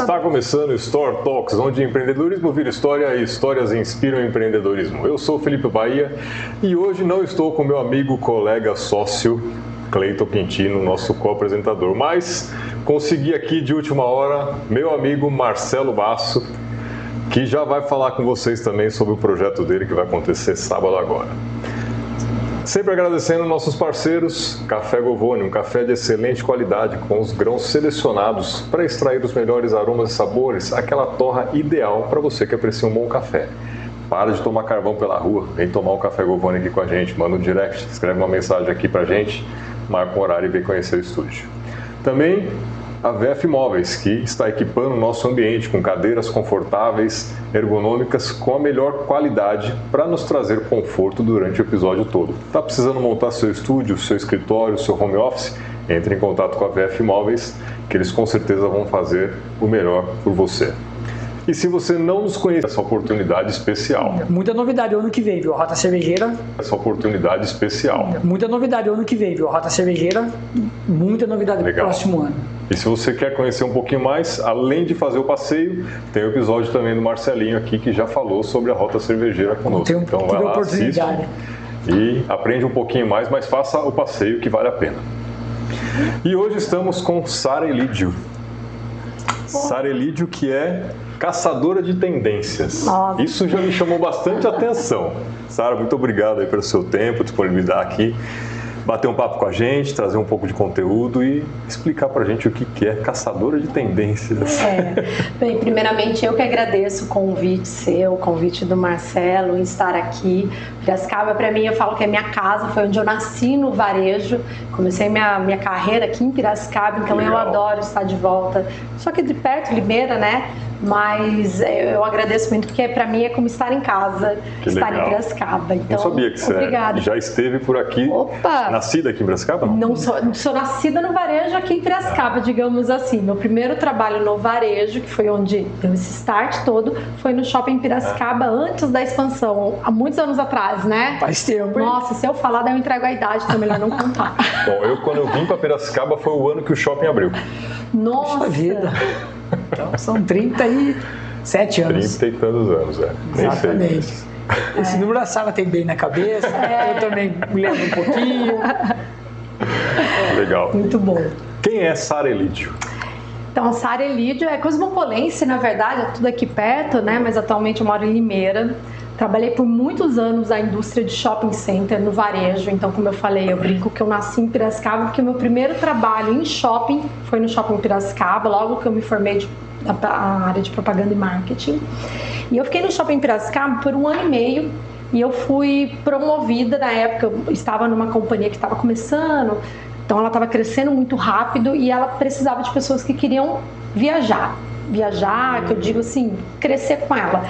Está começando o Store Talks, onde empreendedorismo vira história e histórias inspiram empreendedorismo. Eu sou o Felipe Bahia e hoje não estou com meu amigo, colega, sócio Cleiton Quintino, nosso co-apresentador, mas consegui aqui de última hora meu amigo Marcelo Basso, que já vai falar com vocês também sobre o projeto dele que vai acontecer sábado agora. Sempre agradecendo nossos parceiros, Café Govone, um café de excelente qualidade com os grãos selecionados para extrair os melhores aromas e sabores, aquela torra ideal para você que aprecia um bom café. Para de tomar carvão pela rua, vem tomar um Café Govone aqui com a gente, manda um direct, escreve uma mensagem aqui pra gente, marca um horário e vem conhecer o estúdio. Também a VF Móveis, que está equipando o nosso ambiente com cadeiras confortáveis, ergonômicas, com a melhor qualidade para nos trazer conforto durante o episódio todo. Está precisando montar seu estúdio, seu escritório, seu home office? Entre em contato com a VF Móveis, que eles com certeza vão fazer o melhor por você. E se você não nos conhece, essa oportunidade especial. Muita novidade o ano que vem, viu? A Rota Cervejeira. Essa oportunidade especial. Muita novidade o ano que vem, viu? A Rota Cervejeira. Muita novidade no próximo ano. E se você quer conhecer um pouquinho mais, além de fazer o passeio, tem o episódio também do Marcelinho aqui, que já falou sobre a Rota Cervejeira conosco. Então vai lá, assista e aprende um pouquinho mais, mas faça o passeio que vale a pena. E hoje estamos com Sara Elídio. Sara Elídio, que é caçadora de tendências. Nossa. Isso já me chamou bastante atenção. Sara, muito obrigado aí pelo seu tempo, disponibilidade aqui, bater um papo com a gente, trazer um pouco de conteúdo e explicar pra gente o que é caçadora de tendências. Bem, primeiramente eu que agradeço o convite seu, o convite do Marcelo em estar aqui. Piracicaba, para mim, eu falo que é minha casa, foi onde eu nasci no varejo, comecei minha carreira aqui em Piracicaba, então eu adoro estar de volta. Só que de perto, Limeira, né? Mas eu agradeço muito, porque para mim é como estar em casa, estar em Piracicaba. Então, não sabia que você já esteve por aqui. Opa! Nascida aqui em Piracicaba? Não sou nascida no varejo aqui em Piracicaba, digamos assim. Meu primeiro trabalho no varejo, que foi onde deu esse start todo, foi no Shopping Piracicaba, antes da expansão, há muitos anos atrás, né? Faz tempo, hein? Nossa, se eu falar, daí eu entrego a idade, então é melhor não contar. Bom, quando eu vim para Piracicaba foi o ano que o shopping abriu. Nossa! Puxa vida! Então são 37 anos. 30 e tantos anos, Exatamente. Esse número a Sara tem bem na cabeça, eu também me lembro um pouquinho. Legal. Muito bom. Quem é Sara Elídio? Então, Sara Elídio é cosmopolense, na verdade, é tudo aqui perto, né? Mas atualmente eu moro em Limeira. Trabalhei por muitos anos na indústria de shopping center, no varejo. Então, como eu falei, eu brinco que eu nasci em Piracicaba, porque o meu primeiro trabalho em shopping foi no Shopping Piracicaba, logo que eu me formei na área de propaganda e marketing. E eu fiquei no Shopping Piracicaba por 1 ano e meio, e eu fui promovida na época. Eu estava numa companhia que estava começando, então ela estava crescendo muito rápido e ela precisava de pessoas que queriam viajar, que eu digo assim, crescer com ela.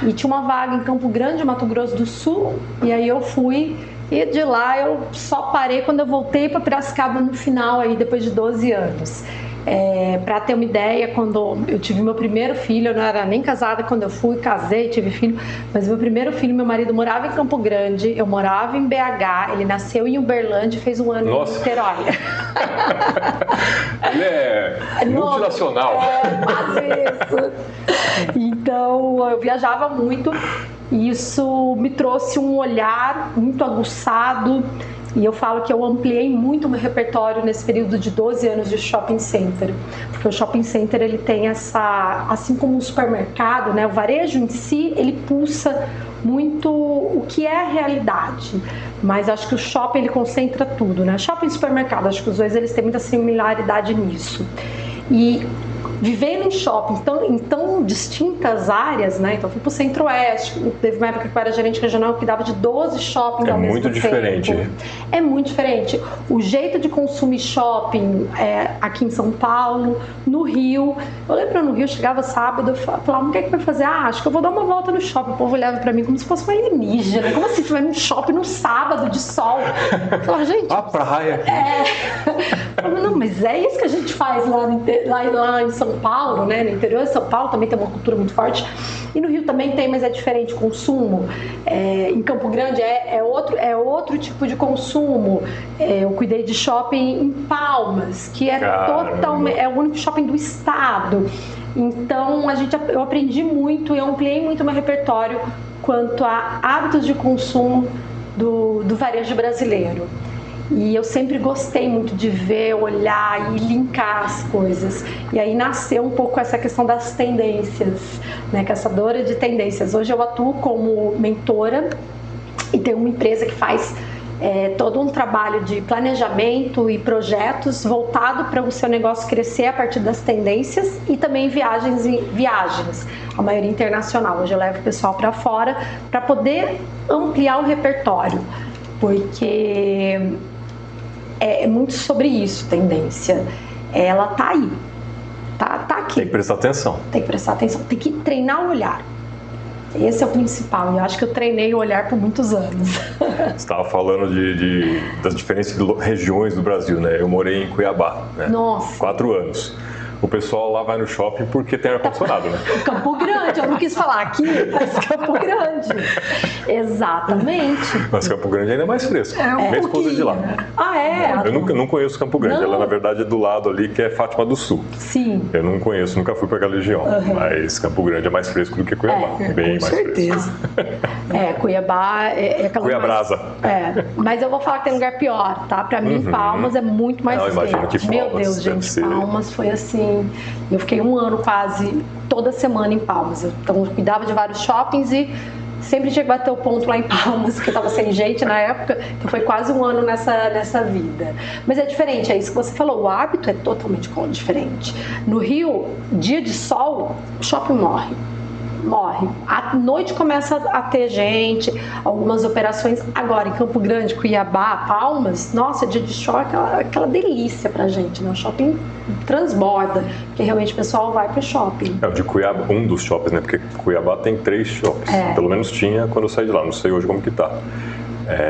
E tinha uma vaga em Campo Grande, Mato Grosso do Sul, e aí eu fui, e de lá eu só parei quando eu voltei para Piracicaba no final, aí, depois de 12 anos. Para ter uma ideia, quando eu tive meu primeiro filho, eu não era nem casada quando eu fui, casei, tive filho, mas meu primeiro filho, meu marido morava em Campo Grande, eu morava em BH, ele nasceu em Uberlândia e fez 1 ano em Niterói. Ele é multinacional. Quase isso. Então, eu viajava muito e isso me trouxe um olhar muito aguçado. E eu falo que eu ampliei muito o meu repertório nesse período de 12 anos de shopping center. Porque o shopping center, ele tem essa, assim como o supermercado, né? O varejo em si, ele pulsa muito o que é a realidade. Mas acho que o shopping, ele concentra tudo, né? Shopping e supermercado, acho que os dois, eles têm muita similaridade nisso. E vivendo em shopping em tão distintas áreas, né? Então, fui pro Centro-Oeste, teve uma época que eu era gerente regional que dava de 12 shoppings ao mesmo tempo. É muito diferente. É muito diferente. O jeito de consumir shopping aqui em São Paulo, no Rio. Eu lembro no Rio, eu chegava sábado, eu falava, o que é que vai fazer? Acho que eu vou dar uma volta no shopping. O povo olhava pra mim como se fosse uma alienígena. Como assim, tu vai num shopping no sábado de sol? Eu falava, gente... A praia. Eu falava, não, mas é isso que a gente faz lá em São Paulo, né? No interior de São Paulo também tem uma cultura muito forte. E no Rio também tem, mas é diferente o consumo. Em Campo Grande é outro tipo de consumo. Eu cuidei de shopping em Palmas, que é o único shopping do estado. Então, eu aprendi muito, eu ampliei muito meu repertório quanto a hábitos de consumo do varejo brasileiro. E eu sempre gostei muito de ver, olhar e linkar as coisas. E aí nasceu um pouco essa questão das tendências, né? Caçadora de tendências. Hoje eu atuo como mentora e tenho uma empresa que faz todo um trabalho de planejamento e projetos voltado para o seu negócio crescer a partir das tendências e também viagens, a maioria internacional. Hoje eu levo o pessoal para fora para poder ampliar o repertório, porque é muito sobre isso, tendência. Ela tá aí, tá aqui. Tem que prestar atenção. Tem que prestar atenção, tem que treinar o olhar. Esse é o principal, e eu acho que eu treinei o olhar por muitos anos. Você estava falando das diferentes regiões do Brasil, né? Eu morei em Cuiabá, né? Nossa. 4 anos. O pessoal lá vai no shopping porque tem ar-condicionado, né? Campo Grande, eu não quis falar aqui, mas Campo Grande. Exatamente. Mas Campo Grande ainda é mais fresco. Minha esposa é de lá. Ah, é? Eu não conheço Campo Grande. Ela, na verdade, é do lado ali, que é Fátima do Sul. Sim. Eu não conheço, nunca fui para aquela região. Mas Campo Grande é mais fresco do que Cuiabá. Bem mais certeza. fresco. Cuiabá é aquela... Cuiabrasa. Mas eu vou falar que tem lugar pior, tá? Pra mim, Palmas é muito mais quente. Imagino que Palmas, meu Deus, gente, Palmas foi assim... Eu fiquei 1 ano quase, toda semana em Palmas. Então, eu cuidava de vários shoppings e sempre tinha que bater o ponto lá em Palmas, porque eu estava sem gente na época. Então, foi quase 1 ano nessa vida. Mas é diferente, é isso que você falou. O hábito é totalmente diferente. No Rio, dia de sol, o shopping morre. À noite começa a ter gente, algumas operações. Agora, em Campo Grande, Cuiabá, Palmas, nossa, dia de show é aquela delícia pra gente, né? O shopping transborda, porque realmente o pessoal vai pro shopping. O de Cuiabá, um dos shoppings, né? Porque Cuiabá tem 3 shoppings. Pelo menos tinha quando eu saí de lá, não sei hoje como que tá.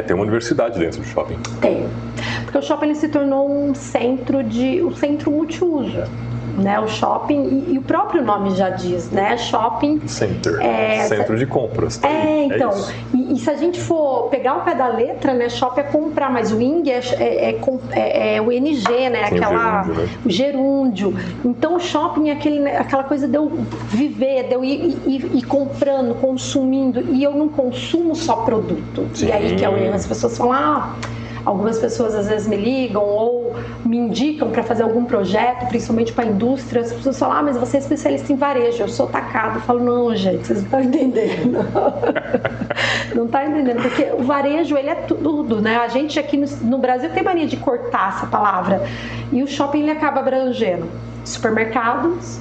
Tem uma universidade dentro do shopping. Tem. Porque o shopping ele se tornou um centro multiuso. Né, o shopping, e o próprio nome já diz, né? Shopping Center, centro de compras. Então, e se a gente for pegar o pé da letra, né? Shopping é comprar, mas o ING é o NG, né? O gerúndio. Então, o shopping é aquela coisa de eu viver, de eu ir comprando, consumindo, e eu não consumo só produto. Sim. E aí que é o erro. As pessoas falam, algumas pessoas às vezes me ligam ou me indicam para fazer algum projeto, principalmente para a indústria. As pessoas falam, mas você é especialista em varejo, eu sou atacado. Eu falo, não, gente, vocês não estão entendendo. Não está entendendo, porque o varejo, ele é tudo, né? A gente aqui no Brasil tem mania de cortar essa palavra. E o shopping, ele acaba abrangendo supermercados,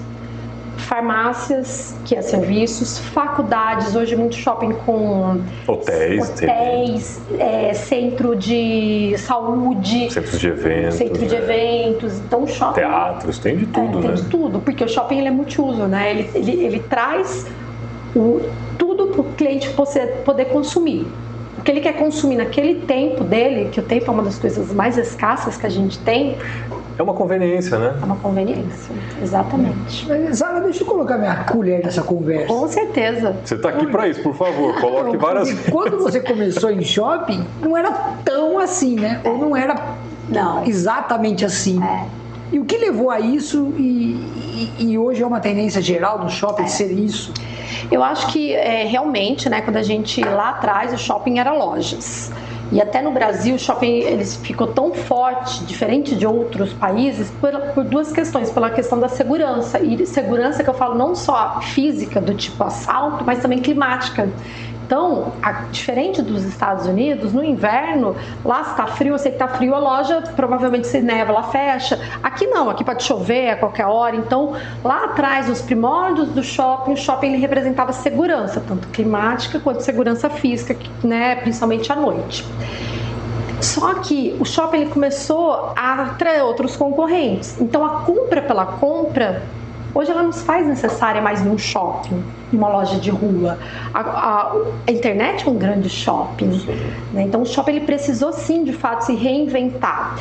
farmácias, que é serviços, faculdades, hoje muito shopping com hotéis, centro de saúde, centro de eventos, então shopping, teatros, tem de tudo, tem de tudo, porque o shopping ele é multiuso, né? Ele traz tudo para o cliente poder consumir. O que ele quer consumir naquele tempo dele, que o tempo é uma das coisas mais escassas que a gente tem. É uma conveniência, né? É uma conveniência, exatamente. Mas, Sara, deixa eu colocar minha colher nessa conversa. Com certeza. Você está aqui para isso, por favor, coloque várias... Quando você começou em shopping, não era tão assim, né? Ou não era exatamente assim. E o que levou a isso e hoje é uma tendência geral do shopping ser isso? Eu acho que realmente, né, quando a gente lá atrás, o shopping era lojas. E até no Brasil o shopping ele ficou tão forte, diferente de outros países, por 2 questões. Pela questão da segurança. E segurança que eu falo não só física, do tipo assalto, mas também climática. Então, diferente dos Estados Unidos, no inverno, lá se está frio, eu sei que está frio, a loja provavelmente se neva, ela fecha. Aqui não, aqui pode chover a qualquer hora. Então, lá atrás, nos primórdios do shopping, o shopping ele representava segurança, tanto climática quanto segurança física, né, principalmente à noite. Só que o shopping ele começou a atrair outros concorrentes. Então, a compra pela compra, hoje ela não se faz necessária mais num shopping, numa loja de rua. A internet é um grande shopping, né? Então o shopping ele precisou sim, de fato, se reinventar.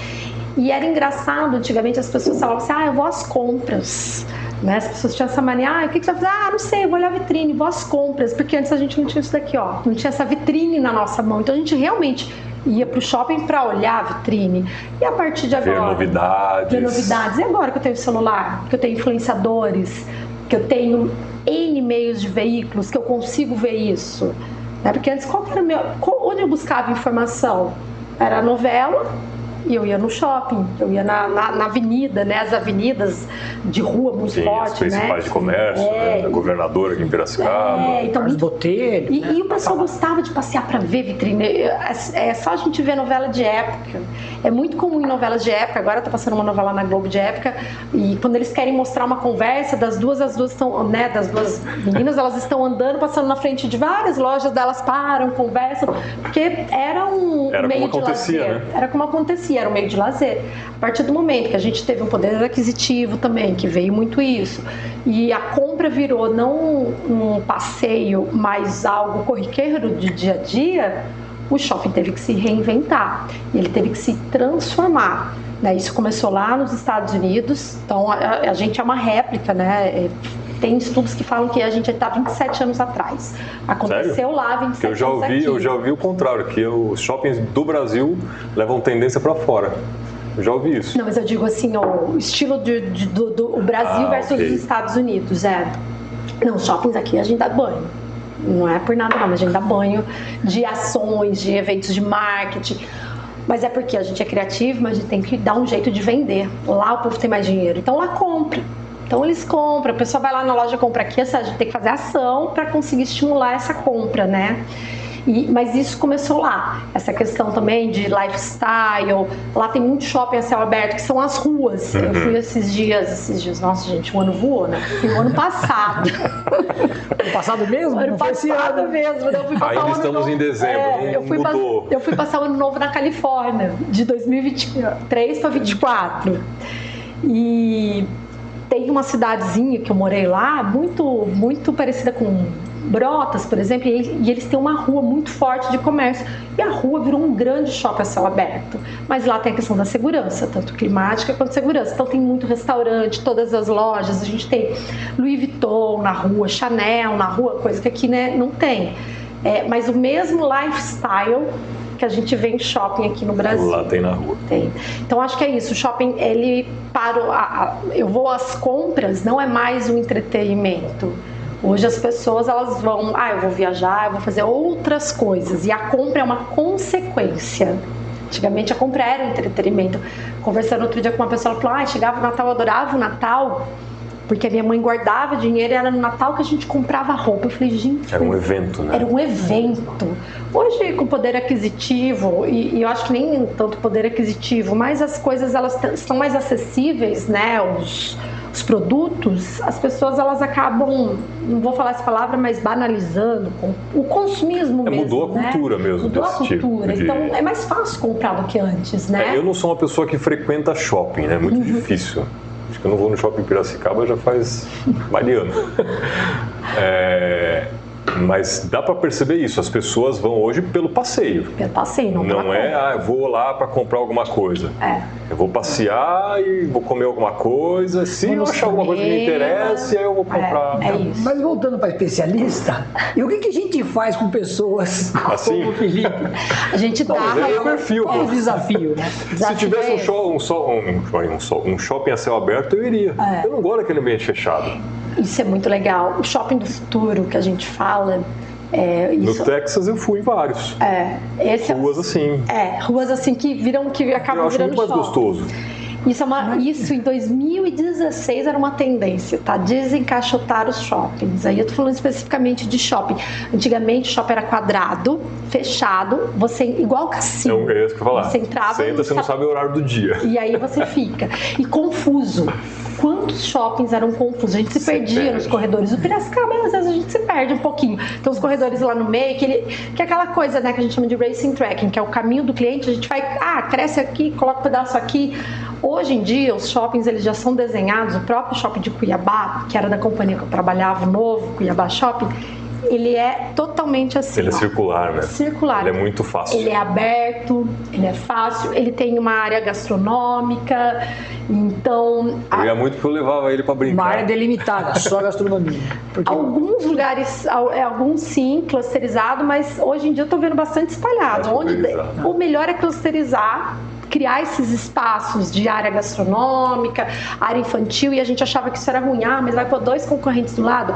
E era engraçado, antigamente as pessoas falavam assim, eu vou às compras. Né? As pessoas tinham essa mania, o que você vai fazer? Não sei, eu vou olhar a vitrine, vou às compras. Porque antes a gente não tinha isso daqui, não tinha essa vitrine na nossa mão. Então a gente realmente ia pro shopping para olhar a vitrine. E a partir de agora... Ver novidades. E agora que eu tenho celular, que eu tenho influenciadores, que eu tenho N meios de veículos, que eu consigo ver isso. Né? Porque antes, onde eu buscava informação? Era a novela, e eu ia no shopping, eu ia na avenida, né? As avenidas de rua muito forte, as principais de comércio, né? Da governadora aqui em Piracicaba. Então, os boteiros. E o pessoal gostava de passear para ver vitrine. É só a gente ver novela de época. É muito comum em novelas de época. Agora tá passando uma novela na Globo de época, e quando eles querem mostrar uma conversa das duas, as duas estão, né? Das duas meninas, elas estão andando, passando na frente de várias lojas, delas param, conversam, porque era um meio de lazer. Né? Era como acontecia. Era um meio de lazer. A partir do momento que a gente teve um poder aquisitivo também, que veio muito isso, e a compra virou não um passeio, mas algo corriqueiro do dia a dia, o shopping teve que se reinventar, e ele teve que se transformar. Né? Isso começou lá nos Estados Unidos, então a gente é uma réplica, né? Tem estudos que falam que a gente está 27 anos atrás. Aconteceu Sério? Lá 27 anos aqui. Eu já ouvi o contrário, que os shoppings do Brasil levam tendência para fora. Eu já ouvi isso. Não, mas eu digo assim, o estilo do Brasil versus os Estados Unidos. Não, shoppings aqui a gente dá banho. Não é por nada não, mas a gente dá banho de ações, de eventos de marketing. Mas é porque a gente é criativo, mas a gente tem que dar um jeito de vender. Lá o povo tem mais dinheiro, então lá compra. Então eles compram, a pessoa vai lá na loja, compra aqui, a gente tem que fazer ação para conseguir estimular essa compra, né? Mas isso começou lá, essa questão também de lifestyle. Lá tem muito shopping a céu aberto, que são as ruas. Eu fui esses dias, nossa gente, o ano voou, né? Fui o ano passado. Ano passado mesmo? Ano passado mesmo. Eu fui Ainda estamos em dezembro, mudou. Eu fui passar o ano novo na Califórnia, de 2023 para 2024. E tem uma cidadezinha que eu morei lá, muito parecida com Brotas, por exemplo, e eles têm uma rua muito forte de comércio. E a rua virou um grande shopping a céu aberto. Mas lá tem a questão da segurança, tanto climática quanto segurança. Então tem muito restaurante, todas as lojas. A gente tem Louis Vuitton na rua, Chanel na rua, coisa que aqui, né, não tem. Mas o mesmo lifestyle que a gente vê em shopping aqui no Brasil. Lá tem na rua. Tem. Então acho que é isso. O shopping, ele eu vou às compras, não é mais um entretenimento. Hoje as pessoas, elas vão, eu vou viajar, eu vou fazer outras coisas. E a compra é uma consequência. Antigamente a compra era um entretenimento. Conversando outro dia com uma pessoa, ela falou, chegava o Natal, eu adorava o Natal, porque a minha mãe guardava dinheiro e era no Natal que a gente comprava roupa. Eu falei, gente... Era um evento, né? Era um evento. Hoje, com poder aquisitivo, e eu acho que nem tanto poder aquisitivo, mas as coisas, elas estão mais acessíveis, né? Os produtos, as pessoas, elas acabam, não vou falar essa palavra, mas banalizando o consumismo mesmo. Mudou a cultura, né? Mesmo. Mudou a cultura. Tipo então, é mais fácil comprar do que antes, né? Eu não sou uma pessoa que frequenta shopping, né? Muito difícil. Acho que eu não vou no shopping Piracicaba já faz mais de ano. Mas dá para perceber isso, as pessoas vão hoje pelo passeio. Pelo passeio, não é, eu vou lá para comprar alguma coisa. Eu vou passear e vou comer alguma coisa, se eu achar alguma coisa que me interessa, eu vou comprar. Isso. Mas voltando para especialista, e o que a gente faz com pessoas assim? Como o Felipe? A gente dá o perfil. É um desafio, né? Se tivesse um shopping a céu aberto, eu iria. Eu não gosto daquele ambiente fechado. Isso é muito legal. O shopping do futuro que a gente fala... No Texas eu fui em vários. Ruas assim. Ruas assim que acabam virando shopping. Eu acho muito mais gostoso. Isso em 2016 era uma tendência, tá? Desencaixotar os shoppings. Aí eu tô falando especificamente de shopping. Antigamente o shopping era quadrado, fechado, igual cassino. É isso que eu ia falar. Você entrava, você não sabe o horário do dia. E aí você fica. E confuso. Quantos shoppings eram confusos? A gente se perdia nos corredores. O Piracicaba, às vezes a gente se perde um pouquinho. Então os corredores lá no meio, que é aquela coisa, né, que a gente chama de racing tracking, que é o caminho do cliente. A gente vai, cresce aqui, coloca um pedaço aqui. Hoje em dia, os shoppings, eles já são desenhados. O próprio shopping de Cuiabá, que era da companhia que eu trabalhava, o novo Cuiabá Shopping, ele é totalmente assim. Ele é circular, né? Circular. Ele é muito fácil. Ele é aberto, ele é fácil, ele tem uma área gastronômica, então... Eu ia muito porque eu levava ele para brincar. Uma área delimitada, só gastronomia. Porque... Alguns lugares, alguns sim, clusterizado, mas hoje em dia eu tô vendo bastante espalhado. O melhor é clusterizar, criar esses espaços de área gastronômica, área infantil, e a gente achava que isso era ruim, mas vai pôr 2 concorrentes do lado.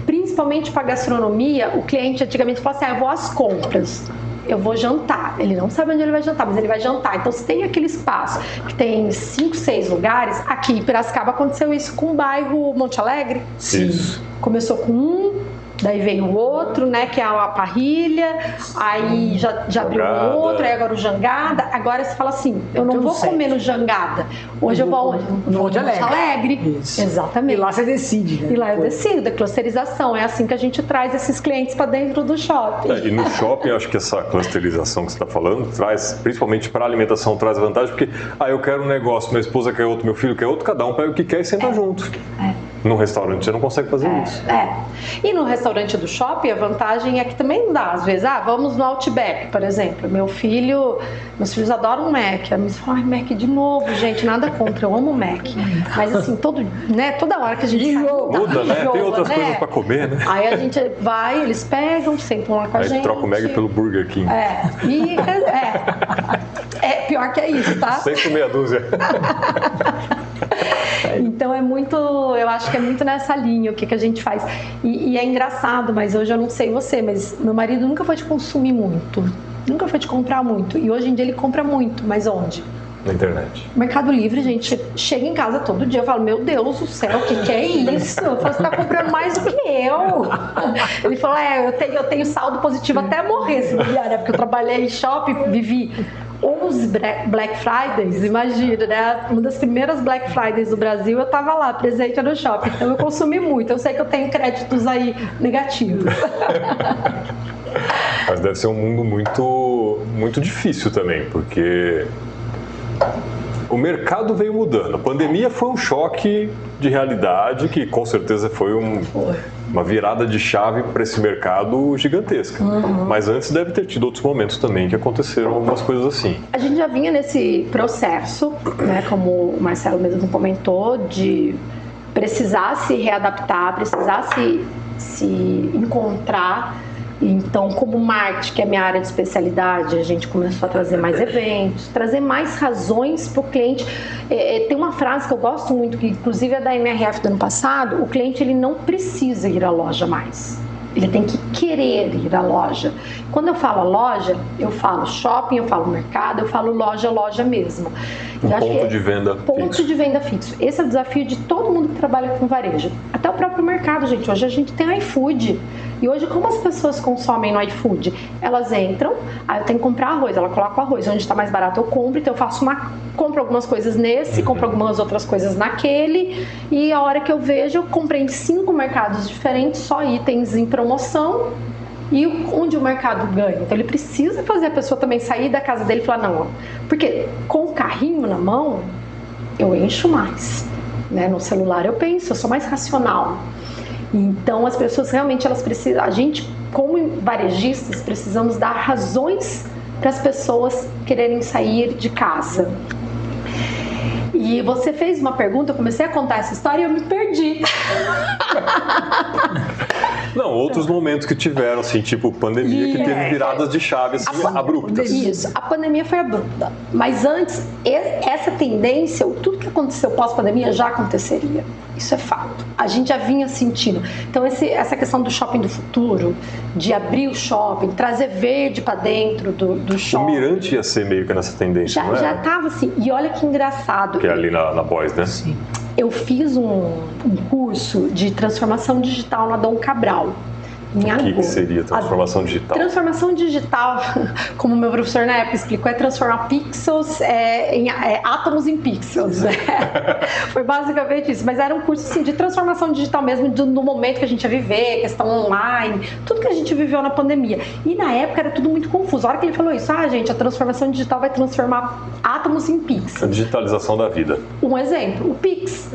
Principalmente para gastronomia, o cliente antigamente falava assim, eu vou às compras, eu vou jantar. Ele não sabe onde ele vai jantar, mas ele vai jantar. Então, se tem aquele espaço que tem 5, 6 lugares, aqui em Piracicaba aconteceu isso com o bairro Monte Alegre. Sim. Começou com um, daí veio o outro, né, que é a Parrilha, aí já abriu o outro, aí agora o Jangada. Agora você fala assim, eu não vou comer no Jangada. Hoje eu vou no Monte Alegre. Isso. Exatamente. E lá você decide, né? E lá eu decido, da clusterização. É assim que a gente traz esses clientes para dentro do shopping. E no shopping, acho que essa clusterização que você está falando traz, principalmente para a alimentação, traz vantagem, porque eu quero um negócio, minha esposa quer outro, meu filho quer outro, cada um pega o que quer e senta junto. No restaurante você não consegue fazer isso. E no restaurante do shopping a vantagem é que também não dá. Às vezes, vamos no Outback, por exemplo. Meus filhos adoram Mac. A minha fala, Mac de novo, gente, nada contra, eu amo Mac. Mas assim, toda hora que a gente muda, né? Tem outras coisas para comer, né? Aí a gente vai, eles pegam, sentam lá com a gente. Aí troca o Mac pelo Burger King. Pior que é isso, tá? Sempre meia dúzia. Então eu acho que é muito nessa linha o que a gente faz. E é engraçado, mas hoje eu não sei você, mas meu marido nunca foi de consumir muito, nunca foi de comprar muito. E hoje em dia ele compra muito, mas onde? Na internet. Mercado Livre, gente, chega em casa todo dia, eu falo, meu Deus do céu, o que é isso? Eu falo, você tá comprando mais do que eu. Ele falou, eu tenho saldo positivo até morrer, se bobear, né? Porque eu trabalhei em shopping, vivi 11 Black Fridays, imagina, né? Uma das primeiras Black Fridays do Brasil, eu tava lá, presente no shopping. Então eu consumi muito, eu sei que eu tenho créditos aí negativos. Mas deve ser um mundo muito, muito difícil também, porque o mercado veio mudando. A pandemia foi um choque de realidade que com certeza foi uma virada de chave para esse mercado gigantesca. Mas antes deve ter tido outros momentos também que aconteceram algumas coisas assim. A gente já vinha nesse processo, né, como o Marcelo mesmo comentou, de precisar se readaptar, precisar se encontrar. Então, como marketing, que é a minha área de especialidade, a gente começou a trazer mais eventos, trazer mais razões para o cliente. Tem uma frase que eu gosto muito, que inclusive é da MRF do ano passado, o cliente ele não precisa ir à loja mais. Ele tem que querer ir à loja. Quando eu falo loja, eu falo shopping, eu falo mercado, eu falo loja mesmo. Ponto de venda fixo. Ponto de venda fixo. Esse é o desafio de todo mundo que trabalha com varejo. Até o próprio mercado, gente. Hoje a gente tem iFood. E hoje, como as pessoas consomem no iFood? Elas entram, eu tenho que comprar arroz, ela coloca o arroz. Onde está mais barato eu compro, então eu compro algumas coisas nesse, compro algumas outras coisas naquele. E a hora que eu vejo, eu comprei em 5 mercados diferentes, só itens em promoção. E onde o mercado ganha? Então ele precisa fazer a pessoa também sair da casa dele e falar, não, porque com o carrinho na mão, eu encho mais. Né? No celular eu penso, eu sou mais racional. Então as pessoas realmente elas precisam, a gente como varejistas precisamos dar razões para as pessoas quererem sair de casa. E você fez uma pergunta, eu comecei a contar essa história e eu me perdi. Não, outros momentos que tiveram, assim, tipo pandemia, que teve viradas de chave assim, abruptas. Isso, a pandemia foi abrupta. Mas antes, essa tendência, tudo que aconteceu pós-pandemia já aconteceria. Isso é fato. A gente já vinha sentindo. Então, essa questão do shopping do futuro, de abrir o shopping, trazer verde para dentro do shopping. O Mirante ia ser meio que nessa tendência, não é? Já estava assim. E olha que engraçado. Que é ali na Boys, né? Sim. Eu fiz um curso de transformação digital na Dom Cabral. O que seria transformação digital? Transformação digital, como meu professor na época explicou, é transformar pixels em átomos em pixels. Foi basicamente isso. Mas era um curso assim, de transformação digital mesmo, no momento que a gente ia viver, questão online, tudo que a gente viveu na pandemia. E na época era tudo muito confuso. A hora que ele falou isso, gente, a transformação digital vai transformar átomos em pixels. A digitalização da vida. Um exemplo, o Pix.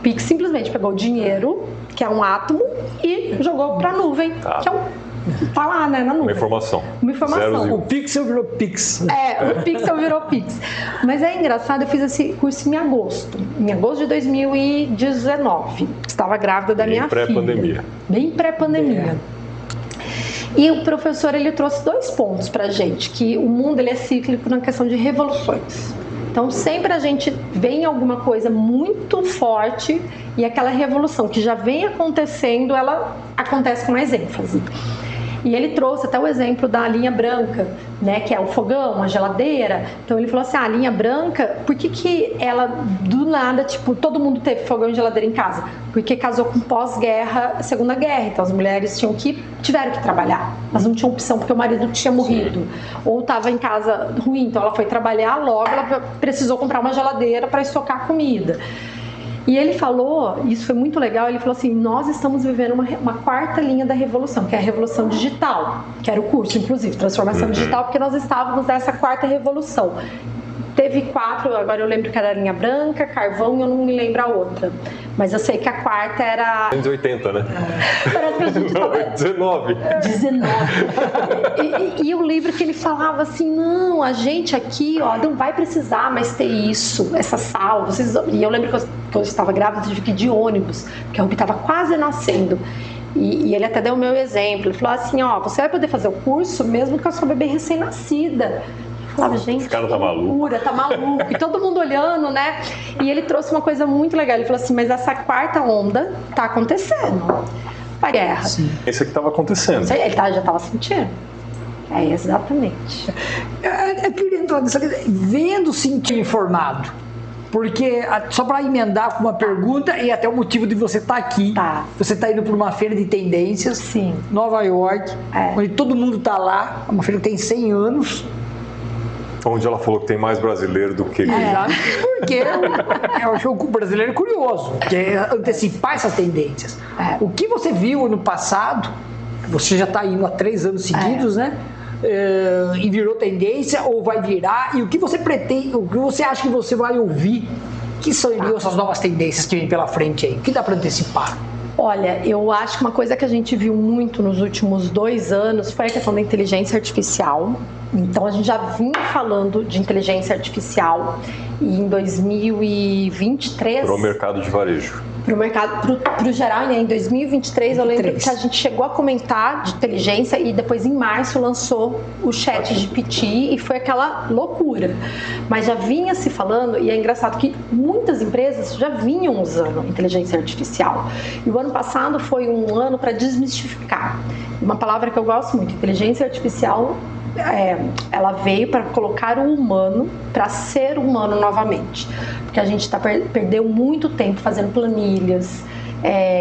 Pix simplesmente pegou o dinheiro, que é um átomo, e jogou para a nuvem, que é tá lá, né, na nuvem. Uma informação. O Pixel virou Pix. O Pixel virou Pix. Mas é engraçado, eu fiz esse curso em agosto de 2019. Estava grávida da minha filha. Bem pré-pandemia. E o professor, ele trouxe 2 pontos pra gente, que o mundo ele é cíclico na questão de revoluções. Então sempre a gente vê em alguma coisa muito forte e aquela revolução que já vem acontecendo, ela acontece com mais ênfase. E ele trouxe até o exemplo da linha branca, né, que é o fogão, a geladeira. Então ele falou assim, a linha branca, por que ela do nada, tipo, todo mundo teve fogão e geladeira em casa? Porque casou com pós-guerra, Segunda Guerra. Então as mulheres tiveram que trabalhar. Elas não tinham opção porque o marido tinha morrido. Ou estava em casa ruim, então ela foi trabalhar, logo ela precisou comprar uma geladeira para estocar comida. E ele falou, isso foi muito legal, ele falou assim, nós estamos vivendo uma quarta linha da revolução, que é a revolução digital, que era o curso, inclusive, transformação digital, porque nós estávamos nessa quarta revolução. Teve 4, agora eu lembro que era a linha branca, carvão, e eu não me lembro a outra. Mas eu sei que a quarta era... 180, né? Parece que a gente tava... 19. 19. E o livro que ele falava assim, não, a gente aqui, ó, não vai precisar mais ter isso, essa sala. E eu lembro que eu estava grávida, eu tive que ir de ônibus, porque a Ruby estava quase nascendo. E ele até deu o meu exemplo. Ele falou assim, ó, você vai poder fazer o curso mesmo com a sua bebê recém-nascida. Falava, gente, esse cara tá maluco. Tá maluco. E todo mundo olhando, né? E ele trouxe uma coisa muito legal. Ele falou assim, mas essa quarta onda tá acontecendo. A guerra. Sim. Esse aqui tava acontecendo. Ele já tava sentindo. É, exatamente. Eu queria entrar nisso aqui, vendo, sentir informado. Porque, só para emendar com uma pergunta e até o motivo de você estar aqui. Tá. Você está indo para uma feira de tendências. Sim. Nova York. Onde todo mundo está lá. Uma feira que tem 100 anos. Onde ela falou que tem mais brasileiro do que... Porque eu acho o brasileiro curioso, que é antecipar essas tendências. O que você viu no passado, você já está indo há 3 anos seguidos, né? E virou tendência ou vai virar, e o que você pretende, o que você acha que você vai ouvir, que seriam essas novas tendências que vêm pela frente aí? O que dá para antecipar? Olha, eu acho que uma coisa que a gente viu muito nos últimos 2 anos foi a questão da inteligência artificial. Então, a gente já vinha falando de inteligência artificial e em 2023... Para o mercado de varejo. Para o mercado, para o geral, né? Em 2023 eu lembro que a gente chegou a comentar de inteligência e depois em março lançou o ChatGPT e foi aquela loucura. Mas já vinha se falando, e é engraçado que muitas empresas já vinham usando inteligência artificial. E o ano passado foi um ano para desmistificar. Uma palavra que eu gosto muito, inteligência artificial, ela veio para colocar o humano para ser humano novamente, porque a gente perdeu muito tempo fazendo planilhas,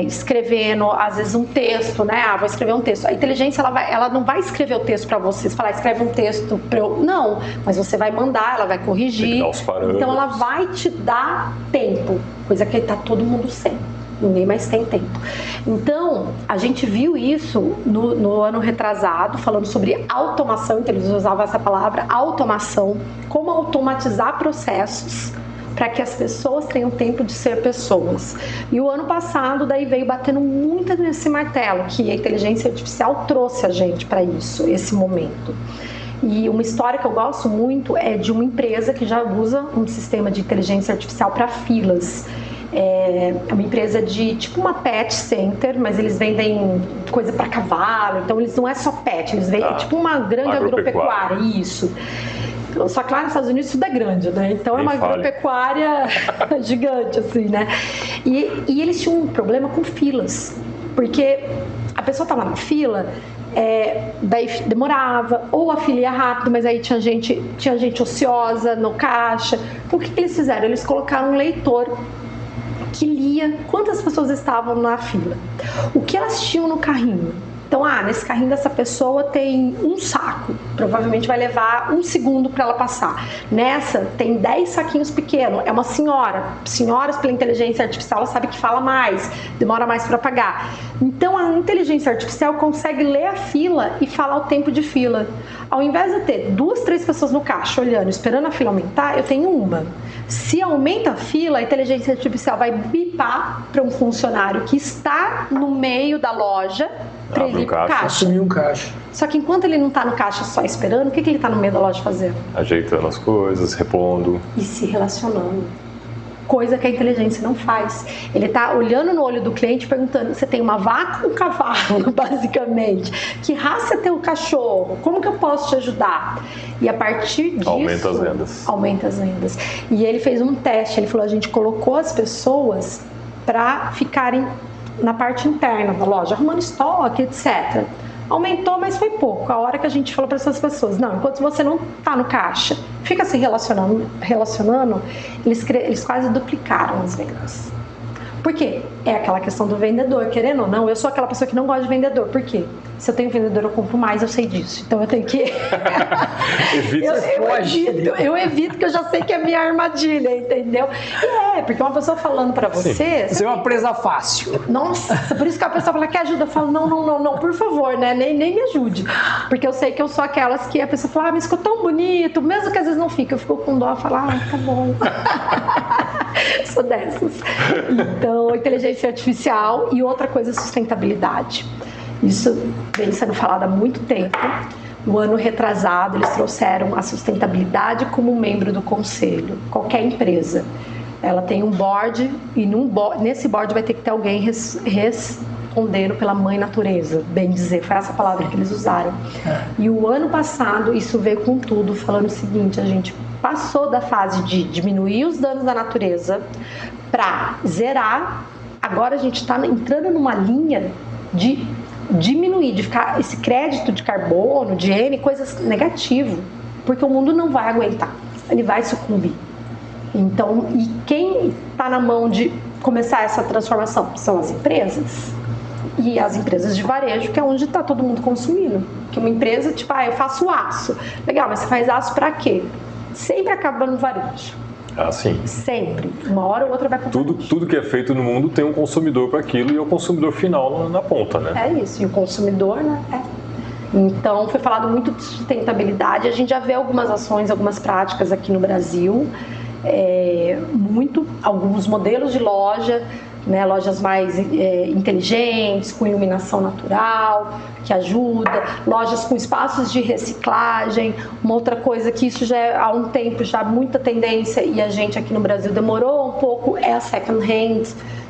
escrevendo às vezes um texto, né? Vou escrever um texto. A inteligência ela não vai escrever o texto para você, falar escreve um texto para eu, não, mas você vai mandar, ela vai corrigir. Então ela vai te dar tempo, coisa que tá todo mundo sem. Ninguém mais tem tempo. Então, a gente viu isso no ano retrasado, falando sobre automação, então eles usavam essa palavra, automação, como automatizar processos para que as pessoas tenham tempo de ser pessoas. E o ano passado, daí veio batendo muito nesse martelo, que a inteligência artificial trouxe a gente para isso, esse momento. E uma história que eu gosto muito é de uma empresa que já usa um sistema de inteligência artificial para filas. É uma empresa de tipo uma pet center, mas eles vendem coisa para cavalo, então eles não é só pet, eles vendem tipo uma grande agropecuária, isso. Só que lá nos Estados Unidos tudo é grande, né? Então é uma agropecuária gigante, assim, né? E eles tinham um problema com filas, porque a pessoa estava na fila, daí demorava, ou a fila ia rápido, mas aí tinha gente ociosa no caixa. Então o que eles fizeram? Eles colocaram um leitor que lia quantas pessoas estavam na fila, o que elas tinham no carrinho. Então, nesse carrinho dessa pessoa tem um saco, provavelmente vai levar 1 segundo para ela passar. Nessa tem 10 saquinhos pequenos, é uma senhora. Senhoras, pela inteligência artificial, ela sabe que fala mais, demora mais para pagar. Então, a inteligência artificial consegue ler a fila e falar o tempo de fila. Ao invés de eu ter 2, 3 pessoas no caixa olhando, esperando a fila aumentar, eu tenho uma. Se aumenta a fila, a inteligência artificial vai bipar para um funcionário que está no meio da loja para ele ir pro caixa. Assumir um caixa. Só que enquanto ele não está no caixa só esperando, o que ele está no meio da loja fazendo? Ajeitando as coisas, repondo. E se relacionando. coisa que a inteligência não faz. Ele está olhando no olho do cliente, perguntando: você tem uma vaca ou um cavalo, basicamente? Que raça é teu cachorro? Como que eu posso te ajudar? E a partir disso... Aumenta as vendas. Aumenta as vendas. E ele fez um teste, ele falou: a gente colocou as pessoas para ficarem na parte interna da loja, arrumando estoque, etc. Aumentou, mas foi pouco. A hora que a gente falou para essas pessoas: não, enquanto você não está no caixa, fica se relacionando, eles quase duplicaram as vendas. Por quê? É aquela questão do vendedor, querendo ou não, eu sou aquela pessoa que não gosta de vendedor. Por quê? Se eu tenho vendedor, eu compro mais, eu sei disso. Então eu tenho que... eu evito, que eu já sei que é minha armadilha, entendeu? E porque uma pessoa falando pra você... Você é uma presa fácil. Nossa, por isso que a pessoa fala: quer ajuda? Eu falo: não, por favor, né? Nem me ajude. Porque eu sei que eu sou aquelas que a pessoa fala: mas ficou tão bonito, mesmo que às vezes não fica. Eu fico com dó e falo: tá bom. Sou dessas. Então, inteligência artificial e outra coisa, sustentabilidade. Isso vem sendo falado há muito tempo. No ano retrasado, eles trouxeram a sustentabilidade como membro do conselho. Qualquer empresa, ela tem um board e nesse board vai ter que ter alguém respondendo pela mãe natureza, bem dizer, foi essa palavra que eles usaram. E o ano passado, isso veio com tudo, falando o seguinte: a gente passou da fase de diminuir os danos da natureza para zerar. Agora a gente está entrando numa linha de diminuir, de ficar esse crédito de carbono, de N, coisas negativo, porque o mundo não vai aguentar, ele vai sucumbir. Então, e quem está na mão de começar essa transformação? São as empresas. E as empresas de varejo, que é onde está todo mundo consumindo. Que uma empresa, tipo, eu faço aço. Legal, mas você faz aço para quê? Sempre acaba no varejo. Ah, sim. Sempre. Uma hora ou outra vai para tudo que é feito no mundo tem um consumidor para aquilo e é o consumidor final na ponta, né? É isso. E o consumidor, né? Então, foi falado muito de sustentabilidade. A gente já vê algumas ações, algumas práticas aqui no Brasil. Alguns modelos de loja, né, lojas mais inteligentes, com iluminação natural, que ajuda, lojas com espaços de reciclagem. Uma outra coisa que isso já há um tempo, já muita tendência, e a gente aqui no Brasil demorou um pouco, é a second hand,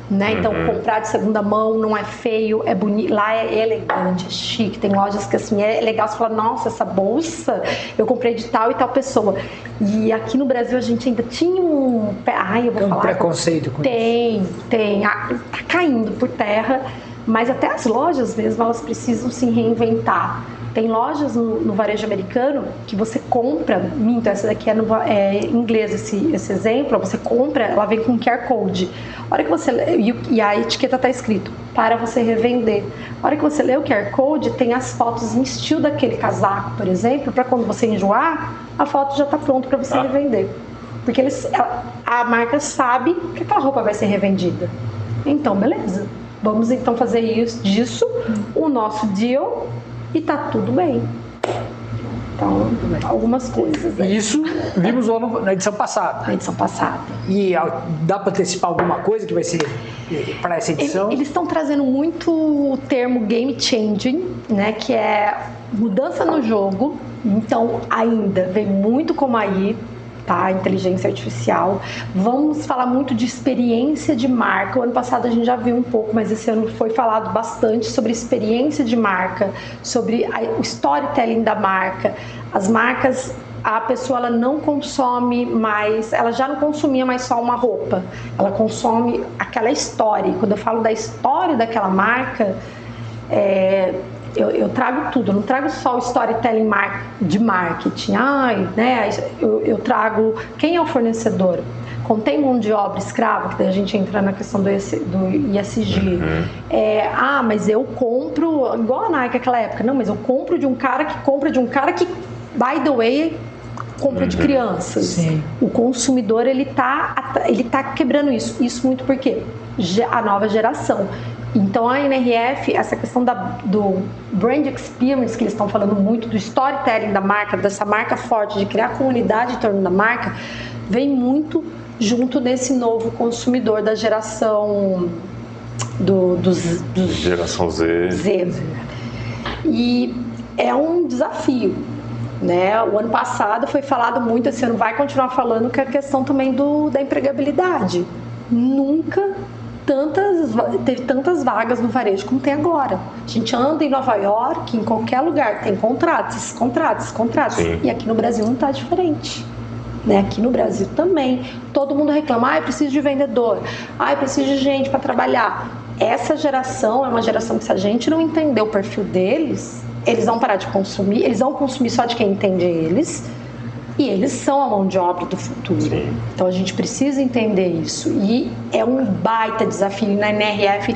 né? Então, comprar de segunda mão não é feio, é bonito, lá é elegante, é chique. Tem lojas que assim, é legal, você fala: nossa, essa bolsa eu comprei de tal e tal pessoa. E aqui no Brasil a gente ainda tinha um preconceito com isso. Tem, tá caindo por terra, mas até as lojas mesmo, elas precisam se reinventar. Tem lojas no varejo americano que você compra, essa daqui é em inglês esse exemplo, você compra, ela vem com QR Code. A hora que você e a etiqueta está escrito: para você revender. A hora que você lê o QR Code, tem as fotos em estilo daquele casaco, por exemplo, para quando você enjoar, a foto já está pronta para você revender. Porque a marca sabe que aquela roupa vai ser revendida. Então, beleza. Vamos então fazer disso o nosso deal e tá tudo bem. Então, algumas coisas. E isso vimos na edição passada. Na edição passada. E dá para antecipar alguma coisa que vai ser para essa edição? Eles estão trazendo muito o termo game changing, né, que é mudança no jogo. Então, ainda vem muito como aí, tá? Inteligência artificial. Vamos falar muito de experiência de marca. O ano passado a gente já viu um pouco, mas esse ano foi falado bastante sobre experiência de marca, sobre o storytelling da marca. As marcas, a pessoa ela não consome mais, ela já não consumia mais só uma roupa, ela consome aquela história. E quando eu falo da história daquela marca, eu trago tudo, eu não trago só o storytelling de marketing. Eu trago quem é o fornecedor. Contém mão de obra escrava, que daí a gente entra na questão do ESG. Mas eu compro, igual a Nike naquela época, não, mas eu compro de um cara que compra de um cara que, by the way, compra de crianças. Sim. O consumidor, ele tá quebrando isso. Isso muito porque a nova geração. Então, a NRF, essa questão do brand experience, que eles estão falando muito, do storytelling da marca, dessa marca forte, de criar comunidade em torno da marca, vem muito junto desse novo consumidor da geração Geração Z. E é um desafio. né? O ano passado foi falado muito, esse ano vai continuar falando, que é a questão também da empregabilidade. Nunca teve tantas vagas no varejo como tem agora. A gente anda em Nova York, em qualquer lugar, tem contratos. Sim. E aqui no Brasil não está diferente. Né? Aqui no Brasil também. Todo mundo reclama, eu preciso de vendedor, eu preciso de gente para trabalhar. Essa geração é uma geração que, se a gente não entender o perfil deles, eles vão parar de consumir, eles vão consumir só de quem entende eles, e eles são a mão de obra do futuro. Sim. Então a gente precisa entender isso, e é um baita desafio. Na NRF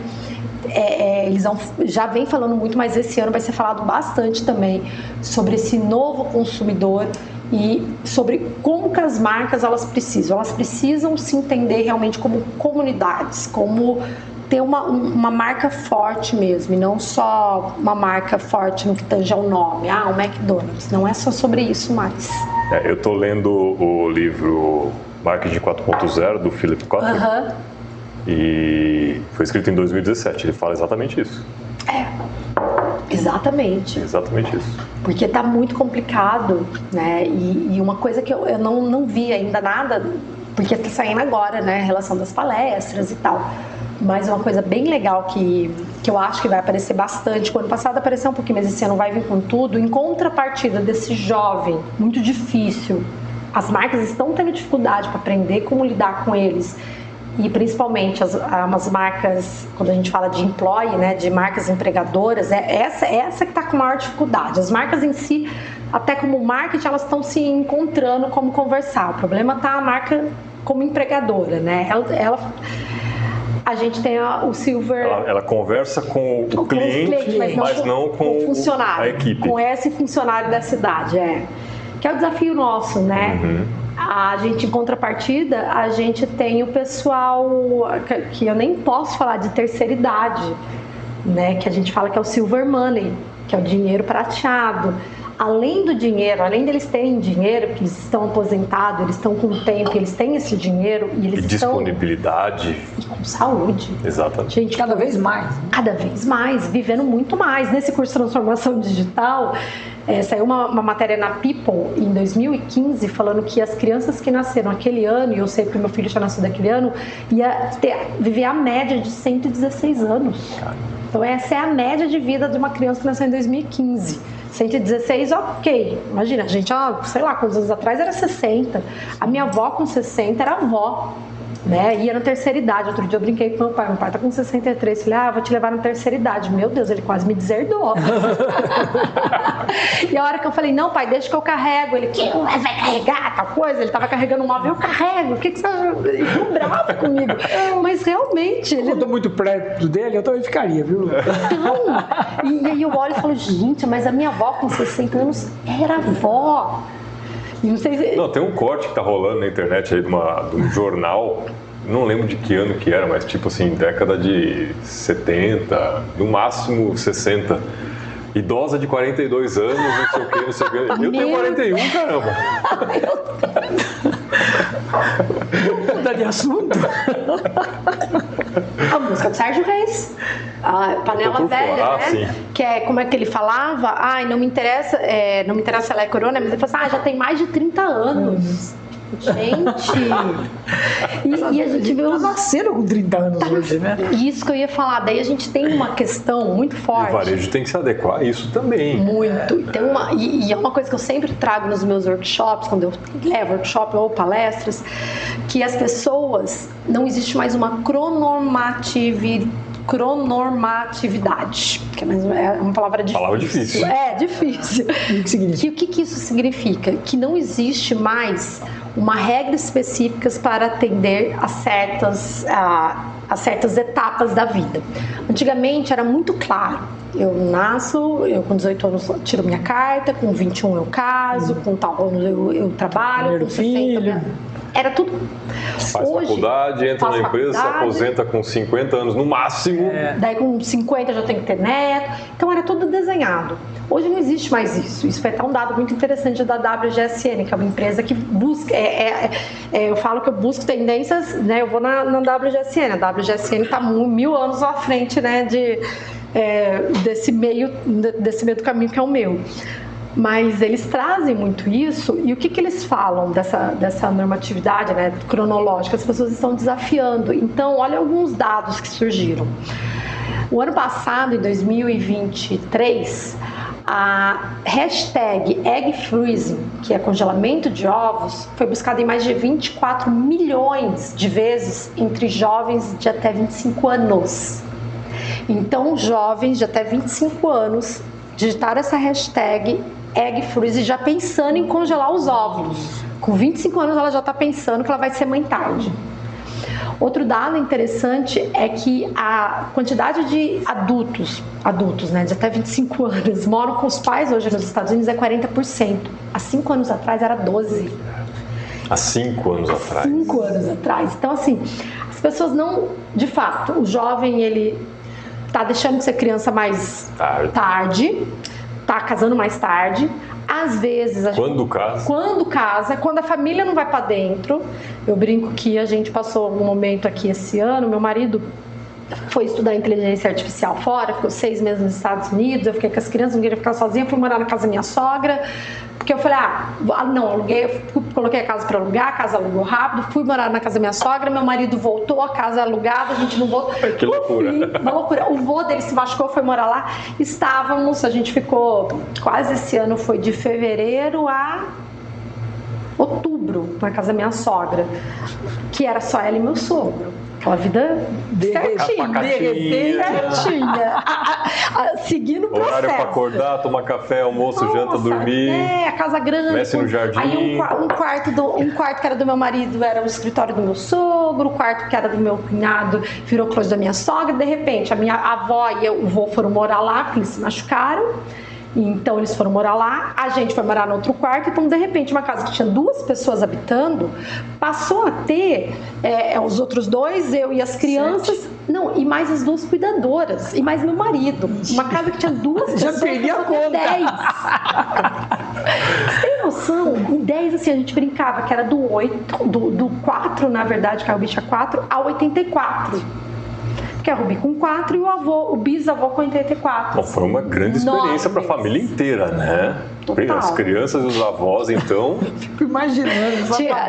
eles já vem falando muito, mas esse ano vai ser falado bastante também sobre esse novo consumidor e sobre como que as marcas elas precisam se entender realmente como comunidades, como ter uma marca forte mesmo, e não só uma marca forte no que tange ao nome, o McDonald's. Não é só sobre isso mais. Eu estou lendo o livro Marketing 4.0 do Philip Kotler, e foi escrito em 2017, ele fala exatamente isso. Exatamente isso. Porque está muito complicado, né? E uma coisa que eu não vi ainda nada, porque está saindo agora, né? A relação das palestras e tal. Mas uma coisa bem legal que eu acho que vai aparecer bastante. O ano passado apareceu um pouquinho, mas esse ano vai vir com tudo. Em contrapartida desse jovem, muito difícil. As marcas estão tendo dificuldade para aprender como lidar com eles. E principalmente as marcas, quando a gente fala de employee, né, de marcas empregadoras, essa que está com maior dificuldade. As marcas em si, até como marketing, elas estão se encontrando como conversar. O problema está a marca como empregadora, né? A gente tem o Silver... Ela conversa com o cliente, mas não com o funcionário, a equipe. Com esse funcionário da cidade, que é o desafio nosso, né? A gente, em contrapartida, a gente tem o pessoal que eu nem posso falar de terceira idade, né? Que a gente fala que é o Silver Money, que é o dinheiro prateado. Além do dinheiro, além deles terem dinheiro, que eles estão aposentados, eles estão com tempo, eles têm esse dinheiro e eles disponibilidade. E com saúde. Exatamente. Gente, cada vez mais, vivendo muito mais. Nesse curso de transformação digital, saiu uma matéria na People em 2015 falando que as crianças que nasceram aquele ano, e eu sei porque meu filho já nasceu daquele ano, ia viver a média de 116 anos. Então essa é a média de vida de uma criança que nasceu em 2015. 116, ok. Imagina, a gente, sei lá, quantos anos atrás era 60. A minha avó com 60 era avó, né? Ia na terceira idade. Outro dia eu brinquei com meu pai tá com 63. Falei, vou te levar na terceira idade. Meu Deus, ele quase me deserdou. E a hora que eu falei, não, pai, deixa que eu carrego. Ele, que vai carregar tal coisa? Ele tava carregando um móvel, eu carrego. O que você... Ele ficou bravo comigo. Mas realmente... Eu tô muito perto dele, eu também ficaria, viu? Então, e aí eu olho e falo, gente, mas a minha avó com 60 anos era avó. Não, tem um corte que tá rolando na internet aí de um jornal, não lembro de que ano que era, mas tipo assim, década de 70, no máximo 60. Idosa de 42 anos, não sei o que. Eu tenho 41, caramba. Muda de assunto. A música do Sérgio Reis, a Panela Velha, né? Sim. Que é, como é que ele falava? Não me interessa se ela é corona, mas ele falou assim, já tem mais de 30 anos. Gente, e a gente vê os nasceram com 30 anos hoje, né? Isso que eu ia falar, daí a gente tem uma questão muito forte. O varejo tem que se adequar a isso também. Muito. E é uma coisa que eu sempre trago nos meus workshops, quando eu levo workshop ou palestras, que as pessoas, não existe mais uma cronormatividade, que é uma palavra difícil. Palavra difícil. É difícil. O que isso significa? Que não existe mais uma regra específica para atender a certas etapas da vida. Antigamente era muito claro. Eu com 18 anos tiro minha carta, com 21 eu caso, com tal ano eu trabalho, com 60 era tudo. Faz faculdade, entra na empresa, se aposenta com 50 anos no máximo. Daí com 50 já tem que ter neto. Então era tudo desenhado. Hoje não existe mais isso. Isso foi até um dado muito interessante da WGSN, que é uma empresa que busca... eu falo que eu busco tendências, né? Eu vou na WGSN. A WGSN está 1000 anos à frente, né? Desse meio do caminho que é o meu. Mas eles trazem muito isso, e o que eles falam dessa normatividade, né, cronológica? As pessoas estão desafiando. Então, olha alguns dados que surgiram. O ano passado, em 2023, a hashtag Egg Freezing, que é congelamento de ovos, foi buscada em mais de 24 milhões de vezes entre jovens de até 25 anos. Então, jovens de até 25 anos digitaram essa hashtag Egg Freezing já pensando em congelar os óvulos. Com 25 anos ela já está pensando que ela vai ser mãe tarde. Outro dado interessante é que a quantidade de adultos, né, de até 25 anos, moram com os pais hoje nos Estados Unidos é 40%. Há 5 anos atrás era 12%. Há 5 anos atrás? 5 anos atrás. Então, assim, as pessoas não... De fato, o jovem, ele tá deixando de ser criança mais tarde, tá casando mais tarde. Às vezes... Quando casa? Quando a família não vai para dentro. Eu brinco que a gente passou um momento aqui esse ano, meu marido foi estudar inteligência artificial fora, ficou 6 meses nos Estados Unidos, eu fiquei com as crianças, não queria ficar sozinha, fui morar na casa da minha sogra, porque eu falei, aluguei, coloquei a casa para alugar, a casa alugou rápido, fui morar na casa da minha sogra, meu marido voltou, a casa alugada, a gente não voltou. Que loucura. Uma loucura. O vô dele se machucou, foi morar lá, a gente ficou, quase esse ano foi de fevereiro a outubro, na casa da minha sogra, que era só ela e meu sogro. Aquela vida certinha, seguindo o processo. Horário para acordar, tomar café, almoço, janta, dormir. A casa grande. Mestre no jardim. Aí um quarto que era do meu marido era o escritório do meu sogro, o quarto que era do meu cunhado virou closet da minha sogra. De repente, a minha avó e o vô foram morar lá, porque eles se machucaram. Então eles foram morar lá, a gente foi morar no outro quarto. Então de repente uma casa que tinha 2 pessoas habitando passou a ter os outros 2, eu e as crianças, 7. Não, e mais as 2 cuidadoras e mais meu marido. Uma casa que tinha 2 pessoas, já perdi a conta. 10. Você tem noção? Em 10 assim a gente brincava que era do 4, na verdade, que é o bicho 4 a 84. Que é a Rubi com 4 e o bisavô com 84. Bom, foi uma grande experiência para a família inteira, né? Total. As crianças e os avós, então... Fico imaginando.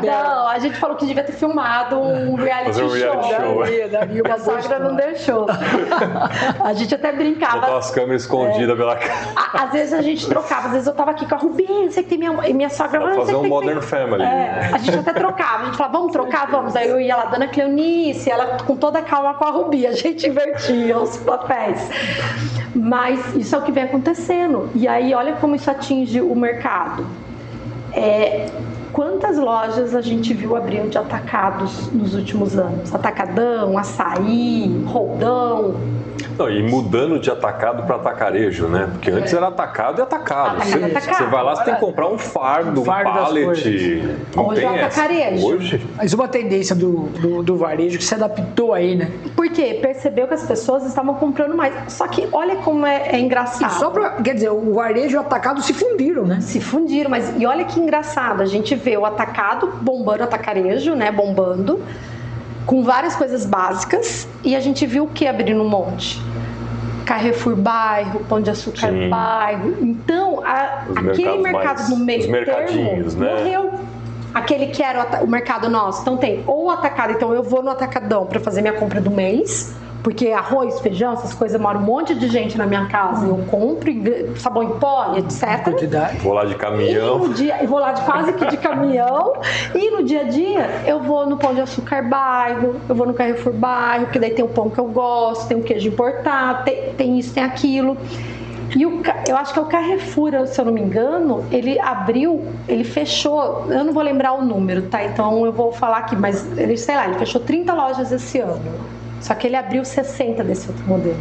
Não, a gente falou que devia ter filmado um reality show. A sogra não deixou. A gente até brincava. Botou as câmeras escondidas pela casa. Às vezes a gente trocava. Às vezes eu tava aqui com a Rubi, sei que tem minha sogra. Pra fazer um Modern Family. A gente até trocava. A gente falava, vamos trocar? Vamos. Aí eu ia lá, Dona Cleonice, ela com toda a calma com a Rubi. A gente invertia os papéis. Mas isso é o que vem acontecendo. E aí, olha como isso atinge o mercado. Quantas lojas a gente viu abrindo de atacados nos últimos anos? Atacadão, Açaí, Roldão. Não, e mudando de atacado para atacarejo, né? Porque antes era atacado e atacado. Você vai lá, você tem que comprar um fardo, um pallet. Hoje é atacarejo. Mas uma tendência do varejo que se adaptou aí, né? Por quê? Percebeu que as pessoas estavam comprando mais. Só que olha como é engraçado. Quer dizer, o varejo e o atacado se fundiram, né? Se fundiram, mas e olha que engraçado. A gente vê o atacado bombando, o atacarejo, né? Bombando, com várias coisas básicas. E a gente viu o que abrindo um monte? Carrefour bairro, Pão de Açúcar bairro. Então, aquele mercado no meio termo, né? Morreu. Aquele que era o mercado nosso. Então tem ou o atacado, então eu vou no atacadão para fazer minha compra do mês, porque arroz, feijão, essas coisas, mora um monte de gente na minha casa, eu compro sabão em pó, etc. Vou lá de caminhão. Vou lá quase que de caminhão. E no dia a dia, eu vou no Pão de Açúcar bairro, eu vou no Carrefour bairro, porque daí tem o pão que eu gosto, tem o queijo importado, tem isso, tem aquilo. E eu acho que é o Carrefour, se eu não me engano, ele fechou, eu não vou lembrar o número, tá? Então eu vou falar aqui, mas ele fechou 30 lojas esse ano. Só que ele abriu 60 desse outro modelo.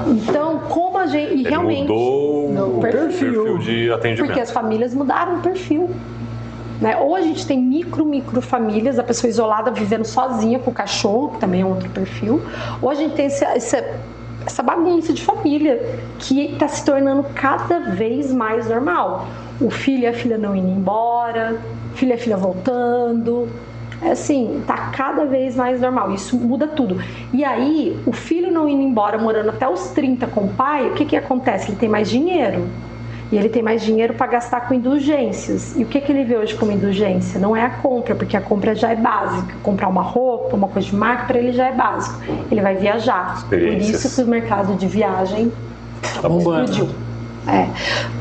Então, como a gente... E ele realmente mudou o perfil de atendimento. Porque as famílias mudaram o perfil. Né? Ou a gente tem micro famílias, a pessoa isolada vivendo sozinha com o cachorro, que também é outro perfil. Ou a gente tem essa bagunça de família que está se tornando cada vez mais normal. O filho e a filha não indo embora, filho e a filha voltando. Assim, tá cada vez mais normal. Isso muda tudo. E aí, o filho não indo embora, morando até os 30 com o pai, o que acontece? Ele tem mais dinheiro. E ele tem mais dinheiro para gastar com indulgências. E o que ele vê hoje como indulgência? Não é a compra, porque a compra já é básica. Comprar uma roupa, uma coisa de marca, para ele já é básico. Ele vai viajar. Por isso que o mercado de viagem explodiu.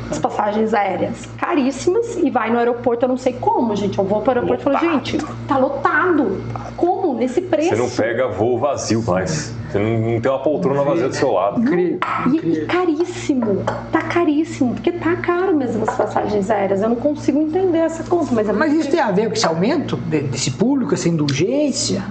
As passagens aéreas caríssimas, e vai no aeroporto, eu não sei como, gente. Eu vou para o aeroporto e falo, gente, tá lotado. Como? Nesse preço? Você não pega voo vazio mais. Você não tem uma poltrona vazia do seu lado. E caríssimo. Tá caríssimo, porque tá caro mesmo as passagens aéreas. Eu não consigo entender essa conta. Mas isso tem a ver com esse aumento desse público, essa indulgência?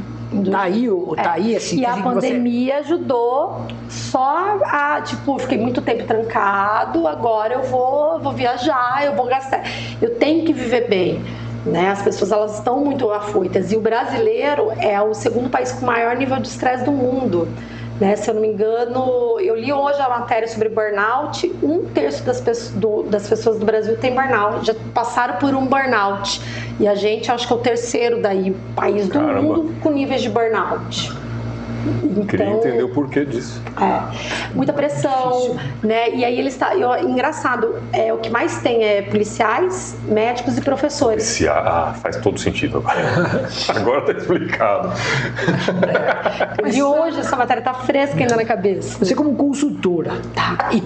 Tá aí, assim. E a pandemia ajudou só a, tipo, fiquei muito tempo trancado, agora eu vou viajar, eu vou gastar. Eu tenho que viver bem, né? As pessoas, elas estão muito afoitas. E o brasileiro é o segundo país com maior nível de estresse do mundo. Né, se eu não me engano, eu li hoje a matéria sobre burnout. 1/3 das pessoas do Brasil tem burnout, já passaram por um burnout. E a gente, acho que é o terceiro país do mundo com níveis de burnout. Então, queria entender o porquê disso. Muita pressão, né? E aí engraçado, o que mais tem é policiais, médicos e professores. Faz todo sentido agora. Agora tá explicado. E hoje essa matéria tá fresca ainda na cabeça. Você como consultora, e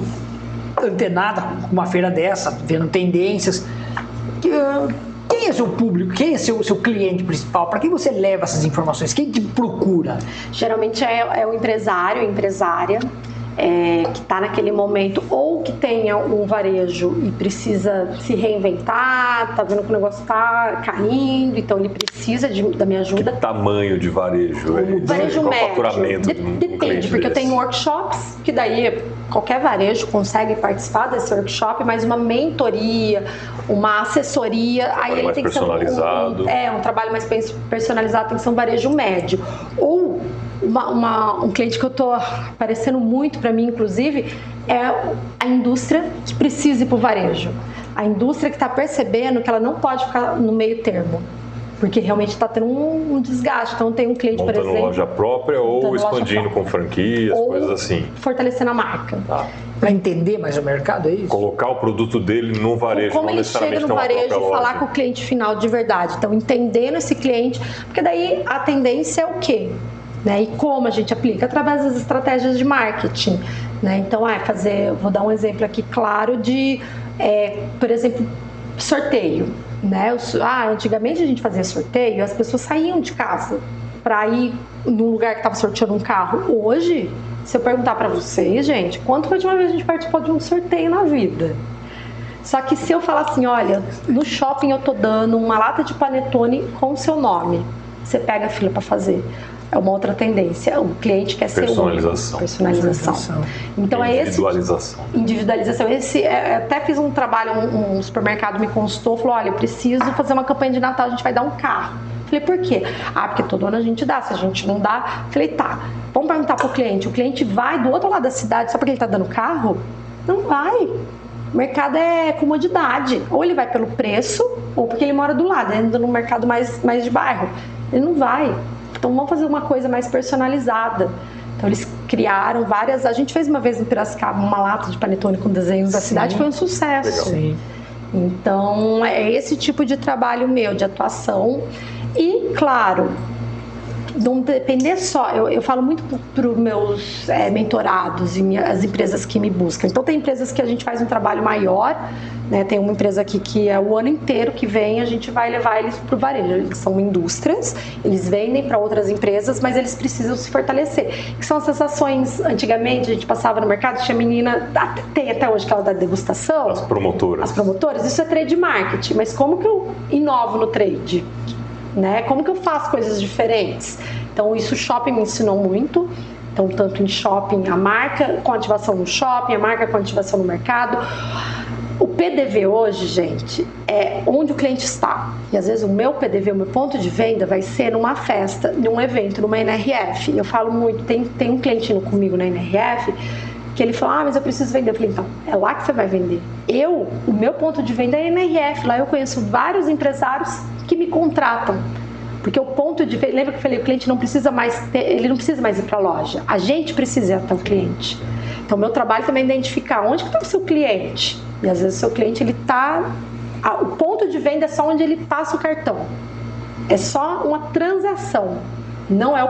antenada com uma feira dessa, vendo tendências, quem é seu público? Quem é seu cliente principal? Para quem você leva essas informações? Quem te procura? Geralmente é o empresário, a empresária, que está naquele momento, ou que tenha um varejo e precisa se reinventar, tá vendo que o negócio tá caindo, então ele precisa da minha ajuda. Que tamanho de varejo? Varejo médio. Faturamento depende, porque eu tenho workshops, que daí qualquer varejo consegue participar desse workshop, mas uma mentoria, uma assessoria, aí ele tem que ser um trabalho mais personalizado, tem que ser um varejo médio. Ou um cliente que eu estou aparecendo muito para mim, inclusive, é a indústria que precisa ir para o varejo. A indústria que está percebendo que ela não pode ficar no meio termo, porque realmente está tendo um desgaste. Então tem um cliente, por exemplo, loja própria ou expandindo com franquias, ou coisas assim. Fortalecendo a marca. Para entender mais o mercado, é isso? Colocar o produto dele no varejo, como não ele necessariamente chega no varejo e falar com o cliente final de verdade. Então, entendendo esse cliente, porque daí a tendência é o quê? Né? E como a gente aplica? Através das estratégias de marketing. Né? Então, vou dar um exemplo aqui claro de, por exemplo, sorteio. Né? Antigamente a gente fazia sorteio, as pessoas saíam de casa para ir num lugar que estava sorteando um carro. Hoje, se eu perguntar para vocês, gente, quanto foi de uma vez a gente participou de um sorteio na vida? Só que se eu falar assim, olha, no shopping eu tô dando uma lata de panetone com o seu nome, você pega a fila para fazer. É uma outra tendência. O cliente quer ser personalização. Então individualização. Até fiz um trabalho, um supermercado me consultou, falou, olha, eu preciso fazer uma campanha de Natal, a gente vai dar um carro. Falei, por quê? Porque todo ano a gente dá, se a gente não dá, falei, tá, vamos perguntar pro cliente. O cliente vai do outro lado da cidade só porque ele tá dando carro? Não vai. O mercado é comodidade. Ou ele vai pelo preço, ou porque ele mora do lado, ainda no mercado mais de bairro. Ele não vai. Então vamos fazer uma coisa mais personalizada. Então eles criaram várias. A gente fez uma vez em Piracicaba uma lata de panetone com desenhos da cidade, foi um sucesso. Legal. Então é esse tipo de trabalho meu, de atuação. E claro, não depender só. Eu falo muito para os meus mentorados e as empresas que me buscam. Então tem empresas que a gente faz um trabalho maior. Né, tem uma empresa aqui que é o ano inteiro que vem, a gente vai levar eles para o varejo. Eles são indústrias, eles vendem para outras empresas, mas eles precisam se fortalecer. Que são as ações, antigamente a gente passava no mercado, tinha menina, tem até hoje aquela da degustação. As promotoras, isso é trade marketing, mas como que eu inovo no trade? Né? Como que eu faço coisas diferentes? Então isso o shopping me ensinou muito. Então tanto em shopping, a marca com ativação no shopping, a marca com ativação no mercado. O PDV hoje, gente, é onde o cliente está. E às vezes o meu PDV, o meu ponto de venda vai ser numa festa, num evento, numa NRF. Eu falo muito, tem um cliente indo comigo na NRF que ele fala, mas eu preciso vender. Eu falei, então, é lá que você vai vender. O meu ponto de venda é NRF. Lá eu conheço vários empresários que me contratam. Porque o ponto de venda, lembra que eu falei, o cliente não precisa mais ele não precisa mais ir para a loja. A gente precisa ir até o cliente. Então, meu trabalho também é identificar onde que está o seu cliente. E às vezes o seu cliente, o ponto de venda é só onde ele passa o cartão. É só uma transação. Não é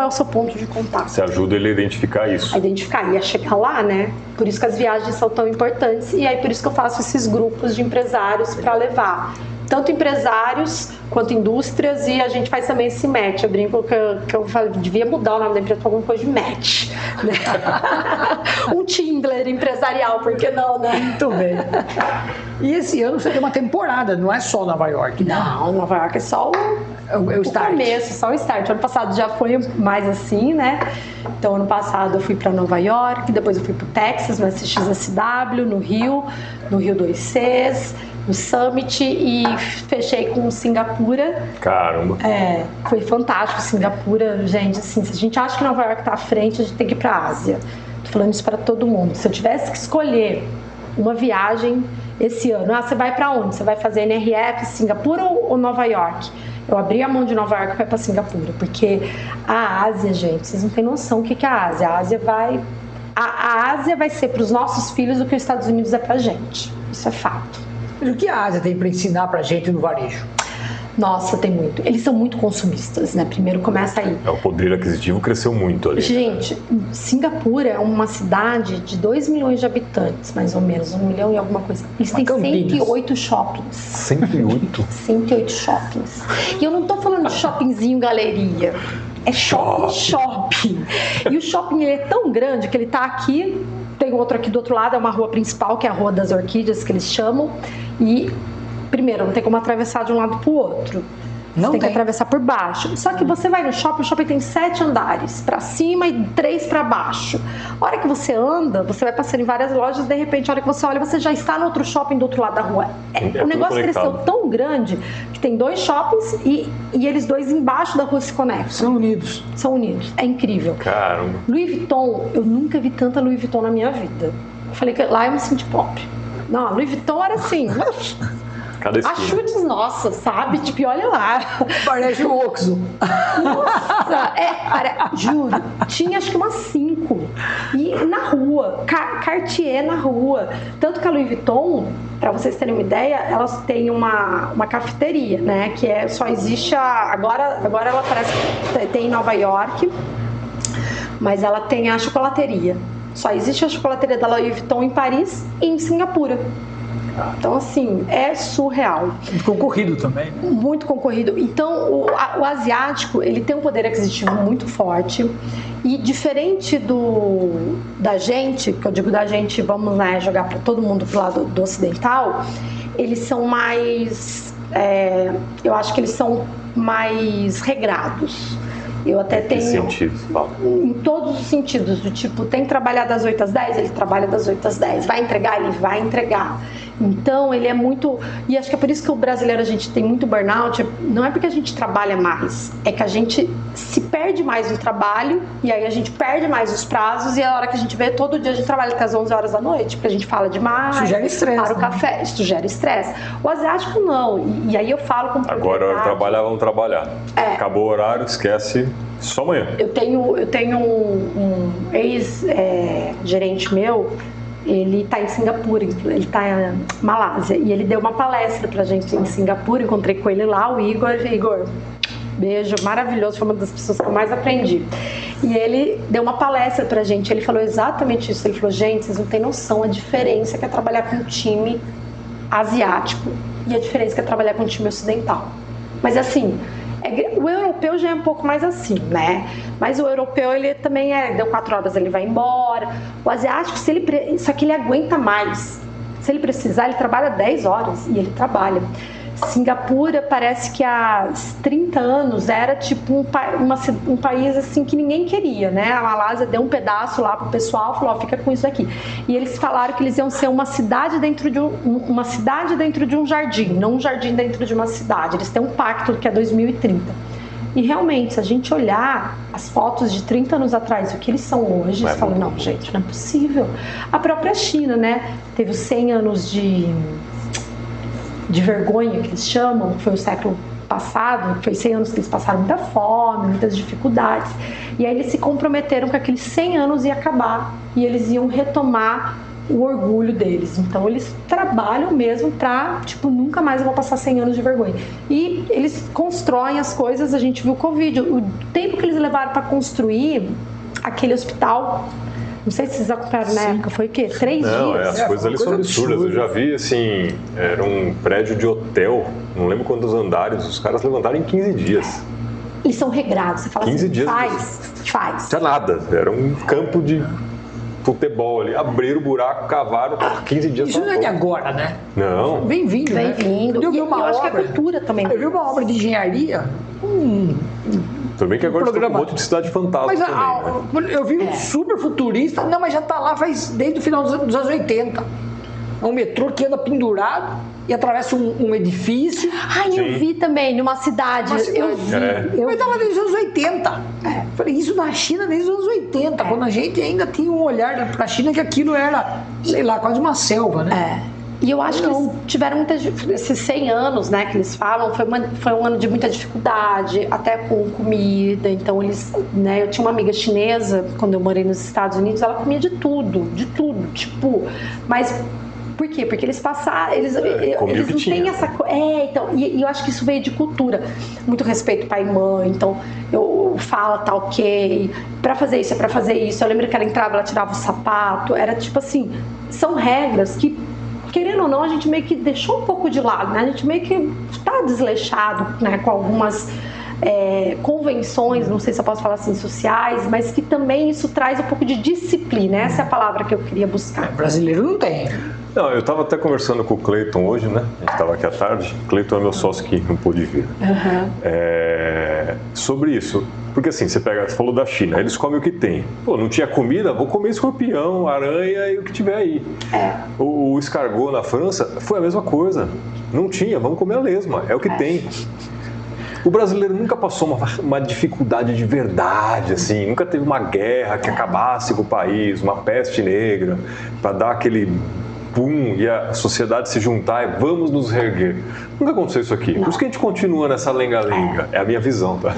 o seu ponto de contato. Você ajuda ele a identificar isso. A identificar e a chegar lá, né? Por isso que as viagens são tão importantes. E aí por isso que eu faço esses grupos de empresários para levar tanto empresários quanto indústrias, e a gente faz também esse match. Eu brinco que eu devia mudar o nome da empresa para alguma coisa de match, né? Um Tinder empresarial, por que não, né? Muito bem. E esse ano você tem uma temporada, não é só Nova York, né? Não, Nova York é só o start. Começo, só o start. Ano passado já foi mais assim, né? Então, ano passado eu fui para Nova York, depois eu fui para o Texas, no SXSW, no Rio 2Cs, no Summit, e fechei com Singapura. Caramba! Foi fantástico Singapura, gente. Assim, se a gente acha que Nova York está à frente, a gente tem que ir para a Ásia. Tô falando isso para todo mundo. Se eu tivesse que escolher uma viagem esse ano, você vai para onde? Você vai fazer NRF, Singapura ou Nova York? Eu abri a mão de Nova York e fui para Singapura, porque a Ásia, gente, vocês não têm noção o que é a Ásia. A Ásia vai ser para os nossos filhos o que os Estados Unidos é para a gente. Isso é fato. Mas o que a Ásia tem para ensinar para a gente no varejo? Nossa, tem muito. Eles são muito consumistas, né? Primeiro começa aí. O poder aquisitivo cresceu muito ali. Gente, Singapura é uma cidade de 2 milhões de habitantes, mais ou menos, 1 milhão e alguma coisa. Eles têm 108 shoppings. 108? 108 shoppings. E eu não tô falando de shoppingzinho galeria. É shopping. E o shopping ele é tão grande que ele tá aqui, tem outro aqui do outro lado, é uma rua principal, que é a Rua das Orquídeas, que eles chamam. E, primeiro, não tem como atravessar de um lado pro outro. Você tem que atravessar por baixo. Só que você vai no shopping, o shopping tem 7 andares para cima e 3 para baixo. A hora que você anda, você vai passando em várias lojas, de repente, a hora que você olha, você já está no outro shopping do outro lado da rua. O negócio cresceu tão grande que tem 2 shoppings e eles 2 embaixo da rua se conectam. São unidos. É incrível. Caramba. Louis Vuitton, eu nunca vi tanta Louis Vuitton na minha vida. Eu falei que lá eu me senti pobre. Não, Louis Vuitton era assim... A chutes nossas, sabe? Tipo, olha lá. Parece o Oxo. Nossa, juro, tinha acho que umas 5. E na rua, Cartier na rua. Tanto que a Louis Vuitton, para vocês terem uma ideia, elas têm uma cafeteria, né? Que só existe agora ela parece que tem em Nova York, mas ela tem a chocolateria. Só existe a chocolateria da Louis Vuitton em Paris e em Singapura. Então, assim, é surreal. Muito concorrido também, né? Muito concorrido. Então, o asiático, ele tem um poder aquisitivo muito forte. E diferente da gente, que eu digo da gente, vamos, né, jogar para todo mundo pro lado do ocidental, eles são mais... eu acho que eles são mais regrados. Eu até tenho... Em que sentido? Em todos os sentidos, do tipo, tem que trabalhar das 8 às 10, ele trabalha das 8 às 10. Vai entregar, ele vai entregar. Então, ele é muito... E acho que é por isso que o brasileiro, a gente tem muito burnout. Não é porque a gente trabalha mais, é que a gente se perde mais no trabalho, e aí a gente perde mais os prazos, e a hora que a gente vê, todo dia a gente trabalha até as 11 horas da noite, porque a gente fala demais. Isso gera estresse. Para o café, isso gera estresse. O asiático, não. E aí eu falo com o Agora, a hora de trabalhar, vamos trabalhar. Acabou o horário, esquece... Só amanhã. Eu tenho um ex-gerente meu, ele está em Singapura, ele está em Malásia, e ele deu uma palestra pra gente em Singapura, encontrei com ele lá, o Igor, beijo, maravilhoso, foi uma das pessoas que eu mais aprendi. E ele deu uma palestra pra gente, ele falou exatamente isso, ele falou, gente, vocês não têm noção a diferença que é trabalhar com um time asiático e a diferença que é trabalhar com um time ocidental. Mas assim... O europeu já é um pouco mais assim, né? Mas o europeu, ele também deu 4 horas, ele vai embora. O asiático, só que ele aguenta mais. Se ele precisar, ele trabalha 10 horas e ele trabalha. Singapura parece que há 30 anos era tipo um país assim que ninguém queria, né? A Malásia deu um pedaço lá pro pessoal, falou, fica com isso aqui. E eles falaram que eles iam ser uma cidade dentro de um jardim, não um jardim dentro de uma cidade. Eles têm um pacto que é 2030. E realmente, se a gente olhar as fotos de 30 anos atrás, o que eles são hoje, você fala, não, gente, não é possível. A própria China, né? Teve os 100 anos de vergonha, que eles chamam, que foi o século passado, foi 100 anos que eles passaram muita fome, muitas dificuldades, e aí eles se comprometeram que aqueles 100 anos ia acabar, e eles iam retomar o orgulho deles. Então eles trabalham mesmo pra, tipo, nunca mais eu vou passar 100 anos de vergonha. E eles constroem as coisas, a gente viu o Covid, o tempo que eles levaram para construir aquele hospital. Não sei se vocês acompanharam na época, foi o quê? 3 dias? Não, as coisas ali são absurdas. Eu já vi, assim, era um prédio de hotel, não lembro quantos andares, os caras levantaram em 15 dias. Eles são regrados, você fala 15 assim, dias faz. Não tinha nada, era um campo de futebol ali, abriram o buraco, cavaram, 15 dias. Isso não é de agora, né? Não. Vem vindo, né? Eu acho que é cultura também. Eu vi uma obra de engenharia, Tudo bem que agora está com um monte de cidade fantasma mas também, né? Eu vi um super futurista, não, mas já está lá desde o final dos anos 80. É um metrô que anda pendurado e atravessa um edifício. Ai, eu vi também, numa cidade. Eu vi. Mas está lá desde os anos 80. Falei, isso na China desde os anos 80, quando a gente ainda tinha um olhar para a China que aquilo era, sei lá, quase uma selva, né? E eu acho que eles tiveram muitas... Esses 100 anos, né, que eles falam, foi um ano de muita dificuldade, até com comida. Então, eles... né, eu tinha uma amiga chinesa, quando eu morei nos Estados Unidos, ela comia de tudo, tipo... Mas... Por quê? Porque eles passaram, eles não têm essa coisa. Então, e eu acho que isso veio de cultura. Muito respeito pai e mãe, então eu falo, tá ok, pra fazer isso é pra fazer isso. Eu lembro que ela entrava, ela tirava o sapato, era tipo assim, são regras que, querendo ou não, a gente meio que deixou um pouco de lado, né? A gente meio que tá desleixado, né, com algumas convenções, não sei se eu posso falar assim, sociais, mas que também isso traz um pouco de disciplina. Essa é a palavra que eu queria buscar. O brasileiro não tem. Não, eu estava até conversando com o Cleiton hoje, né? A gente estava aqui à tarde. O Cleiton é meu sócio que não pôde vir. Sobre isso. Porque assim, você falou da China, eles comem o que tem. Pô, não tinha comida, vou comer escorpião, aranha e o que tiver aí. O escargot na França foi a mesma coisa. Não tinha, vamos comer a lesma, é o que tem. O brasileiro nunca passou uma dificuldade de verdade, assim, nunca teve uma guerra que acabasse com o país, uma peste negra, para dar aquele boom e a sociedade se juntar e vamos nos reerguer. Nunca aconteceu isso aqui. Por isso que a gente continua nessa lenga-lenga. É a minha visão, tá?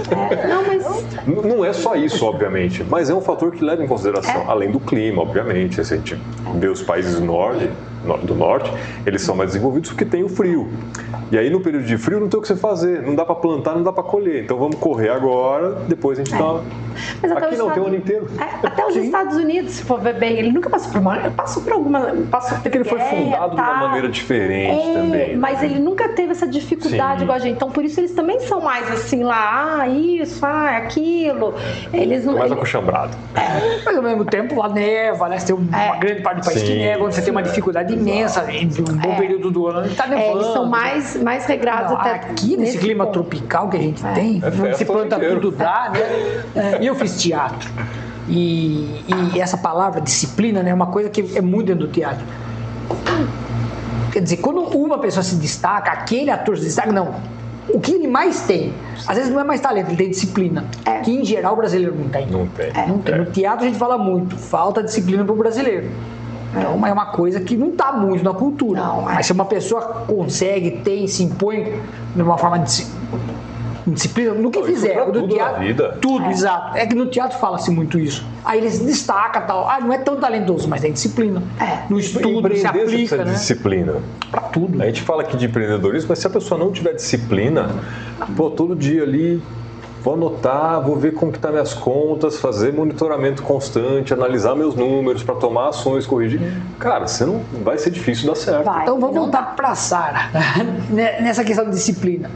Não é só isso, obviamente, mas é um fator que leva em consideração, além do clima, obviamente. Se a gente vê os países do norte, eles são mais desenvolvidos porque tem o frio. E aí no período de frio não tem o que você fazer, não dá para plantar, não dá para colher. Então vamos correr agora, depois a gente dá... Mas aqui não, tem o ano inteiro. Até os Estados Unidos, se for ver bem, ele nunca passou por uma... Passou por que ele foi fundado de uma maneira diferente também. Mas ele nunca teve essa dificuldade igual a gente. Então por isso eles também são mais assim lá, isso, aquilo. Eles não... mais acostumbrados. Mas ao mesmo tempo lá neva, né? Você tem uma grande parte do país que neva, onde você tem uma dificuldade imensa, um bom período do ano está nevando. Eles são mais regrados até aqui nesse clima tropical que a gente tem, onde se planta tudo dá, né? E eu fiz teatro. E essa palavra disciplina, né, é uma coisa que é muito dentro do teatro. Quer dizer, quando uma pessoa se destaca, aquele ator se destaca, não. O que ele mais tem, às vezes não é mais talento, ele tem disciplina. Que em geral o brasileiro não tem. Não tem. No teatro a gente fala muito, falta disciplina para o brasileiro. Então é uma coisa que não está muito na cultura. Mas se uma pessoa consegue, se impõe de uma forma disciplina, no que fizer. No teatro, vida. Tudo, exato. É que no teatro fala-se muito isso. Aí eles destacam tal. Não é tão talentoso, mas tem disciplina. No estudo se aplica, né? Disciplina. Pra tudo. A gente fala aqui de empreendedorismo, mas se a pessoa não tiver disciplina, todo dia ali vou anotar, vou ver como que tá minhas contas, fazer monitoramento constante, analisar meus números para tomar ações, corrigir. Cara, vai ser difícil dar certo. Então vamos voltar para a Sara, nessa questão de disciplina.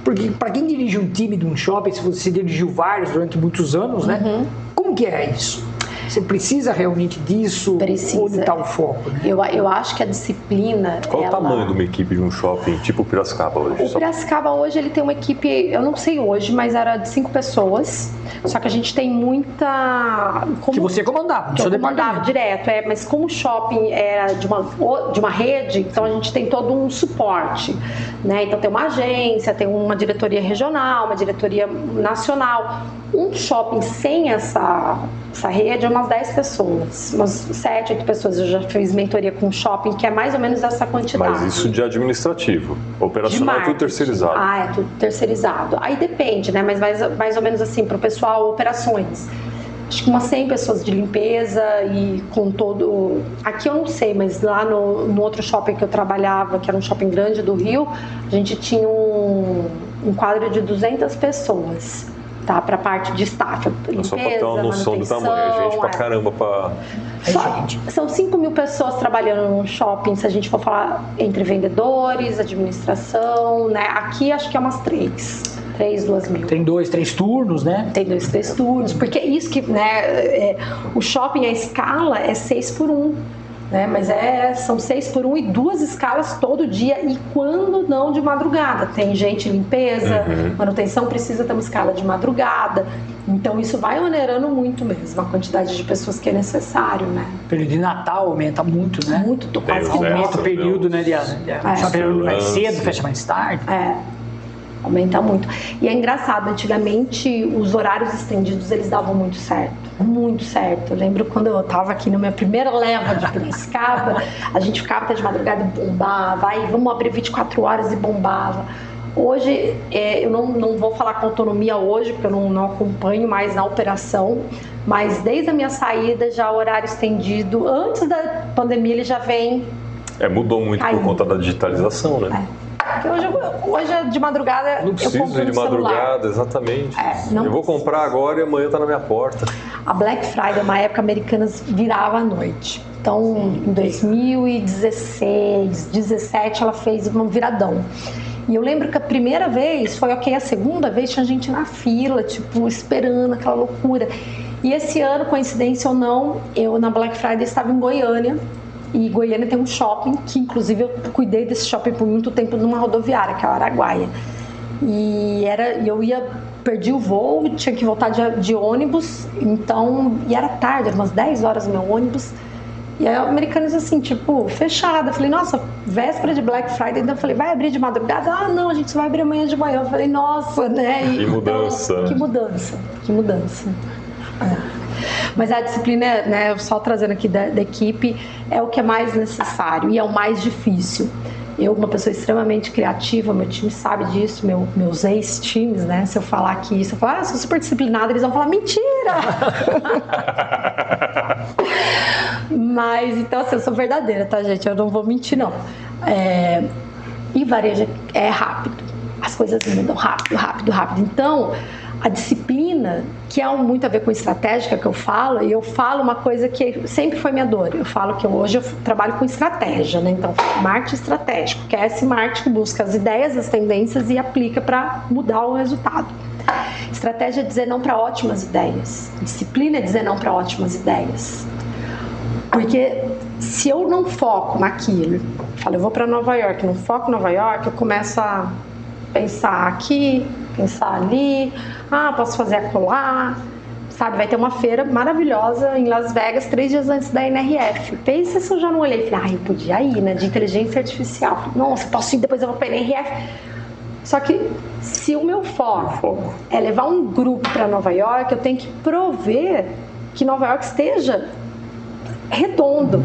Porque para quem dirige um time de um shopping, se você dirigiu vários durante muitos anos, né? Como que é isso? Você precisa realmente disso? Precisa. Onde está o foco? Né? Eu acho que a disciplina... Qual o tamanho de uma equipe de um shopping, tipo o Piracicaba hoje? O Piracicaba hoje, ele tem uma equipe, eu não sei hoje, mas era de 5 pessoas. Só que a gente tem muita... que você comandava, que eu comandava direto, mas como o shopping era de uma rede, então a gente tem todo um suporte, né? Então tem uma agência, tem uma diretoria regional, uma diretoria nacional. Um shopping sem essa rede é umas 10 pessoas, umas 7, 8 pessoas. Eu já fiz mentoria com um shopping que é mais ou menos essa quantidade. Mas isso de administrativo, operacional é tudo terceirizado. É tudo terceirizado. Aí depende, né? Mas mais ou menos assim, para o pessoal, operações. acho que umas 100 pessoas de limpeza e com todo... Aqui eu não sei, mas lá no outro shopping que eu trabalhava, que era um shopping grande do Rio, a gente tinha um quadro de 200 pessoas, tá? Pra parte de staff, limpeza, só pra ter uma noção do tamanho, é gente pra caramba pra... São 5 mil pessoas trabalhando no shopping, se a gente for falar entre vendedores, administração, né? Aqui acho que é umas 2 mil. Tem 2, 3 turnos, né? Tem 2, 3 turnos, porque isso que, né, o shopping, a escala é 6x1, né? Mas são 6x1 e 2 escalas todo dia, e quando não de madrugada. Tem gente limpeza, manutenção precisa ter uma escala de madrugada. Então isso vai onerando muito mesmo a quantidade de pessoas que é necessário, né? O período de Natal aumenta muito, né? Muito, quase que aumenta o período, né? Shopping mais cedo, fecha mais tarde. Aumenta muito. E é engraçado, antigamente os horários estendidos eles davam muito certo. Muito certo. Eu lembro quando eu estava aqui na minha primeira leva de Piracicaba, a gente ficava até de madrugada e bombava, aí vamos abrir 24 horas e bombava. Hoje, eu não vou falar com autonomia hoje, porque eu não acompanho mais na operação, mas desde a minha saída já o horário estendido, antes da pandemia ele já vem... mudou muito por conta da digitalização, né? Porque hoje de madrugada não preciso eu compro de madrugada, exatamente. Eu vou comprar agora e amanhã tá na minha porta. A Black Friday, uma época, Americanas virava à noite. Então, em 2016, 2017, ela fez um viradão. E eu lembro que a primeira vez foi ok, a segunda vez tinha gente na fila, tipo, esperando aquela loucura. E esse ano, coincidência ou não, eu na Black Friday estava em Goiânia. E Goiânia tem um shopping, que inclusive eu cuidei desse shopping por muito tempo numa rodoviária, que é a Araguaia. E perdi o voo, tinha que voltar de ônibus, então, e era tarde, eram umas 10 horas o meu ônibus. E aí, Americanas assim, tipo, fechada. Eu falei, nossa, véspera de Black Friday. Então eu falei, vai abrir de madrugada? Ah, não, a gente só vai abrir amanhã de manhã. Eu falei, nossa, né? Que mudança. Então, que mudança. Mas a disciplina, né, só trazendo aqui da equipe, é o que é mais necessário e é o mais difícil. Eu, uma pessoa extremamente criativa, meu time sabe disso, meus ex-times, né? Se eu falar aqui, se eu falar, sou super disciplinada, eles vão falar, mentira! Mas, então, assim, eu sou verdadeira, tá, gente? Eu não vou mentir, não. E varejo é rápido. As coisas mudam rápido. Então, a disciplina, que é muito a ver com estratégica que eu falo, e eu falo uma coisa que sempre foi minha dor. Eu falo que hoje eu trabalho com estratégia, né? Então, marketing estratégico, que é esse marketing que busca as ideias, as tendências e aplica para mudar o resultado. Estratégia é dizer não para ótimas ideias. Disciplina é dizer não para ótimas ideias. Porque se eu não foco naquilo, eu vou para Nova York, não foco em Nova York, eu começo a pensar aqui, pensar ali, posso fazer acolá, sabe? Vai ter uma feira maravilhosa em Las Vegas 3 dias antes da NRF. Pensa se eu já não olhei e falei, eu podia ir, né? De inteligência artificial. Falei, nossa, posso ir, depois eu vou para a NRF. Só que se o meu foco é levar um grupo para Nova York, eu tenho que prover que Nova York esteja redondo.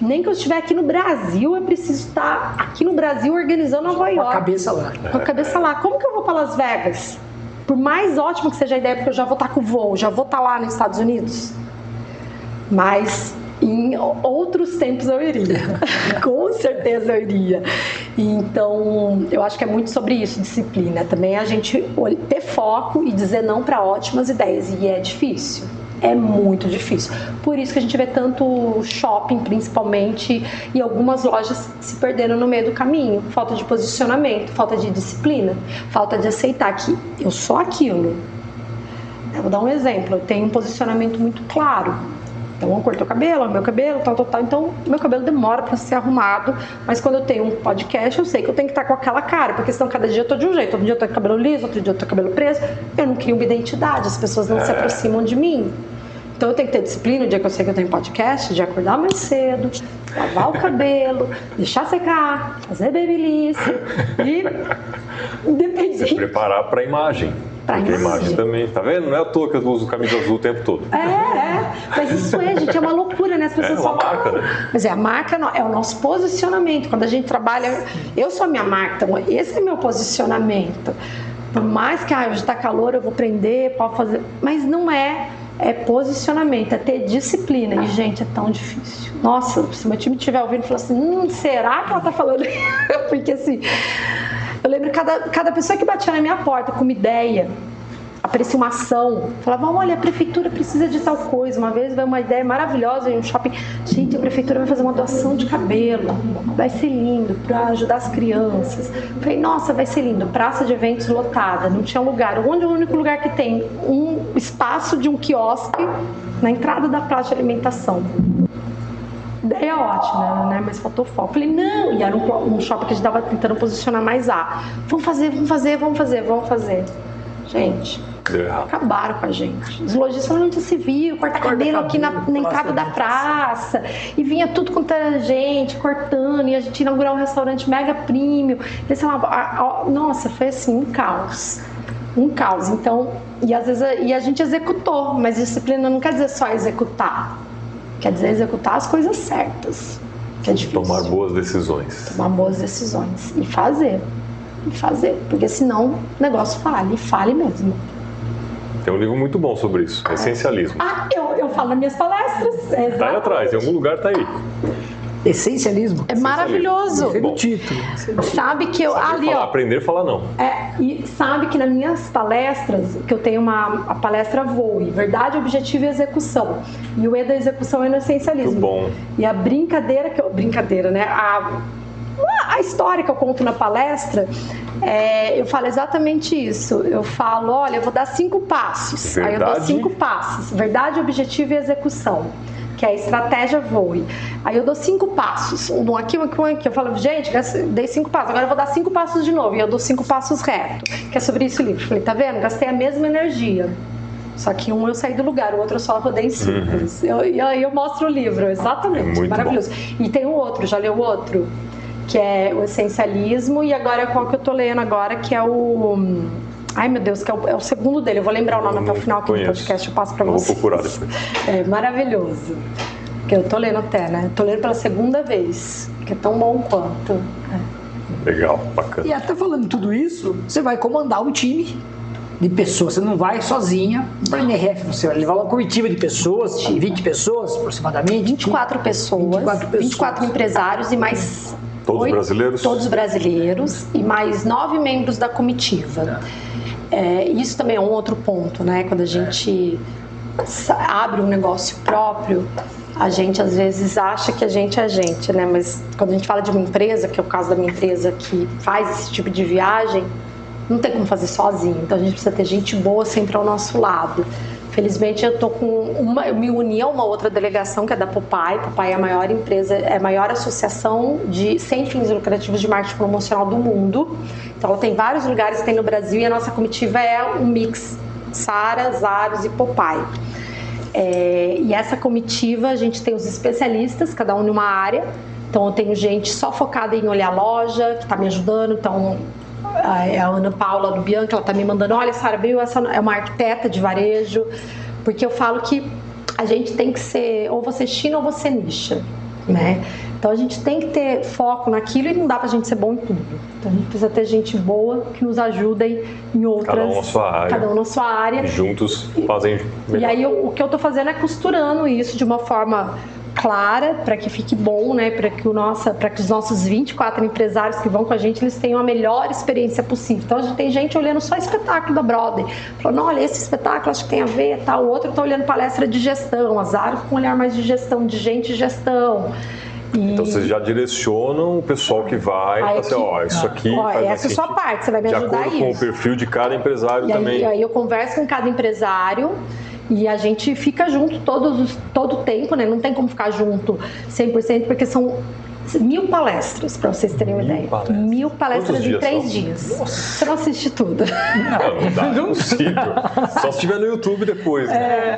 Nem que eu estiver aqui no Brasil, eu preciso estar aqui no Brasil organizando Nova York. Com a cabeça lá. Com a cabeça lá. Como que eu vou para Las Vegas? Por mais ótimo que seja a ideia, porque eu já vou estar com o voo, já vou estar lá nos Estados Unidos. Mas em outros tempos eu iria. Com certeza eu iria. Então, eu acho que é muito sobre isso, disciplina. Também a gente ter foco e dizer não para ótimas ideias. E é difícil. É muito difícil. Por isso que a gente vê tanto shopping, principalmente, e algumas lojas se perdendo no meio do caminho. Falta de posicionamento, falta de disciplina, falta de aceitar que eu sou aquilo. Eu vou dar um exemplo. Eu tenho um posicionamento muito claro. Então, eu corto o cabelo, meu cabelo, tal. Então, meu cabelo demora para ser arrumado, mas quando eu tenho um podcast, eu sei que eu tenho que estar com aquela cara, porque senão cada dia eu tô de um jeito. Outro dia eu tô com cabelo liso, outro dia eu tô com cabelo preso. Eu não crio uma identidade, as pessoas não se aproximam de mim. Então, eu tenho que ter disciplina o dia que eu sei que eu tenho podcast, de acordar mais cedo, lavar o cabelo, deixar secar, fazer babyliss e independente. Se preparar para a imagem. Porque a imagem também, tá vendo? Não é à toa que eu uso camisa azul o tempo todo. Mas isso gente, é uma loucura, né? As pessoas falam, marca, né? Mas a marca é o nosso posicionamento. Quando a gente trabalha, eu sou a minha marca, então esse é meu posicionamento. Por mais que hoje tá calor, eu vou prender, posso fazer, mas não é é posicionamento, é ter disciplina. E, gente, é tão difícil. Nossa, se meu time estiver ouvindo e falar assim, será que ela tá falando? Porque assim, eu lembro cada pessoa que batia na minha porta com uma ideia, aparecia uma ação, falava, olha, a prefeitura precisa de tal coisa. Uma vez veio uma ideia maravilhosa em um shopping, gente, a prefeitura vai fazer uma doação de cabelo, vai ser lindo, para ajudar as crianças. Eu falei, nossa, vai ser lindo, praça de eventos lotada, não tinha lugar. Onde é o único lugar que tem um espaço de um quiosque na entrada da praça de alimentação? Ideia ótima, né? Mas faltou foco. Falei, não, e era um shopping que a gente estava tentando posicionar mais vamos fazer. Gente, acabaram com a gente. Os lojistas falaram, onde se viu, corta cabelo aqui na entrada da praça. E vinha tudo com gente, cortando. E a gente inaugurar um restaurante mega premium. Eles falavam, nossa, foi assim, um caos. Então, e às vezes a gente executou. Mas disciplina não quer dizer só executar. Quer dizer executar as coisas certas. Que é difícil. Tomar boas decisões. E fazer. Porque senão o negócio fale mesmo. Tem um livro muito bom sobre isso, Essencialismo. Eu falo nas minhas palestras. Tá aí atrás, em algum lugar tá aí. Essencialismo? É maravilhoso. No título. Sabe que eu... Aprender a falar não. E sabe que nas minhas palestras, que eu tenho a palestra VOE, Verdade, Objetivo e Execução. E o E da execução é no essencialismo. Muito bom. E a brincadeira, né? A história que eu conto na palestra, eu falo exatamente isso. Eu falo, olha, eu vou dar 5 passos. Verdade. Aí eu dou 5 passos. Verdade, objetivo e execução. Que é a estratégia VOE. Aí eu dou 5 passos. Um aqui. Eu falo, gente, dei 5 passos. Agora eu vou dar 5 passos de novo. E eu dou 5 passos reto. Que é sobre isso o livro. Falei, tá vendo? Gastei a mesma energia. Só que um eu saí do lugar, o outro eu só rodei em círculos. E aí eu mostro o livro, exatamente. Muito maravilhoso. Bom. E tem um outro, já leu o outro? Que é o essencialismo, e agora qual que eu tô lendo agora, que é o... Ai, meu Deus, que é o segundo dele. Eu vou lembrar o nome até o final aqui do podcast, eu passo pra vocês. Vou procurar depois. É maravilhoso. Que eu tô lendo até, né? Tô lendo pela segunda vez, que é tão bom quanto. Legal, bacana. E até falando tudo isso, você vai comandar um time de pessoas. Você não vai sozinha para a NRF, você vai levar uma comitiva de pessoas, 20 pessoas aproximadamente. 24 pessoas, 24 empresários e mais... Todos brasileiros? Todos brasileiros e mais 9 membros da comitiva. Isso também é um outro ponto, né? Quando a gente abre um negócio próprio, a gente às vezes acha que a gente é a gente, né? Mas quando a gente fala de uma empresa, que é o caso da minha empresa que faz esse tipo de viagem, não tem como fazer sozinho. Então a gente precisa ter gente boa sempre ao nosso lado. Felizmente eu me uni a uma outra delegação que é da Popeye. Popeye é a maior empresa, é a maior associação sem fins lucrativos de marketing promocional do mundo. Então ela tem vários lugares que tem no Brasil e a nossa comitiva é um mix Sara, Zaros e Popeye. E essa comitiva a gente tem os especialistas, cada um numa área. Então eu tenho gente só focada em olhar a loja, que está me ajudando. Então a Ana Paula do Bianca, ela tá me mandando, olha, Sara, veio essa, é uma arquiteta de varejo, porque eu falo que a gente tem que ser, ou você China ou você nicha, né? Então a gente tem que ter foco naquilo e não dá pra gente ser bom em tudo. Então a gente precisa ter gente boa que nos ajudem em outras. Cada um na sua área. Cada um na sua área. E juntos fazem melhor. E aí o que eu tô fazendo é costurando isso de uma forma clara, para que fique bom, né? Para que os nossos 24 empresários que vão com a gente, eles tenham a melhor experiência possível. Então a gente tem gente olhando só espetáculo da Broadway, falando, olha, esse espetáculo acho que tem a ver, tal. O outro tá olhando palestra de gestão, as áreas com um olhar mais de gestão, de gente e gestão. Então vocês já direcionam o pessoal que vai, assim, isso aqui faz essa é a sua parte, você vai me ajudar isso. De acordo com o perfil de cada empresário também. E aí eu converso com cada empresário e a gente fica junto todo o tempo, né? Não tem como ficar junto 100%, porque são 1000 palestras, para vocês terem uma ideia. 1000 palestras em 3 dias. Nossa. Você não assiste tudo. Não dá, não é possível. Só se estiver no YouTube depois. Né?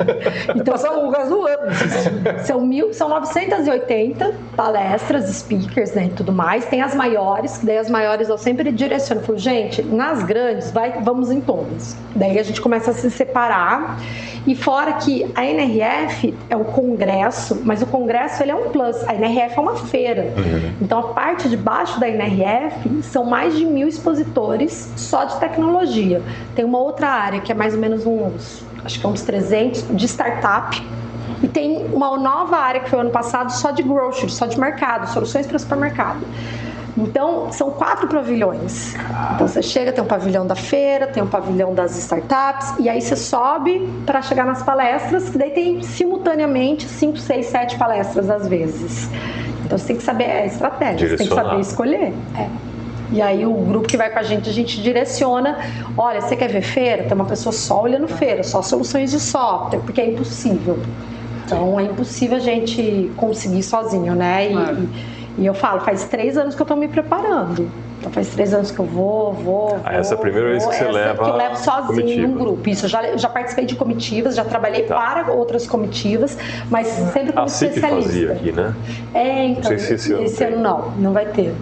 Então são o resto do ano. São 980 palestras, speakers, né, e tudo mais. Tem as maiores, que daí as maiores eu sempre direciono. Eu falo, gente, nas grandes, vamos em todas. Daí a gente começa a se separar. E fora que a NRF é o congresso, mas o congresso ele é um plus. A NRF é uma feira. Então a parte de baixo da NRF são mais de 1000 expositores só de tecnologia. Tem uma outra área que é mais ou menos uns acho que uns 300 de startup. E tem uma nova área que foi ano passado só de grocery, só de mercado, soluções para supermercado. Então, são 4 pavilhões. Então, você chega, tem um pavilhão da feira, tem um pavilhão das startups, e aí você sobe para chegar nas palestras, que daí tem simultaneamente 5, 6, 7 palestras às vezes. Então, você tem que saber a estratégia, você tem que saber escolher. E aí, o grupo que vai com a gente direciona. Olha, você quer ver feira? Tem uma pessoa só olhando feira, só soluções de software, porque é impossível. Então, é impossível a gente conseguir sozinho, né? E eu falo, faz 3 anos que eu estou me preparando. Então faz 3 anos que eu vou. Essa é a primeira vez que você leva. Que eu levo sozinho num grupo. Isso, eu já participei de comitivas, já trabalhei para outras comitivas, mas sempre como especialista. A CIP fazia aqui, né? Então, não sei se esse ano não vai ter.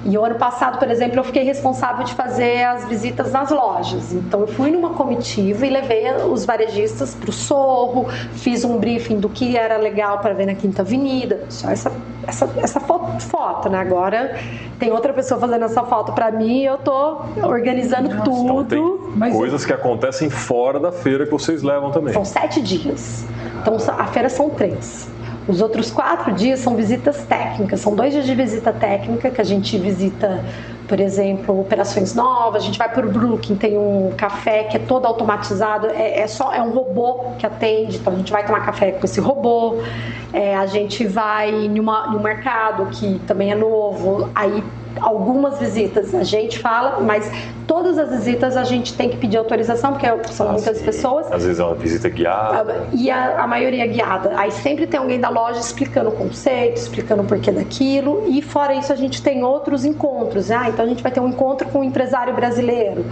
E o ano passado, por exemplo, eu fiquei responsável de fazer as visitas nas lojas. Então, eu fui numa comitiva e levei os varejistas para o Sorro, fiz um briefing do que era legal para ver na Quinta Avenida. Só essa foto, né? Agora tem outra pessoa fazendo essa foto para mim e eu tô organizando tudo. Então, tem coisas que acontecem fora da feira que vocês levam também. São 7 dias. Então, a feira são 3. Os outros 4 dias são visitas técnicas, são 2 dias de visita técnica, que a gente visita, por exemplo, operações novas, a gente vai para o Brooklyn, tem um café que é todo automatizado, é um robô que atende, então a gente vai tomar café com esse robô, a gente vai num mercado que também é novo, aí algumas visitas a gente fala, mas todas as visitas a gente tem que pedir autorização, porque são muitas pessoas. Às vezes é uma visita guiada. E a maioria é guiada. Aí sempre tem alguém da loja explicando o conceito, explicando o porquê daquilo. E fora isso a gente tem outros encontros. Então a gente vai ter um encontro com um empresário brasileiro.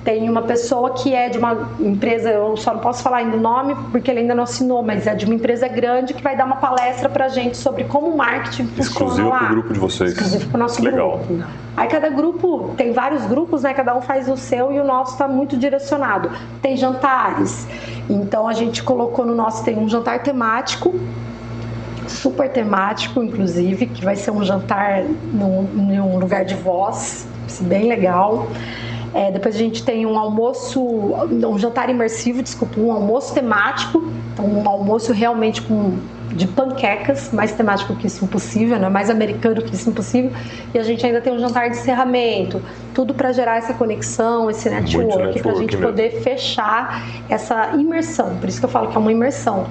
Tem uma pessoa que é de uma empresa, eu só não posso falar ainda o nome porque ele ainda não assinou, mas é de uma empresa grande que vai dar uma palestra pra gente sobre como o marketing funciona lá. Exclusivo pro grupo de vocês. Exclusivo pro nosso grupo. Aí cada grupo, tem vários grupos, né? Cada um faz o seu e o nosso está muito direcionado. Tem jantares, então a gente colocou no nosso, tem um jantar temático, super temático, inclusive, que vai ser um jantar num lugar de voz, bem legal. Depois a gente tem um jantar imersivo, um almoço temático, então um almoço realmente de panquecas, mais temático que isso impossível, né? Mais americano que isso impossível. E a gente ainda tem um jantar de encerramento, tudo para gerar essa conexão, esse network, para a gente poder fechar essa imersão. Por isso que eu falo que é uma imersão,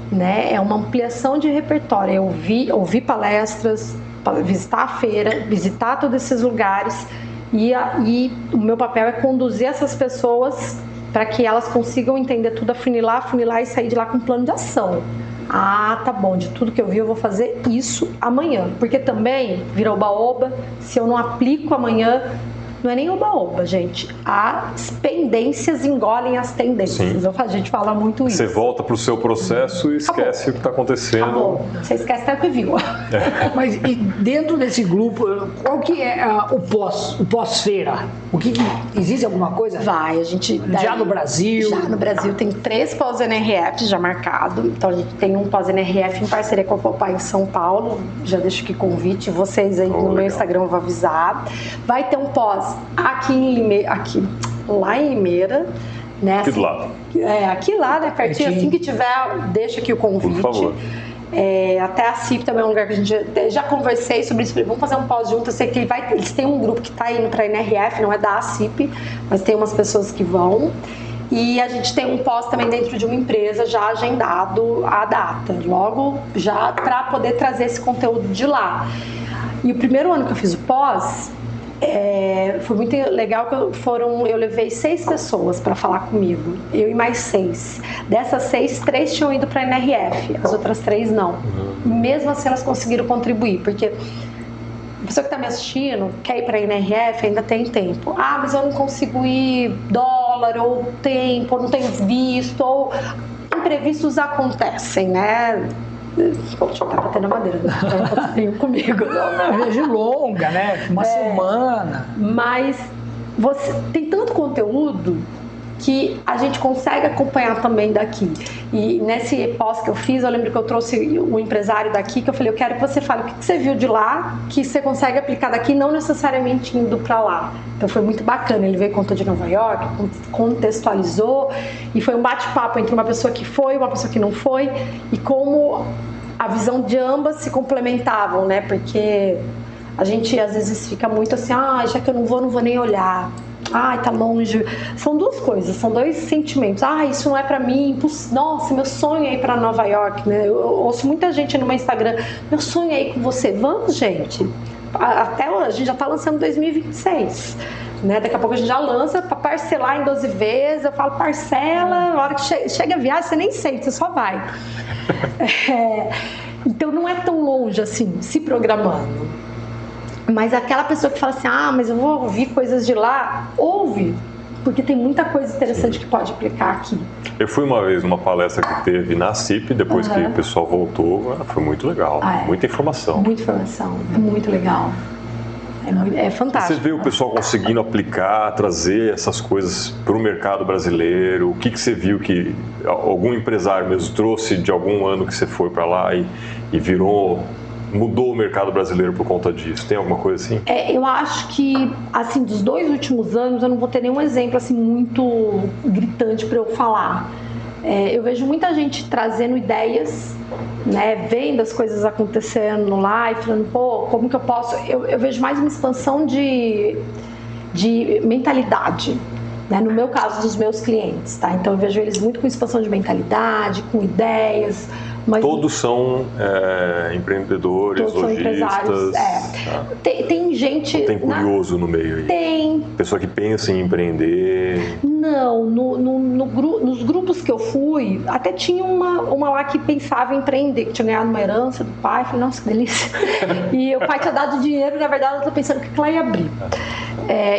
né? É uma ampliação de repertório. Eu ouvir palestras, visitar a feira, visitar todos esses lugares. E o meu papel é conduzir essas pessoas para que elas consigam entender tudo, afunilar e sair de lá com um plano de ação. Tá bom, de tudo que eu vi eu vou fazer isso amanhã. Porque também vira oba-oba, se eu não aplico amanhã, não é nem oba-oba, gente. As pendências engolem as tendências. A gente fala muito isso. Você volta pro seu processo e esquece o que está acontecendo. Acabou. Você esquece até o que viu. Mas e dentro desse grupo, qual que é o pós-feira? Existe alguma coisa? Vai, a gente... Já no Brasil? Já no Brasil tem 3 pós-NRF já marcado. Então a gente tem um pós-NRF em parceria com a Popeye em São Paulo. Já deixo aqui convite. Vocês aí no meu Instagram vão avisar. Vai ter um pós lá em Limeira, né? Aqui do lado. Aqui lá, né? Pertinho, assim que tiver, deixa aqui o convite. Por favor. Até a CIP também é um lugar que a gente já conversei sobre isso. Vamos fazer um pós junto. Eu sei que eles têm um grupo que está indo para a NRF, não é da CIP, mas tem umas pessoas que vão. E a gente tem um pós também dentro de uma empresa já agendado a data, logo já para poder trazer esse conteúdo de lá. E o primeiro ano que eu fiz o pós, foi muito legal que eu levei 6 pessoas para falar comigo, eu e mais 6. Dessas 6, 3 tinham ido para a NRF, as outras 3 não. E mesmo assim elas conseguiram contribuir, porque a pessoa que está me assistindo quer ir para a NRF, ainda tem tempo. Mas eu não consigo ir, dólar, ou tempo, ou não tenho visto, ou imprevistos acontecem, né? Poxa, tá batendo a madeira, né? Comigo. Não, viagem longa, né? Uma semana. Mas tem tanto conteúdo que a gente consegue acompanhar também daqui. E nesse pós que eu fiz, eu lembro que eu trouxe o empresário daqui, que eu falei, eu quero que você fale o que você viu de lá, que você consegue aplicar daqui, não necessariamente indo para lá. Então foi muito bacana, ele veio, contou de Nova York, contextualizou, e foi um bate-papo entre uma pessoa que foi e uma pessoa que não foi, e como a visão de ambas se complementavam, né? Porque a gente às vezes fica muito assim, já que eu não vou nem olhar. Tá longe. São duas coisas, são dois sentimentos. Isso não é pra mim. Nossa, meu sonho é ir pra Nova York, né? Eu ouço muita gente no meu Instagram, meu sonho é ir com você. Vamos, gente. Até a gente já tá lançando 2026. Né? Daqui a pouco a gente já lança para parcelar em 12 vezes. Eu falo, parcela, na hora que chega a viagem, você nem sente, você só vai. Então não é tão longe assim, se programando. Mas aquela pessoa que fala assim, mas eu vou ouvir coisas de lá, ouve, porque tem muita coisa interessante que pode aplicar aqui. Eu fui uma vez numa palestra que teve na CIP, depois que o pessoal voltou, foi muito legal, muita informação. Muita informação, muito legal. É fantástico. Você vê o pessoal conseguindo aplicar, trazer essas coisas para o mercado brasileiro? O que você viu que algum empresário mesmo trouxe de algum ano que você foi para lá e mudou o mercado brasileiro por conta disso? Tem alguma coisa assim? Eu acho que, assim, dos 2 últimos anos, eu não vou ter nenhum exemplo assim muito gritante para eu falar. Eu vejo muita gente trazendo ideias, né, vendo as coisas acontecendo lá e falando, como que eu posso... Eu vejo mais uma expansão de mentalidade, né, no meu caso, dos meus clientes, tá? Então eu vejo eles muito com expansão de mentalidade, com ideias... Mas todos são empreendedores, todos lojistas. São empresários. Tem gente... Ou tem curioso no meio aí? Tem. Pessoa que pensa em empreender. Não, nos grupos que eu fui, até tinha uma lá que pensava em empreender, que tinha ganhado uma herança do pai. Falei, nossa, que delícia. E o pai tinha dado dinheiro e, na verdade, ela tá pensando que ela ia abrir.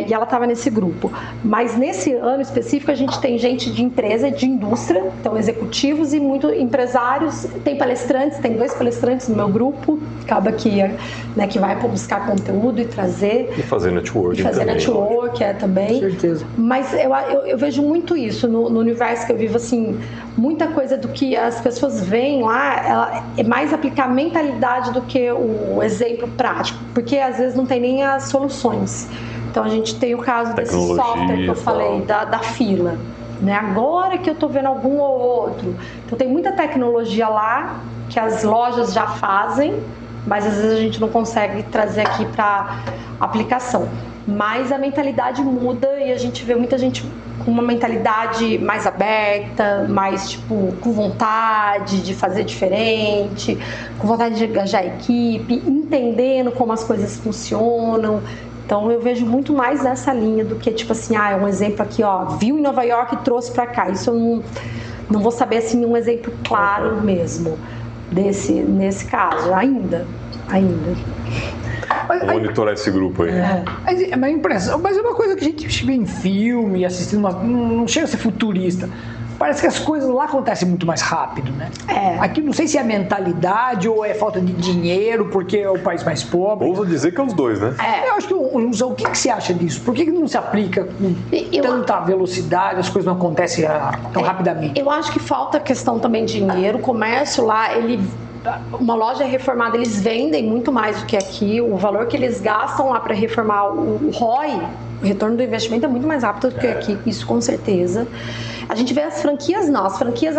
E ela estava nesse grupo. Mas nesse ano específico, a gente tem gente de empresa, de indústria, então executivos e muito empresários. Tem palestrantes, tem 2 palestrantes no meu grupo, acaba que vai buscar conteúdo e trazer. E fazer networking. E fazer também, network também. Com certeza. Mas eu vejo muito isso no universo que eu vivo, assim, muita coisa do que as pessoas veem lá, ela é mais aplicar a mentalidade do que o exemplo prático, porque às vezes não tem nem as soluções. Então a gente tem o caso desse software que eu falei, da fila. Né? Agora que eu estou vendo algum ou outro. Então tem muita tecnologia lá que as lojas já fazem, mas às vezes a gente não consegue trazer aqui para aplicação. Mas a mentalidade muda e a gente vê muita gente com uma mentalidade mais aberta, mais com vontade de fazer diferente, com vontade de engajar a equipe, entendendo como as coisas funcionam. Então eu vejo muito mais nessa linha do que é um exemplo aqui, viu em Nova York e trouxe para cá. Isso eu não vou saber assim um exemplo claro mesmo nesse caso ainda. Monitorar esse grupo aí. Mas é uma coisa que a gente vê em filme, assistindo, não chega a ser futurista. Parece que as coisas lá acontecem muito mais rápido, né? Aqui não sei se é mentalidade ou é falta de dinheiro, porque é o país mais pobre. Ouso dizer que é os dois, né? Eu acho que, o que você acha disso? Por que não se aplica com tanta velocidade, as coisas não acontecem tão rapidamente? Eu acho que falta questão também de dinheiro. O comércio lá, uma loja reformada, eles vendem muito mais do que aqui. O valor que eles gastam lá para reformar o ROI, o retorno do investimento, é muito mais rápido do que aqui, isso com certeza. A gente vê as franquias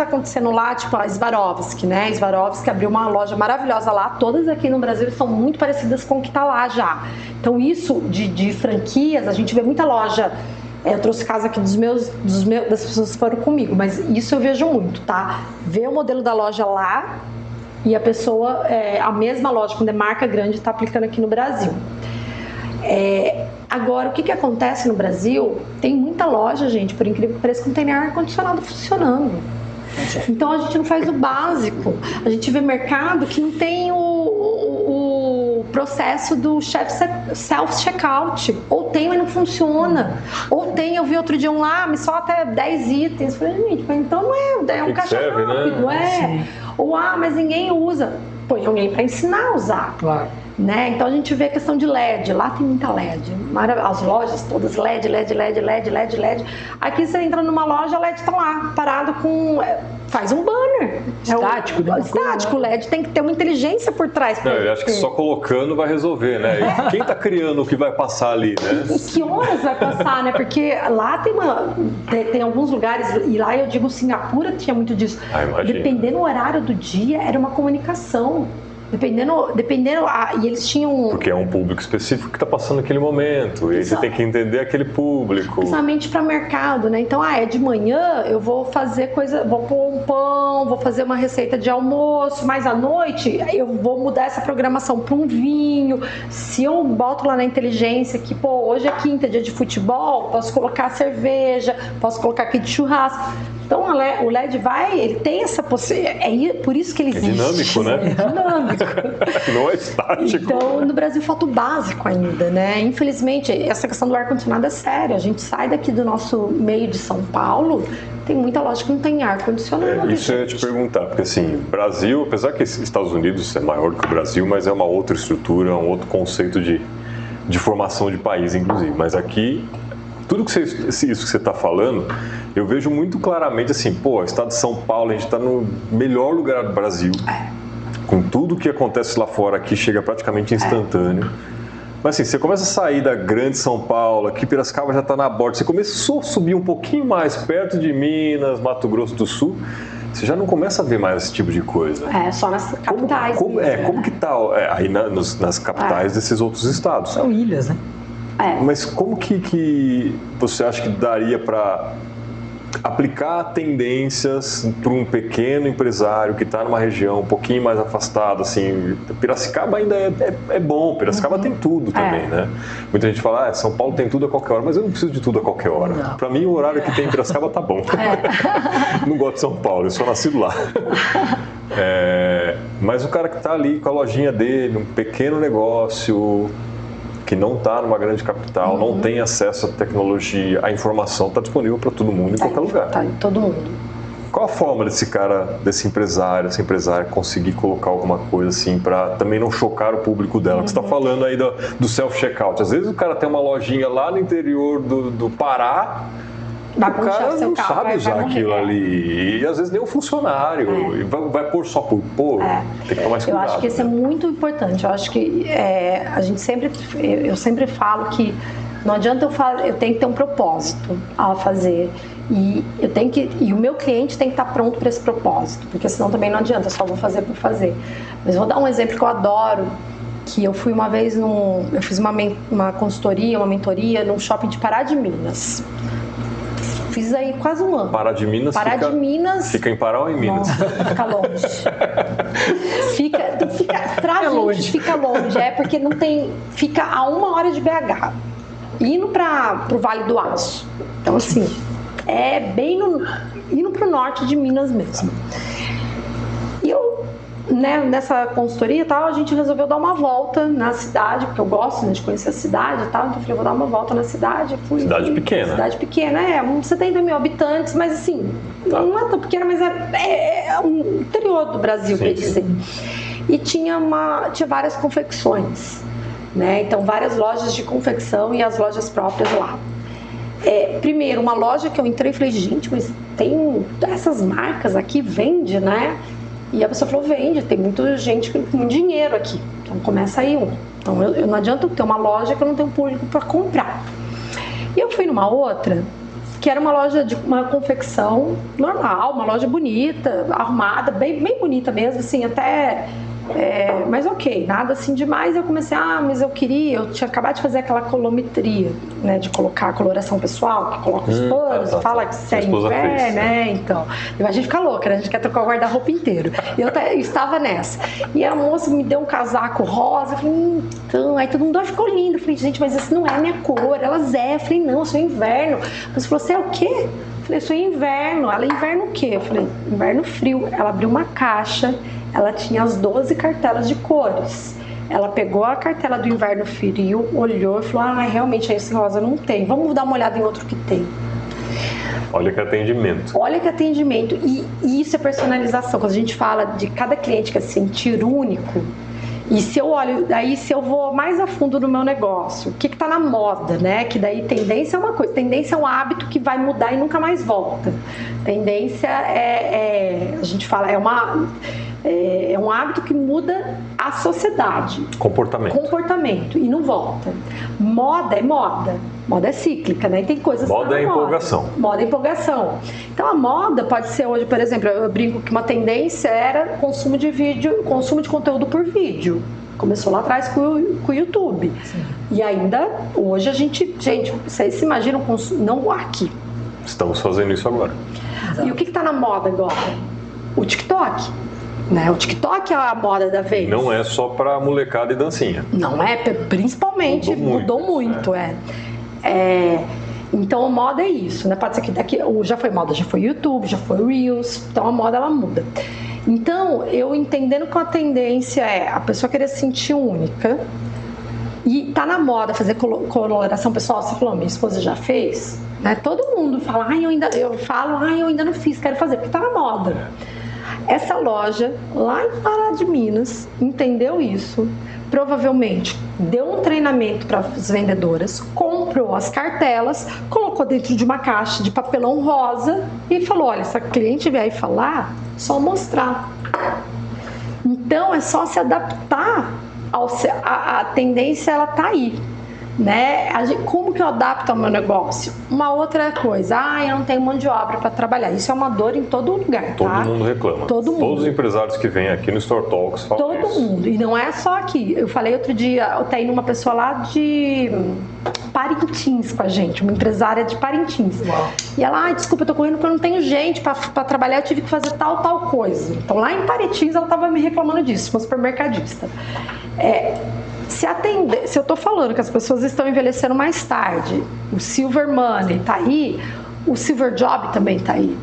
acontecendo lá, tipo a Swarovski, né? Swarovski abriu uma loja maravilhosa lá, todas aqui no Brasil são muito parecidas com o que está lá já. Então isso de franquias, a gente vê muita loja. Eu trouxe caso aqui das pessoas que foram comigo, mas isso eu vejo muito, tá? Ver o modelo da loja lá e a pessoa, a mesma loja, quando é marca grande, está aplicando aqui no Brasil. Agora, o que acontece no Brasil? Tem muita loja, gente, por incrível que pareça, que não tem nem ar-condicionado funcionando. Então a gente não faz o básico. A gente vê mercado que não tem o processo do self-checkout. Ou tem, mas não funciona. Ou tem, eu vi outro dia lá, mas só até 10 itens. Eu falei, gente, mas então não é um caixa rápido, né? Ou mas ninguém usa. Põe alguém para ensinar a usar. Claro. né? Então a gente vê a questão de LED, lá tem muita LED, as lojas todas LED. Aqui você entra numa loja, a LED tá lá, parado com... faz um banner. Estático, né? Estático, o LED tem que ter uma inteligência por trás. Não, eu acho que só colocando vai resolver, né? E quem tá criando o que vai passar ali, né? E que horas vai passar, né? Porque lá tem alguns lugares, e lá eu digo Singapura tinha muito disso. Dependendo do horário do dia, era uma comunicação. Dependendo e eles tinham... Porque é um público específico que está passando naquele momento, e aí você tem que entender aquele público. Principalmente para mercado, né? Então, é de manhã eu vou fazer vou pôr um pão, vou fazer uma receita de almoço, mas à noite eu vou mudar essa programação para um vinho. Se eu boto lá na inteligência que, hoje é quinta, dia de futebol, posso colocar cerveja, posso colocar aqui de churrasco. Então, o LED ele tem essa possibilidade, por isso que ele existe. É dinâmico, né? É dinâmico. Não é estático. Então, no Brasil falta o básico ainda, né? Infelizmente, essa questão do ar-condicionado é séria. A gente sai daqui do nosso meio de São Paulo, tem muita loja que não tem ar-condicionado. Isso eu ia te perguntar, porque assim, Brasil, apesar que Estados Unidos é maior que o Brasil, mas é uma outra estrutura, um outro conceito de formação de país, inclusive. Mas aqui... Tudo isso que você está falando, eu vejo muito claramente assim, o estado de São Paulo, a gente está no melhor lugar do Brasil, com tudo que acontece lá fora aqui, chega praticamente instantâneo. Mas assim, você começa a sair da grande São Paulo, aqui Piracicaba já está na borda, você começou a subir um pouquinho mais perto de Minas, Mato Grosso do Sul, você já não começa a ver mais esse tipo de coisa. Só nas capitais. Como que está aí nas capitais desses outros estados? São ilhas, né? Mas como que você acha que daria para aplicar tendências para um pequeno empresário que está numa região um pouquinho mais afastada? Assim, Piracicaba ainda é bom, Piracicaba tem tudo também, né? Muita gente fala, São Paulo tem tudo a qualquer hora, mas eu não preciso de tudo a qualquer hora. Para mim, o horário que tem em Piracicaba tá bom. Não gosto de São Paulo, eu sou nascido lá. Mas o cara que está ali com a lojinha dele, um pequeno negócio... que não está numa grande capital, não tem acesso à tecnologia, a informação está disponível para todo mundo em qualquer lugar. Tá em todo mundo. Qual a forma desse empresário, essa empresária conseguir colocar alguma coisa assim para também não chocar o público dela? Você está falando aí do self-checkout. Às vezes o cara tem uma lojinha lá no interior do Pará, o cara não sabe usar aquilo ali, e às vezes nem o funcionário, e vai pôr só por pôr, tem que tomar mais cuidado. Eu acho que isso é muito importante, eu acho que eu sempre falo que não adianta eu tenho que ter um propósito ao fazer, e o meu cliente tem que estar pronto para esse propósito, porque senão também não adianta, eu só vou fazer por fazer. Mas vou dar um exemplo que eu adoro, que eu fui uma vez eu fiz uma consultoria, uma mentoria num shopping de Pará de Minas. Fiz aí quase um ano. Pará de Minas? Fica em Pará ou em Minas? Não, fica longe. Pra gente fica longe, porque não tem... Fica a 1 hora de BH, indo pro Vale do Aço. Então, assim, é bem indo pro norte de Minas mesmo. E eu, nessa consultoria e tal, a gente resolveu dar uma volta na cidade, porque eu gosto de conhecer a cidade e tal, então eu falei, vou dar uma volta na cidade. Cidade pequena. Cidade pequena, uns 70 mil habitantes, mas assim, não é tão pequena, mas é um interior do Brasil, quer dizer. E tinha várias confecções, né? Então, várias lojas de confecção e as lojas próprias lá. Primeiro, uma loja que eu entrei e falei, gente, mas tem essas marcas aqui, vende, né? E a pessoa falou, vende, tem muita gente com muito dinheiro aqui. Então começa aí Então eu não adianta ter uma loja que eu não tenho público para comprar. E eu fui numa outra, que era uma loja de uma confecção normal, uma loja bonita, arrumada, bem, bem bonita mesmo, assim, até... mas ok, nada assim demais. Eu comecei, mas eu tinha acabado de fazer aquela colometria, né, de colocar a coloração pessoal, que coloca os panos, fala que se é inverno, né, então, a gente fica louca, né? A gente quer trocar o guarda-roupa inteiro. E eu estava nessa. E a moça me deu um casaco rosa, eu falei, então, aí todo mundo ficou lindo. Eu falei, gente, mas esse não é a minha cor. Elas eu falei, não, eu sou inverno. Você falou, você é o quê? Eu falei, eu sou inverno. Ela, inverno o quê? Eu falei, inverno frio. Ela abriu uma caixa, ela tinha as 12 cartelas de cores. Ela pegou a cartela do inverno frio, olhou e falou, realmente esse rosa não tem. Vamos dar uma olhada em outro que tem. Olha que atendimento. Olha que atendimento. E isso é personalização. Quando a gente fala de cada cliente que se sentir único, E se eu olho, daí se eu vou mais a fundo no meu negócio, o que está na moda, né? Que daí tendência é uma coisa, tendência é um hábito que vai mudar e nunca mais volta. Tendência a gente fala, é um hábito que muda a sociedade. Comportamento e não volta. Moda é moda. Moda é cíclica, né? E tem coisas que moda é empolgação. Moda é empolgação. Então a moda pode ser hoje, por exemplo, eu brinco que uma tendência era consumo de vídeo, consumo de conteúdo por vídeo. Começou lá atrás com o YouTube. Sim. E ainda hoje a gente, vocês se imaginam não aqui. Estamos fazendo isso agora. E o que está na moda agora? O TikTok. Né? O TikTok é a moda da vez. Não é só para molecada e dancinha. Não é, principalmente mudou muito. Então a moda é isso, né? Pode ser que daqui já foi moda, já foi YouTube, já foi Reels, então a moda ela muda. Então eu entendendo que a tendência é a pessoa querer se sentir única e tá na moda fazer coloração pessoal. Você falou, minha esposa já fez, né? Todo mundo fala, eu ainda não fiz, quero fazer, porque tá na moda. Essa loja, lá em Pará de Minas, entendeu isso, provavelmente deu um treinamento para as vendedoras, comprou as cartelas, colocou dentro de uma caixa de papelão rosa e falou, olha, se a cliente vier aí falar, só mostrar. Então, é só se adaptar, a tendência ela tá aí. Né? Como que eu adapto ao meu negócio? Uma outra coisa, eu não tenho mão de obra para trabalhar. Isso é uma dor em todo lugar, Todo mundo reclama. Todos os empresários que vêm aqui no Store Talks falam isso. Todo mundo. E não é só aqui. Eu falei outro dia, eu tenho uma pessoa lá de Parintins com a gente, uma empresária de Parintins. Uau. E ela, desculpa, eu tô correndo porque eu não tenho gente para trabalhar, eu tive que fazer tal coisa. Então lá em Parintins ela estava me reclamando disso, uma supermercadista. Se eu estou falando que as pessoas estão envelhecendo mais tarde, o Silver Money está aí, o Silver Job também está aí.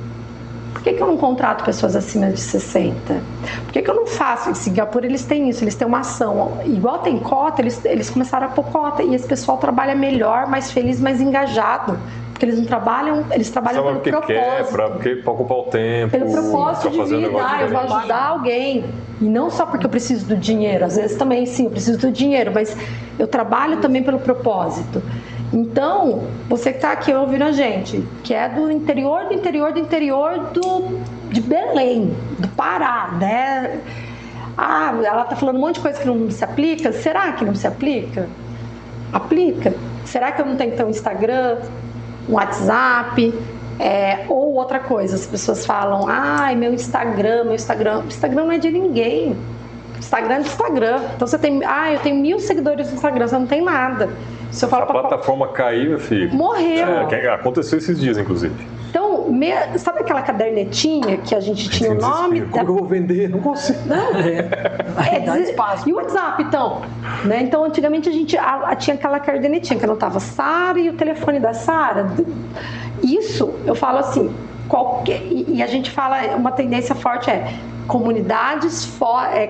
Por que eu não contrato pessoas acima de 60? Por que eu não faço? Em Singapura eles têm isso, eles têm uma ação. Igual tem cota, eles começaram a pôr cota e esse pessoal trabalha melhor, mais feliz, mais engajado. Porque eles não trabalham, eles trabalham pelo propósito. Para ocupar o tempo. Pelo propósito de vida, eu vou ajudar alguém. E não só porque eu preciso do dinheiro. Às vezes também, sim, eu preciso do dinheiro. Mas eu trabalho também pelo propósito. Então, você que está aqui ouvindo a gente, que é do interior de Belém, do Pará, né? Ela está falando um monte de coisa que não se aplica. Será que não se aplica? Aplica. Será que eu não tenho que ter um Instagram, um WhatsApp? Ou outra coisa, as pessoas falam, meu Instagram. O Instagram não é de ninguém. Instagram é do Instagram. Então você tem, eu tenho 1000 seguidores no Instagram, você não tem nada. Se eu falo a plataforma caiu, filho. Morreu. Aconteceu esses dias, inclusive. Então, sabe aquela cadernetinha que a gente tinha o nome? Como que eu vou vender? Não consigo. E o WhatsApp, então? Né? Então, antigamente a gente tinha aquela cadernetinha que anotava Sara e o telefone da Sara. Isso, eu falo assim, e a gente fala, uma tendência forte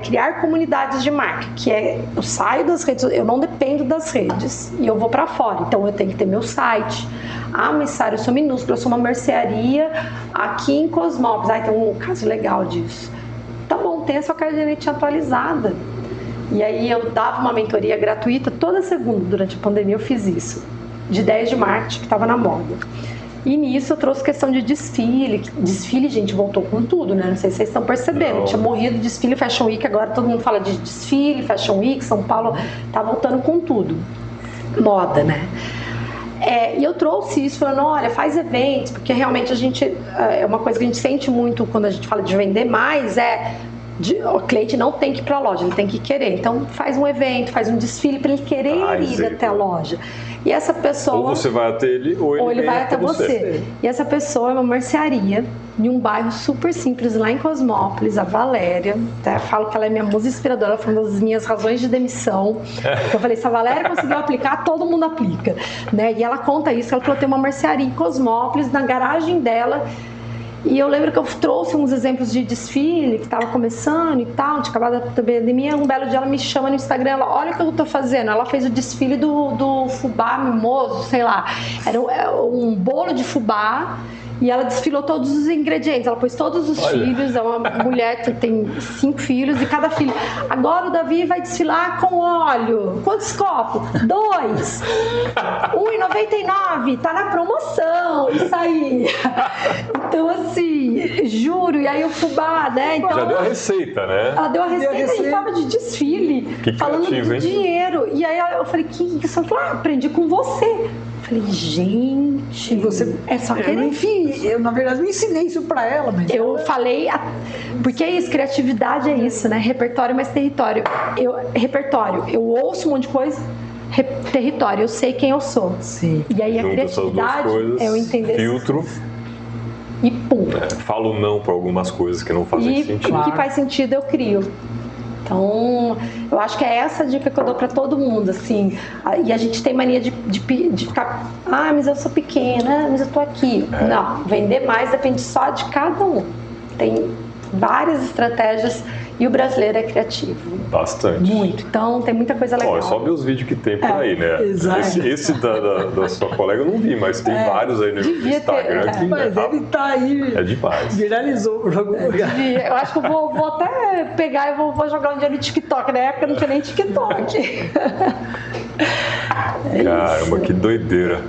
criar comunidades de marca, que eu saio das redes, eu não dependo das redes e eu vou para fora, então eu tenho que ter meu site. Mas Sara, eu sou minúscula, eu sou uma mercearia aqui em Cosmópolis. Tem um caso legal disso. Tá bom, tem a sua cadernetinha atualizada. E aí eu dava uma mentoria gratuita toda segunda, durante a pandemia eu fiz isso, de ideias de marketing que estava na moda. E nisso eu trouxe questão de desfile. Desfile, gente, voltou com tudo, né? Não sei se vocês estão percebendo. Não. Tinha morrido desfile Fashion Week, agora todo mundo fala de desfile, Fashion Week, São Paulo tá voltando com tudo. Moda, né? E eu trouxe isso falando, olha, faz eventos, porque realmente a gente, é uma coisa que a gente sente muito quando a gente fala de vender mais, o cliente não tem que ir para a loja, ele tem que querer. Então faz um evento, faz um desfile para ele querer ir até a loja. E essa pessoa... Ou você vai até ele, ou ele vai até você. E essa pessoa é uma mercearia em um bairro super simples lá em Cosmópolis, a Valéria. Até falo que ela é minha musa inspiradora, foi uma das minhas razões de demissão. Eu falei, se a Valéria conseguiu aplicar, todo mundo aplica. Né? E ela conta isso, ela falou que tem uma mercearia em Cosmópolis, na garagem dela. E eu lembro que eu trouxe uns exemplos de desfile que estava começando e tal, de acabada da pandemia. Um belo dia ela me chama no Instagram, ela, olha o que eu estou fazendo. Ela fez o desfile do fubá mimoso, sei lá. Era um bolo de fubá E ela desfilou todos os ingredientes, ela pôs todos os filhos, é uma mulher que tem 5 filhos e cada filho. Agora o Davi vai desfilar com óleo. Quantos copos? 2. R$1,99, tá na promoção, isso aí. Então assim, juro, e aí o fubá, né? Então, já deu a receita, né? Ela deu a receita em forma de desfile, que falando criativo, do dinheiro. E aí eu falei, que isso? Ela falou, aprendi com você. Eu falei, gente, você é só querer. Enfim, eu na verdade não ensinei isso pra ela, mas eu falei, porque é isso, criatividade é isso, né? Repertório mais território. Repertório, eu ouço um monte de coisa, território, eu sei quem eu sou. Sim. E aí a criatividade é eu entender filtro. E pum. Falo não para algumas coisas que não fazem sentido. E o que faz sentido eu crio. Então, eu acho que é essa a dica que eu dou para todo mundo, assim. E a gente tem mania de ficar, mas eu sou pequena, mas eu tô aqui. Não, vender mais depende só de cada um. Tem várias estratégias e o brasileiro é criativo. Bastante. Muito. Então, tem muita coisa legal. É só ver os vídeos que tem por aí, né? Exato. Esse da sua colega eu não vi, mas tem vários aí no Instagram que mas ele tá aí. É demais. Viralizou por algum lugar. Eu acho que eu vou até pegar e vou jogar um dia no TikTok. Na época não tinha nem TikTok. Caramba, que doideira.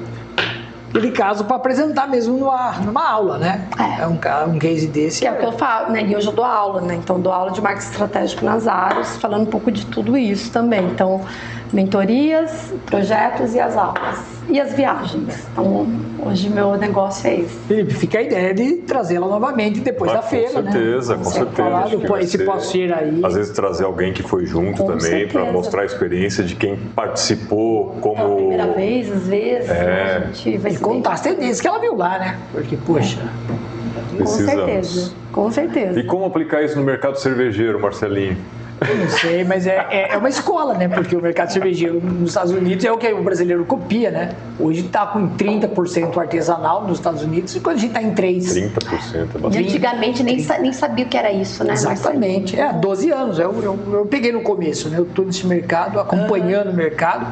Aquele caso para apresentar mesmo numa aula, né? É um case desse. Que é o que eu falo, né? E hoje eu dou aula, né? Então, eu dou aula de marketing estratégico nas áreas, falando um pouco de tudo isso também. Então, mentorias, projetos e as aulas. E as viagens. Então, hoje meu negócio é esse. Felipe, fica a ideia de trazê-la novamente depois da feira, né? Com certeza. Falar esse pós-feira aí. Às vezes trazer alguém que foi junto também, para mostrar a experiência de quem participou como... Pela primeira vez, às vezes. A gente vai e contar as tendências que ela viu lá, né? Porque, poxa... Com certeza. E como aplicar isso no mercado cervejeiro, Marcelinho? Não sei, mas é uma escola, né? Porque o mercado cervejeiro nos Estados Unidos é o que o brasileiro copia, né? Hoje está com 30% artesanal nos Estados Unidos, e quando a gente está em 3%. 30% é bastante. E antigamente nem sabia o que era isso, né? Exatamente. 12 anos. Eu peguei no começo, né? Eu estou nesse mercado, acompanhando o mercado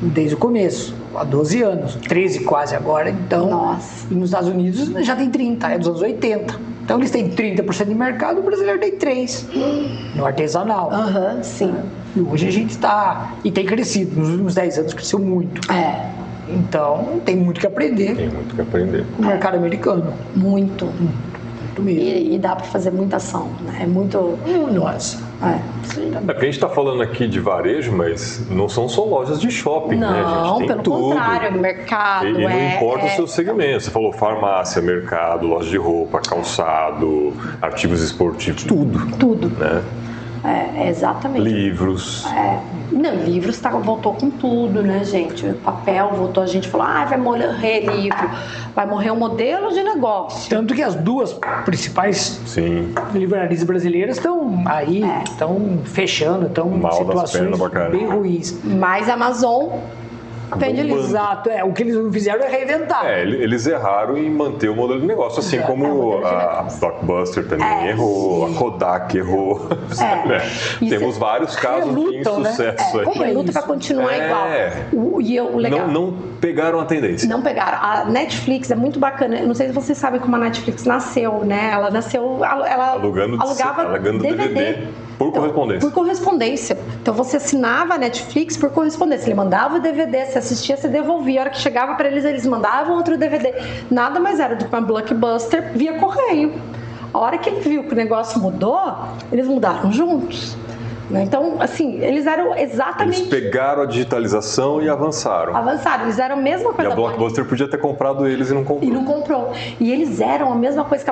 desde o começo. Há 12 anos, 13 quase agora. Então, e nos Estados Unidos já tem 30, é dos anos 80. Então eles têm 30% de mercado, o brasileiro tem 3% no artesanal. Sim. E hoje a gente está... E tem crescido, nos últimos 10 anos cresceu muito. Então tem muito que aprender. Tem muito que aprender. No mercado americano. Muito. Muito mesmo. E dá para fazer muita ação, né? É muito... Nossa. Porque a gente está falando aqui de varejo, mas não são só lojas de shopping, né, gente? Não, tem pelo tudo. contrário, é mercado. E não importa o seu segmento. Você falou farmácia, mercado, loja de roupa, calçado, artigos esportivos, tudo. Tudo. Né? Exatamente. Livros. Não, livros voltou com tudo, né, gente? O papel voltou, a gente falou, vai morrer livro, vai morrer um modelo de negócio. Tanto que as duas principais livrarias brasileiras estão aí, estão fechando, estão em situações bem ruins. Mas a Amazon vende livro. Exato, o que eles não fizeram é reinventar. Eles erraram em manter o modelo de negócio, assim como a Blockbuster também errou, a Kodak errou. Temos vários casos de insucesso aí. Como luta para continuar igual. O legal. Não pegaram a tendência. Não pegaram. A Netflix é muito bacana. Eu não sei se vocês sabem como a Netflix nasceu, né? Ela nasceu... Ela alugava DVD. Por correspondência. Por correspondência. Então você assinava a Netflix por correspondência. Ele mandava o DVD, você assistia, você devolvia. A hora que chegava para eles mandavam outro DVD. Nada mais era do que uma Blockbuster via correio. A hora que ele viu que o negócio mudou, eles mudaram juntos. Então, assim, eles eram exatamente... Eles pegaram a digitalização e avançaram. Eles eram a mesma coisa. E a Blockbuster podia ter comprado eles e não comprou. E eles eram a mesma coisa que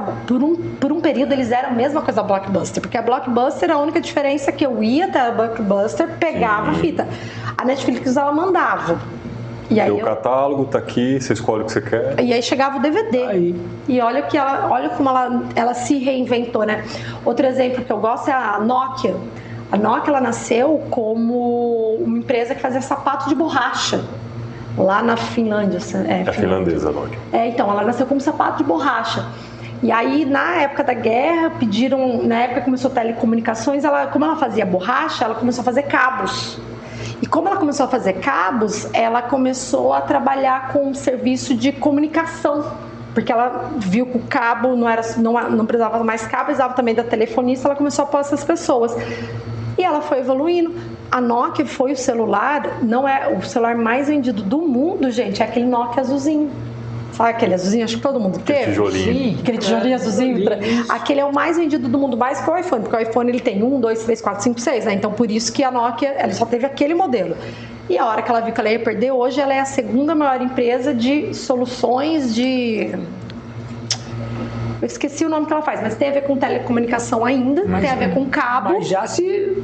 por um período eles eram a mesma coisa da Blockbuster. Porque a Blockbuster, a única diferença é que eu ia até a Blockbuster, pegava a fita. A Netflix, ela mandava. E aí o catálogo tá aqui, você escolhe o que você quer. E aí chegava o DVD. E olha como ela se reinventou, né? Outro exemplo que eu gosto é a Nokia. A Nokia, ela nasceu como uma empresa que fazia sapato de borracha, lá na Finlândia. Finlandesa, a Nokia. Então, ela nasceu como sapato de borracha. E aí, na época da guerra, na época que começou a telecomunicações, como ela fazia borracha, ela começou a fazer cabos. E como ela começou a fazer cabos, ela começou a trabalhar com um serviço de comunicação porque ela viu que o cabo não precisava mais cabo, precisava também da telefonista, ela começou a pôr essas pessoas. E ela foi evoluindo. A Nokia foi o celular, não é o celular mais vendido do mundo, gente, é aquele Nokia azulzinho. Sabe aquele azulzinho? Acho que todo mundo teve. Tijolinho. Aquele tijolinho azulzinho. Aquele é o mais vendido do mundo, mais que o iPhone, porque o iPhone ele tem 1, 2, 3, 4, 5, 6, né? Então por isso que a Nokia ela só teve aquele modelo. E a hora que ela viu que ela ia perder, hoje ela é a segunda maior empresa de soluções de... Eu esqueci o nome que ela faz, mas tem a ver com telecomunicação ainda, tem a ver com cabo. Mas já se...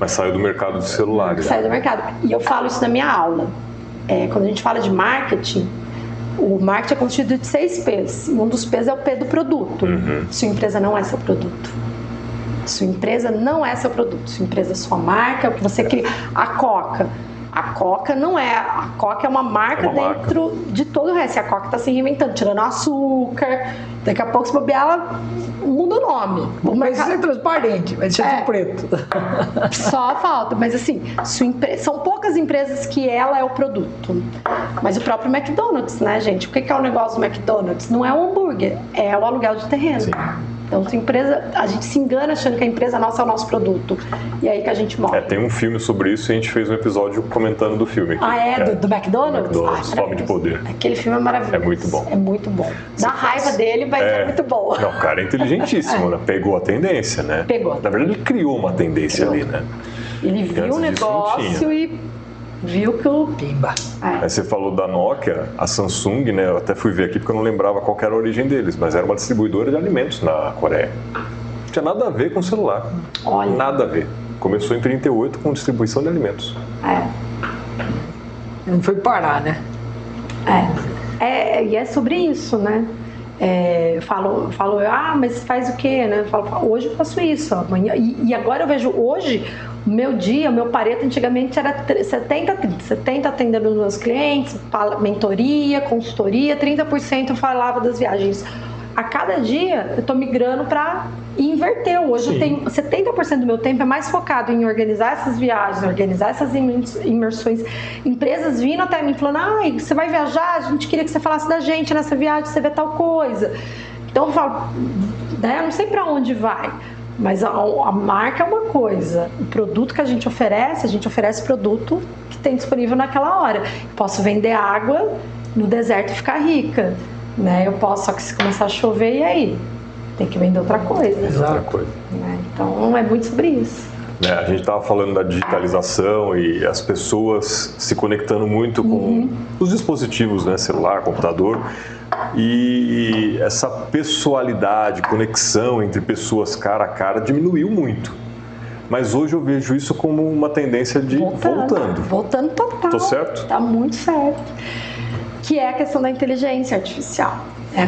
Mas saiu do mercado de celulares. Saiu do mercado. E eu falo isso na minha aula. Quando a gente fala de marketing, o marketing é constituído de 6 P's. E um dos P's é o P do produto. Sua empresa não é seu produto. Sua empresa não é seu produto. Sua empresa é sua marca, é o que você cria. A Coca. A Coca não é. A Coca é uma marca dentro de todo o resto. E a Coca está se reinventando, tirando açúcar. Daqui a pouco, se bobear, ela muda o nome. Vai ser transparente, vai ser de preto. Só falta. Mas assim, são poucas empresas que ela é o produto. Mas o próprio McDonald's, né, gente? O que é o negócio do McDonald's? Não é o hambúrguer, é o aluguel de terreno. Sim. Então, sua empresa, a gente se engana achando que a empresa nossa é o nosso produto. E aí que a gente morre. Tem um filme sobre isso e a gente fez um episódio comentando do filme aqui. Do McDonald's? McDonald's, Fome de Poder. Aquele filme é maravilhoso. É muito bom. É muito bom. Da raiva dele, mas é muito bom. Não, o cara é inteligentíssimo, né? Pegou a tendência, né? Pegou. Na verdade, ele criou uma tendência ali, né? Ele viu o negócio e viu que o... Pimba. Aí você falou da Nokia, a Samsung, né? Eu até fui ver aqui porque eu não lembrava qual era a origem deles, mas era uma distribuidora de alimentos na Coreia. Não tinha nada a ver com o celular. Olha. Nada a ver. Começou em 1938 com distribuição de alimentos. Não foi parar, né? E é sobre isso, né? Eu falo, mas faz o quê, né? Eu falo, hoje eu faço isso, amanhã. E agora eu vejo, hoje, o meu dia, o meu Pareto antigamente era 70-30. 70 atendendo os meus clientes, mentoria, consultoria, 30% eu falava das viagens. A cada dia eu tô migrando para inverter. Hoje eu tenho 70% do meu tempo é mais focado em organizar essas viagens, organizar essas imersões. Empresas vindo até mim falando, você vai viajar? A gente queria que você falasse da gente nessa viagem, você vê tal coisa. Então eu falo, eu não sei para onde vai, mas a marca é uma coisa. O produto que a gente oferece produto que tem disponível naquela hora. Eu posso vender água no deserto e ficar rica. Né? Eu posso, só que se começar a chover, e aí? Tem que vender outra coisa. Exato. Né? Então, é muito sobre isso. A gente estava falando da digitalização e as pessoas se conectando muito com os dispositivos, né? Celular, computador. E essa pessoalidade, conexão entre pessoas cara a cara diminuiu muito. Mas hoje eu vejo isso como uma tendência de voltando. Voltando total. Tô certo? Tá muito certo. Que é a questão da inteligência artificial.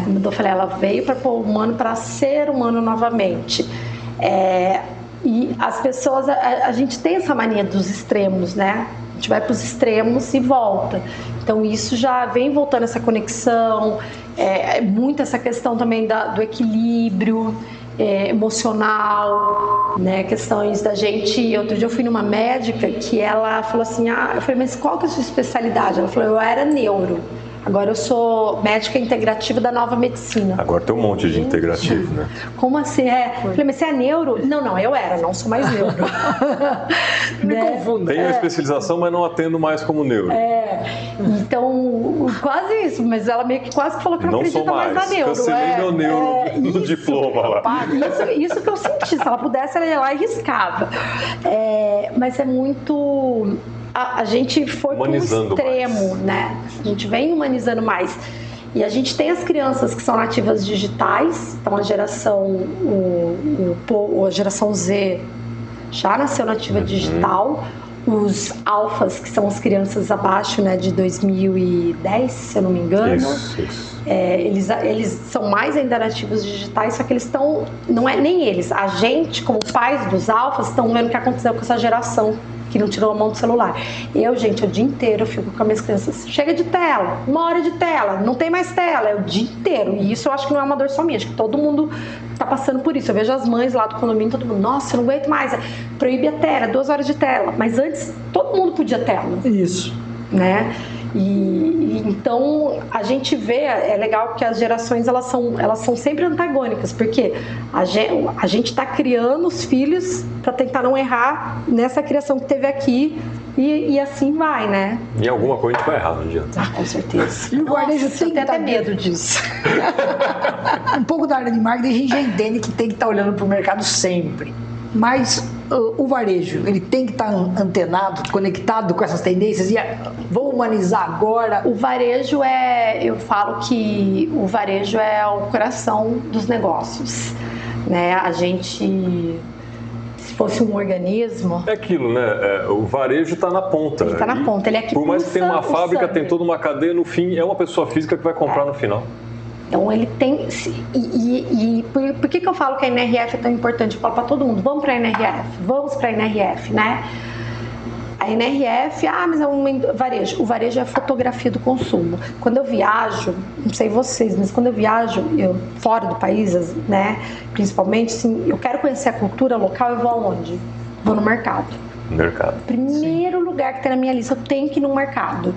Como eu falei, ela veio para pôr o humano para ser humano novamente. E as pessoas, a gente tem essa mania dos extremos, né? A gente vai para os extremos e volta. Então isso já vem voltando essa conexão, muito essa questão também do equilíbrio emocional, né? Questões da gente. Outro dia eu fui numa médica que ela falou assim, eu falei, mas qual que é a sua especialidade? Ela falou, eu era neuro. Agora eu sou médica integrativa da Nova Medicina. Agora tem um monte de integrativo, né? Como assim? Eu falei, mas você é neuro? Não, eu não sou mais neuro. Me confundo. Tenho uma especialização, mas não atendo mais como neuro. Então, quase isso, mas ela meio que quase falou que não acredita mais na neuro. Cancelei meu neuro no diploma lá. Isso que eu senti, se ela pudesse, ela ia lá e riscava. Mas é muito... A gente foi para um extremo, né? A gente vem humanizando mais. E a gente tem as crianças que são nativas digitais, então a geração Z já nasceu nativa digital. Os alfas, que são as crianças abaixo, né, de 2010, se eu não me engano. Isso. Eles são mais ainda nativos digitais, só que eles estão... Não é nem eles. A gente, como pais dos alfas, estão vendo o que aconteceu com essa geração que não tirou a mão do celular. O dia inteiro eu fico com as minhas crianças. Chega de tela, 1 hora de tela, não tem mais tela, é o dia inteiro. E isso eu acho que não é uma dor só minha, acho que todo mundo tá passando por isso. Eu vejo as mães lá do condomínio, todo mundo, nossa, eu não aguento mais, proíbe a tela, 2 horas de tela. Mas antes, todo mundo podia tela. Isso. Né? E então a gente vê, é legal porque as gerações elas são sempre antagônicas, porque a gente está criando os filhos para tentar não errar nessa criação que teve aqui. E assim vai, né? E alguma coisa a gente vai errar, não adianta. Com certeza. E o varejo tem até medo disso. Um pouco da área de marketing, a gente já entende que tem que estar olhando para o mercado sempre. Mas o varejo, ele tem que estar antenado, conectado com essas tendências e vou humanizar agora. O varejo eu falo que o varejo é o coração dos negócios, né? A gente... Se fosse um organismo... É aquilo, né? O varejo está na ponta. Ele está na ponta, ele é que por mais que tenha uma fábrica, sangue. tem toda uma cadeia, no fim é uma pessoa física que vai comprar no final. Então ele tem... por que eu falo que a NRF é tão importante? Eu falo para todo mundo, vamos para a NRF, vamos para a NRF, né? A NRF, mas é um varejo. O varejo é a fotografia do consumo. Quando eu viajo, não sei vocês, mas quando eu viajo, fora do país, né, principalmente, assim, eu quero conhecer a cultura local, eu vou aonde? Vou no mercado. Mercado. Primeiro lugar que tem na minha lista, eu tenho que ir no mercado.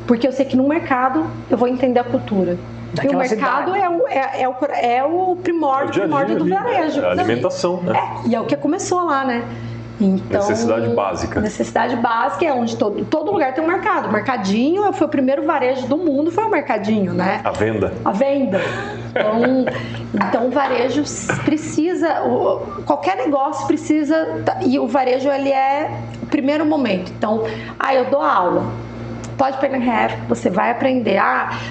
Porque eu sei que no mercado eu vou entender a cultura. E o mercado é o primórdio do varejo. É a alimentação, né? E é o que começou lá, né? Então, necessidade básica. Necessidade básica é onde todo lugar tem um mercado. O mercadinho foi o primeiro varejo do mundo, foi o mercadinho, né? A venda. Então o varejo precisa, qualquer negócio precisa, e o varejo ele é o primeiro momento. Então, eu dou aula. Pode pegar NRF, você vai aprender.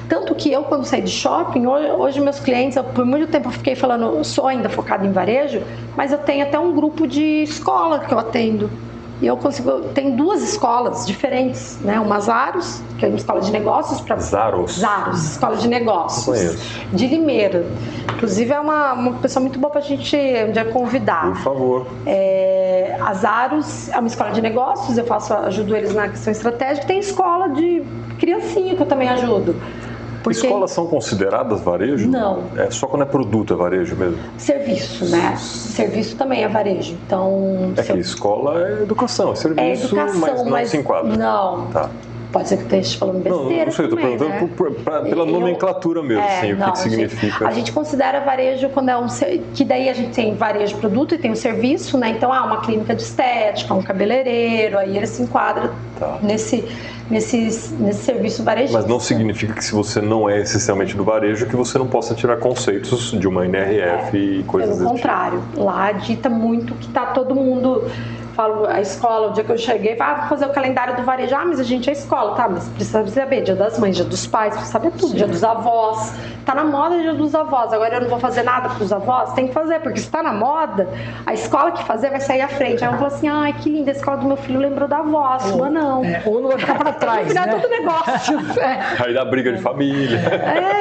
Tanto que eu, quando saí de shopping, hoje meus clientes, por muito tempo eu fiquei falando, eu sou ainda focada em varejo, mas eu tenho até um grupo de escola que eu atendo. E eu tenho 2 escolas diferentes, né? Uma Zaros, que é uma escola de negócios para Zaros, escola de negócios de Limeira. Inclusive é uma pessoa muito boa para a gente um dia convidar. Por favor. A Zaros é uma escola de negócios, eu ajudo eles na questão estratégica. Tem escola de criancinha que eu também ajudo. Porque... Escolas são consideradas varejo? Não. É só quando é produto, é varejo mesmo? Serviço, né? Serviço também é varejo. Então, que escola é educação, é serviço, mas não se enquadra. Não. Tá. Pode ser que eu esteja falando besteira. Não sei, eu estou perguntando pela nomenclatura mesmo, assim, o que significa. A gente considera varejo quando que daí a gente tem varejo produto e tem o serviço, né? Então, uma clínica de estética, um cabeleireiro, aí ele se enquadra nesse serviço varejista. Mas não significa que se você não é essencialmente do varejo, que você não possa tirar conceitos de uma NRF e coisas desse tipo. Pelo contrário, lá dita muito que tá todo mundo... Falo, a escola, o dia que eu cheguei, vou fazer o calendário do varejo. Mas a gente é escola, tá? Mas precisa saber dia das mães, dia dos pais, precisa saber tudo, dia dos avós. Tá na moda dia dos avós, agora eu não vou fazer nada pros avós? Tem que fazer, porque se tá na moda, a escola que fazer vai sair à frente. Aí eu falo assim, que linda, a escola do meu filho lembrou da avó, a sua não. Ou não vai ficar pra trás, no final né? é tudo negócio. Aí dá briga de família.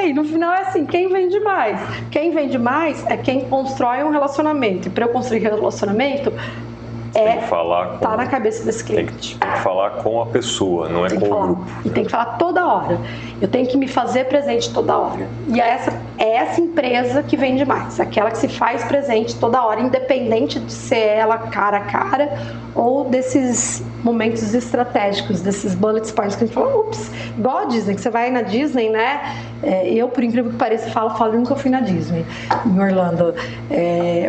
E no final é assim, quem vende mais? Quem vende mais é quem constrói um relacionamento. E para eu construir relacionamento, tem que falar tá na cabeça desse cliente. Tem que falar com a pessoa, não é com o grupo. E tem que falar toda hora. Eu tenho que me fazer presente toda hora. E é essa empresa que vende mais. Aquela que se faz presente toda hora, independente de ser ela cara a cara ou desses momentos estratégicos, desses bullet points que a gente fala, igual a Disney, que você vai na Disney, né? Eu, por incrível que pareça, falo, eu nunca fui na Disney, em Orlando.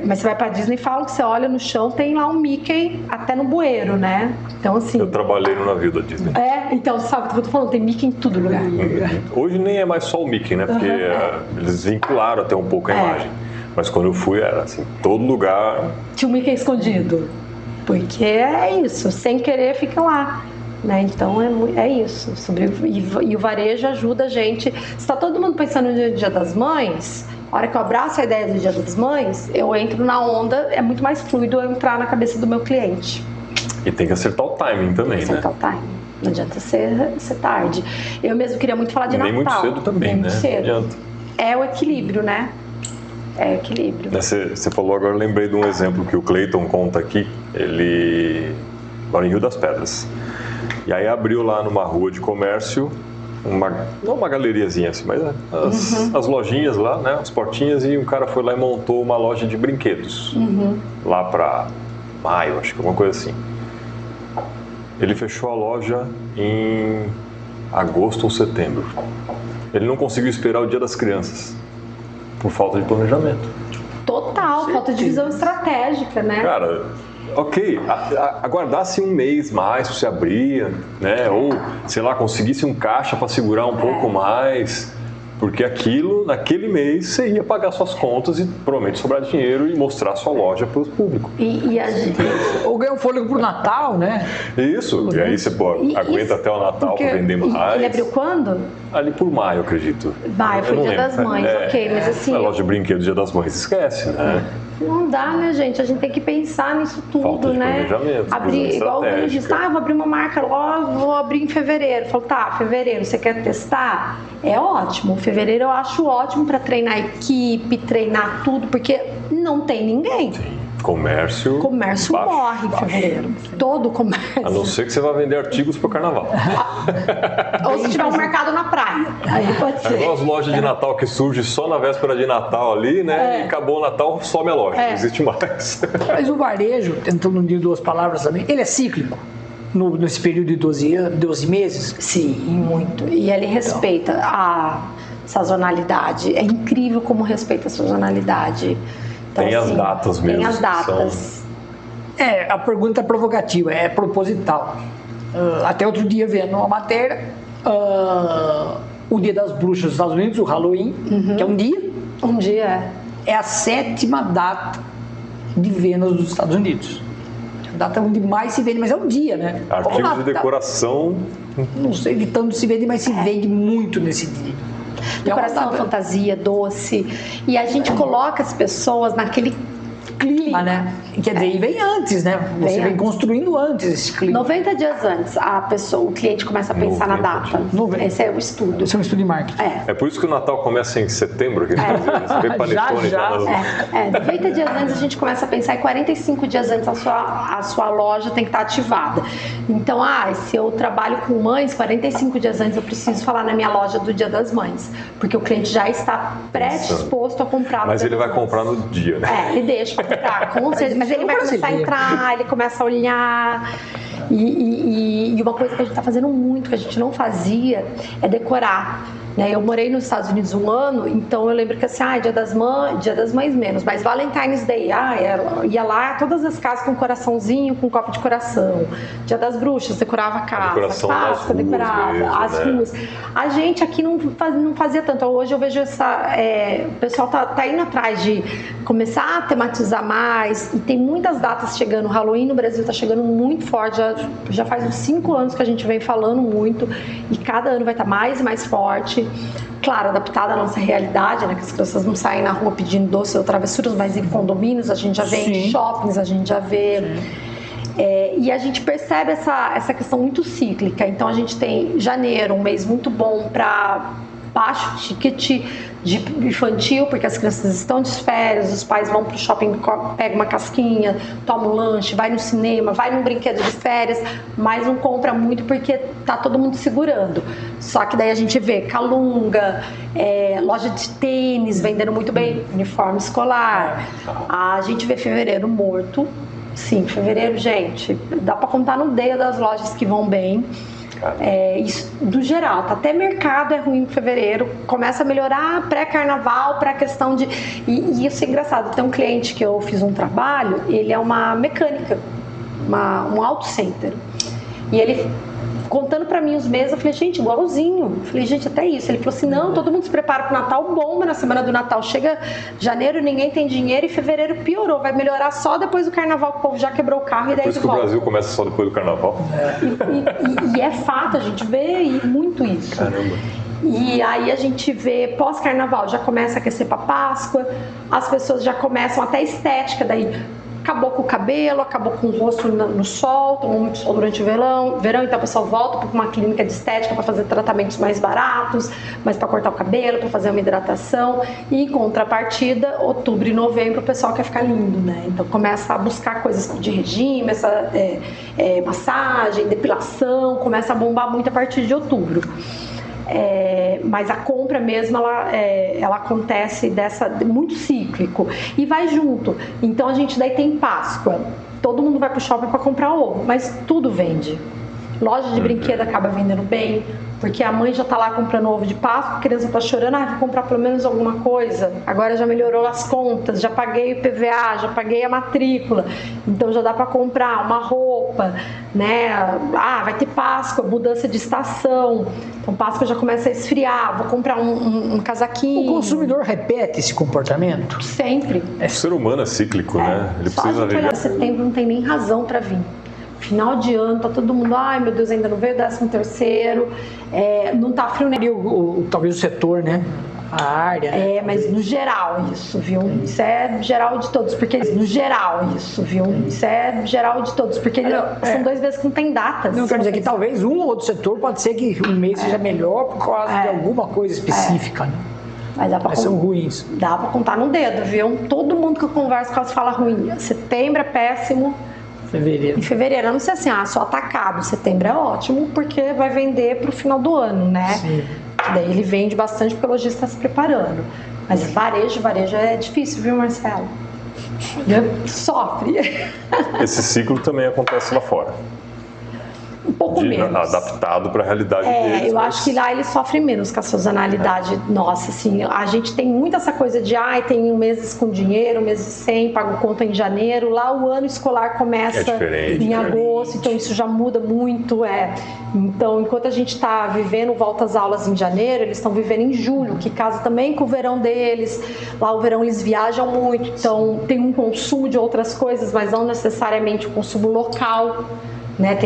Mas você vai pra Disney e falam que você olha no chão, tem lá um Mickey até no bueiro, né? Então, assim... Eu trabalhei no navio da Disney. Então, sabe o que eu tô falando? Tem Mickey em todo lugar. Hoje nem é mais só o Mickey, né? Porque eles vincularam até um pouco a imagem. Mas quando eu fui, era assim, todo lugar... Tinha um Mickey escondido. Porque é isso, sem querer fica lá. Né? Então é isso. E o varejo ajuda a gente. Se está todo mundo pensando no Dia das Mães, a hora que eu abraço a ideia do Dia das Mães, eu entro na onda, é muito mais fluido eu entrar na cabeça do meu cliente. E tem que acertar o timing também, né? Acertar o timing. Não adianta ser tarde. Eu mesmo queria muito falar de Natal. Nem muito cedo também, né? Cedo. Não adianta. É o equilíbrio, né? É equilíbrio. Você falou agora, eu lembrei de um exemplo que o Cleiton conta aqui. Ele mora em Rio das Pedras. E aí abriu lá numa rua de comércio, não uma galeriazinha assim, mas as lojinhas lá, né, as portinhas, e um cara foi lá e montou uma loja de brinquedos. Lá pra maio, acho que alguma coisa assim. Ele fechou a loja em agosto ou setembro. Ele não conseguiu esperar o Dia das Crianças por falta de planejamento. Total, falta de visão estratégica, né? Cara, ok, aguardasse um mês mais para você abrir, né? Ou, sei lá, conseguisse um caixa para segurar um pouco mais. Porque aquilo, naquele mês, você ia pagar suas contas e provavelmente sobrar dinheiro e mostrar sua loja para o público. E a gente... Ou ganhar um fôlego pro Natal, né? Isso, e aí você aguenta até o Natal para vender mais. Ele abriu quando? Ali por maio, acredito. Maio, foi Dia das Mães, ok, mas assim... A loja de brinquedos Dia das Mães, esquece, né? Não dá, né, gente? A gente tem que pensar nisso tudo, falta de né? planejamento, Abrir, igual o Bruno disse, eu vou abrir uma marca logo, vou abrir em fevereiro. Falou, tá, fevereiro, você quer testar? É ótimo. Fevereiro eu acho ótimo para treinar a equipe, treinar tudo, porque não tem ninguém. Sim. Comércio morre em fevereiro. Todo comércio. A não ser que você vá vender artigos para o carnaval. Ou se tiver um mercado na praia. Aí pode ser. É igual as lojas de Natal que surgem só na véspera de Natal ali, né? E acabou o Natal, some a loja. Não existe mais. Mas o varejo, tentando unir duas palavras também, ele é cíclico. Nesse período de 12 meses? Sim, muito. E ele respeita a sazonalidade. É incrível como respeita a sazonalidade. Então, tem as datas mesmo. Tem as datas. A pergunta é provocativa, é proposital. Até outro dia, vendo uma matéria, o Dia das Bruxas dos Estados Unidos, o Halloween, que é um dia. Um dia. É a 7ª data de vendas dos Estados Unidos. A data onde mais se vende, mas é um dia, né? Artigos de decoração. Não sei de tanto se vende, mas se vende muito nesse dia. Decoração, fantasia, doce. E a gente coloca as pessoas naquele clima, né? Quer dizer, e vem antes, né? Você vem construindo antes esse clima. 90 dias antes, o cliente começa a pensar na data. Esse é o estudo. Esse é um estudo de marketing. É por isso que o Natal começa em setembro, que você vê panetone já. 90 dias antes a gente começa a pensar e 45 dias antes a sua loja tem que estar ativada. Então, se eu trabalho com mães, 45 dias antes eu preciso falar na minha loja do Dia das Mães, porque o cliente já está predisposto a comprar. Mas ele vai comprar no dia, né? Ele deixa pra comprar, com certeza. Mas ele vai começar a entrar, ele começa a olhar. E uma coisa que a gente está fazendo muito, que a gente não fazia, é decorar. Eu morei nos Estados Unidos um ano, então eu lembro que assim, Dia das Mães menos, mas Valentine's Day, ia lá, todas as casas com coraçãozinho, com copo de coração. Dia das Bruxas, decorava a casa, Páscoa, decorava mesmo, as ruas. A gente aqui não fazia tanto. Hoje eu vejo o pessoal tá indo atrás de começar a tematizar mais, e tem muitas datas chegando. O Halloween no Brasil está chegando muito forte, já faz uns 5 anos que a gente vem falando muito, e cada ano vai estar mais e mais forte. Claro, adaptada à nossa realidade, né? Que as crianças não saem na rua pedindo doces ou travessuras, mas em condomínios a gente já vê, em shoppings a gente já vê. E a gente percebe essa questão muito cíclica. Então a gente tem janeiro, um mês muito bom para baixo ticket de infantil, porque as crianças estão de férias, os pais vão pro shopping, pegam uma casquinha, tomam um lanche, vai no cinema, vai num brinquedo de férias, mas não compra muito porque tá todo mundo segurando. Só que daí a gente vê Calunga, loja de tênis vendendo muito bem, uniforme escolar. A gente vê fevereiro morto. Sim, fevereiro, gente, dá para contar no dedo das lojas que vão bem. Isso do geral, até mercado é ruim em fevereiro, começa a melhorar pré-carnaval, para a questão de... E isso é engraçado, tem um cliente que eu fiz um trabalho, ele é uma mecânica, um auto center, e ele contando pra mim os meses, eu falei, gente, igualzinho. Eu falei, gente, até isso. Ele falou assim, não, todo mundo se prepara pro Natal, bomba na semana do Natal. Chega janeiro, ninguém tem dinheiro, e fevereiro piorou. Vai melhorar só depois do Carnaval, que o povo já quebrou o carro e daí Por isso que o Brasil começa só depois do Carnaval. E é fato, a gente vê muito isso. Caramba. E aí a gente vê pós-carnaval, já começa a aquecer pra Páscoa, as pessoas já começam até estética, daí acabou com o cabelo, acabou com o rosto no sol, tomou muito sol durante o verão, então o pessoal volta para uma clínica de estética para fazer tratamentos mais baratos, mas para cortar o cabelo, para fazer uma hidratação. E em contrapartida, outubro e novembro o pessoal quer ficar lindo, né? Então começa a buscar coisas de regime, massagem, depilação, começa a bombar muito a partir de outubro. Mas a compra mesmo ela acontece muito cíclico e vai junto. Então a gente daí tem Páscoa, todo mundo vai pro shopping para comprar ovo, mas tudo vende. Loja de brinquedo acaba vendendo bem, porque a mãe já tá lá comprando ovo de Páscoa, a criança tá chorando, vou comprar pelo menos alguma coisa. Agora já melhorou as contas, já paguei o PVA, já paguei a matrícula, então já dá para comprar uma roupa, né? Vai ter Páscoa, mudança de estação, então Páscoa já começa a esfriar, vou comprar um casaquinho. O consumidor repete esse comportamento? Sempre. O ser humano é cíclico, né? Ele precisa ver. Setembro não tem nem razão para vir. Final de ano, tá todo mundo, ai meu Deus, ainda não veio o 13º, não tá frio, né? Talvez o setor, né? A área. Mas no geral isso, viu? Isso é geral de todos, porque no geral isso, viu? Isso é geral de todos, porque são 2 meses que não tem datas. Não quer dizer que talvez um ou outro setor pode ser que um mês seja melhor por causa de alguma coisa específica, né? Mas são ruins. Dá pra contar no dedo, viu? Todo mundo que eu converso quase fala ruim. Setembro é péssimo. Fevereiro. Em fevereiro, eu não sei assim, só atacado. Setembro é ótimo porque vai vender pro final do ano, né? Sim. Daí ele vende bastante porque o lojista está se preparando. Mas varejo é difícil, viu, Marcelo? Sofre. Esse ciclo também acontece lá fora. Um pouco menos. Adaptado para a realidade deles. Eu acho que lá eles sofrem menos com a sazonalidade nossa, assim. A gente tem muito essa coisa de, tem meses com dinheiro, meses sem, pago conta em janeiro. Lá o ano escolar começa em agosto, então isso já muda muito, Então, enquanto a gente está vivendo volta às aulas em janeiro, eles estão vivendo em julho, que casa também com o verão deles. Lá o verão eles viajam muito, então tem um consumo de outras coisas, mas não necessariamente o consumo local. Né?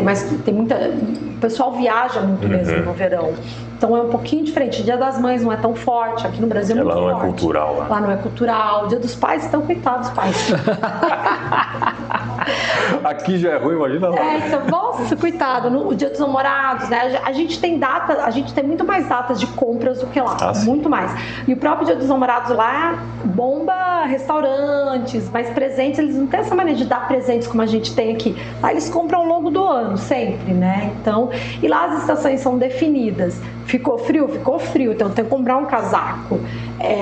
O pessoal viaja muito mesmo no verão. Então é um pouquinho diferente. O Dia das Mães não é tão forte. Aqui no Brasil é muito forte. Lá não é cultural. Lá não é cultural. O Dia dos Pais, então, coitados pais. Aqui já é ruim, imagina lá. Então, nossa, coitado. O Dia dos Namorados, né? A gente tem muito mais datas de compras do que lá. Muito mais. E o próprio Dia dos Namorados lá bomba restaurantes, mais presentes. Eles não têm essa maneira de dar presentes como a gente tem aqui. Lá eles compram ao longo do ano, sempre, né? Então, e lá as estações são definidas. Ficou frio? Ficou frio, então eu tenho que comprar um casaco.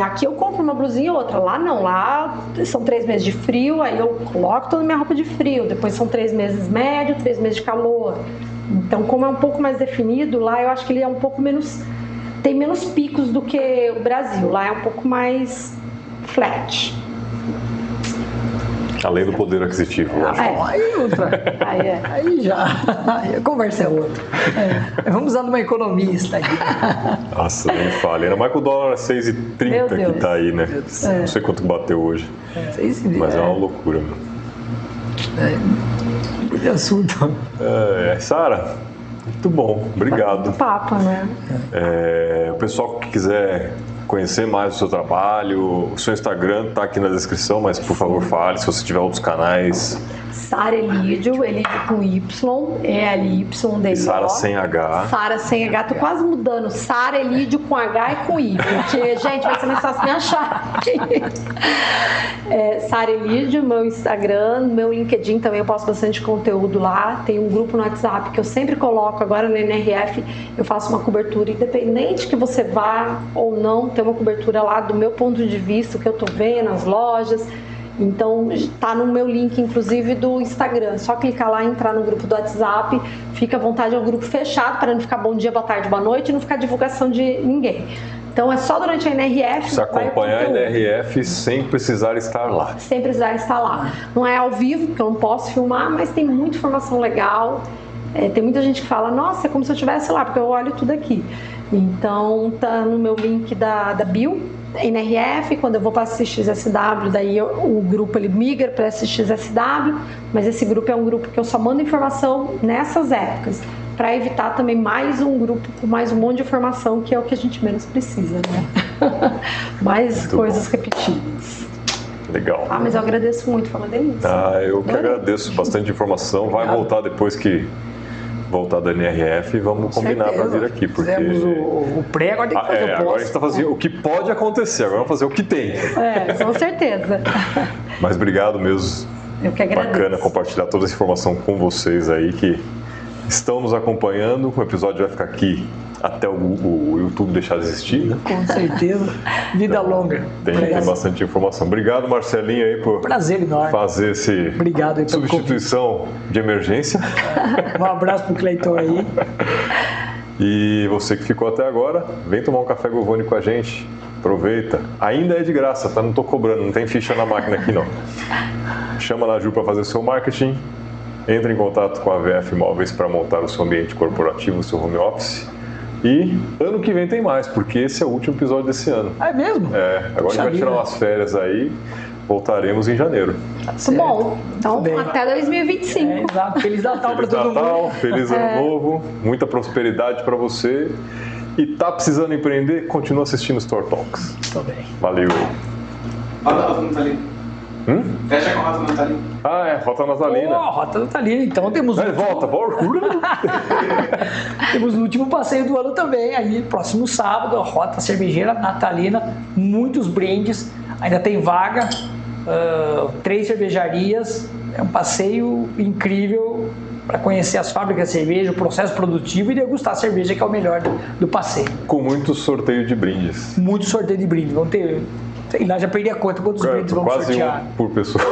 Aqui eu compro uma blusinha e outra. Lá não, lá são 3 meses de frio, aí eu coloco toda a minha roupa de frio. Depois são 3 meses médio, 3 meses de calor. Então, como é um pouco mais definido, lá eu acho que ele é um pouco menos... Tem menos picos do que o Brasil. Lá é um pouco mais flat. Além do poder aquisitivo. Aí outra. Aí já. Aí a conversa é outra. Vamos usar uma economista aqui. Nossa, nem fale. Ainda mais com o dólar a 6,30 que tá aí, né? Não sei quanto bateu hoje. Mas é uma loucura, meu. Que assunto. Sara, muito bom. Obrigado. Papo, né? O pessoal que quiser conhecer mais o seu trabalho, o seu Instagram está aqui na descrição, mas por favor fale se você tiver outros canais. Sara Elidio com Y, ELYDO. E Sara sem H. Sara sem H, tô quase mudando. Sara Elidio com H e com Y, porque, gente, vai ser mais fácil me achar. Sara Elidio, meu Instagram, meu LinkedIn também, eu posto bastante conteúdo lá. Tem um grupo no WhatsApp que eu sempre coloco, agora no NRF, eu faço uma cobertura, independente que você vá ou não, tem uma cobertura lá do meu ponto de vista, o que eu tô vendo, as lojas. Então, tá no meu link, inclusive, do Instagram. Só clicar lá e entrar no grupo do WhatsApp. Fica à vontade, é um grupo fechado, para não ficar bom dia, boa tarde, boa noite e não ficar divulgação de ninguém. Então, é só durante a NRF. Você acompanhar a NRF sem precisar estar lá. Sem precisar estar lá. Não é ao vivo, porque eu não posso filmar, mas tem muita informação legal. Tem muita gente que fala, nossa, é como se eu estivesse lá, porque eu olho tudo aqui. Então, tá no meu link da bio. NRF, quando eu vou para a CXSW, daí o grupo ele migra para a CXSW, mas esse grupo é um grupo que eu só mando informação nessas épocas, para evitar também mais um grupo com mais um monte de informação, que é o que a gente menos precisa, né? Mais muito coisas bom. Repetidas. Legal. Mas eu agradeço muito, falando Denise. Eu que agradeço, bastante informação. Vai voltar depois que voltar da NRF e vamos combinar para vir aqui, porque fizemos o pré, agora tem que fazer o pós. Agora a gente está fazendo o que pode acontecer, agora vamos fazer o que tem. Com certeza. Mas obrigado mesmo. Eu que agradeço. Bacana compartilhar toda essa informação com vocês aí que estão nos acompanhando. O episódio vai ficar aqui até o YouTube deixar de existir. Com certeza. Vida então, longa. Tem bastante informação. Obrigado, Marcelinho, aí, por prazer enorme. Fazer esse Obrigado aí substituição de emergência. Um abraço pro Cleiton aí. E você que ficou até agora, vem tomar um café Govoni com a gente. Aproveita. Ainda é de graça, tá? Não tô cobrando, não tem ficha na máquina aqui não. Chama na Ju para fazer seu marketing. Entre em contato com a VF Móveis para montar o seu ambiente corporativo, o seu home office. E ano que vem tem mais, porque esse é o último episódio desse ano. É mesmo? É, agora a gente vai tirar umas férias aí. Voltaremos em janeiro. Muito bom. Então, até 2025. Exato. Feliz Natal para todo mundo. Feliz Ano Novo. Muita prosperidade para você. E tá precisando empreender? Continua assistindo Store Talks. Tô bem. Valeu. Rota Natalina. Fecha com a Rota Natalina. Ah, é. Rota Natalina. Rota Natalina. Então temos... Volta. Temos o último passeio do ano também. Aí, próximo sábado, a Rota Cervejeira Natalina. Muitos brindes. Ainda tem vaga. 3 cervejarias. É um passeio incrível para conhecer as fábricas de cerveja, o processo produtivo e degustar a cerveja, que é o melhor do passeio. Com muito sorteio de brindes. Muito sorteio de brindes. Vão ter... Sei lá, já perdi a conta quantos brindes vamos sortear. Quase um por pessoa.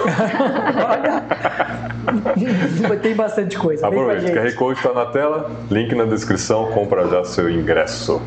Olha, tem bastante coisa. Aproveita, o QR Code está na tela, link na descrição, compra já seu ingresso.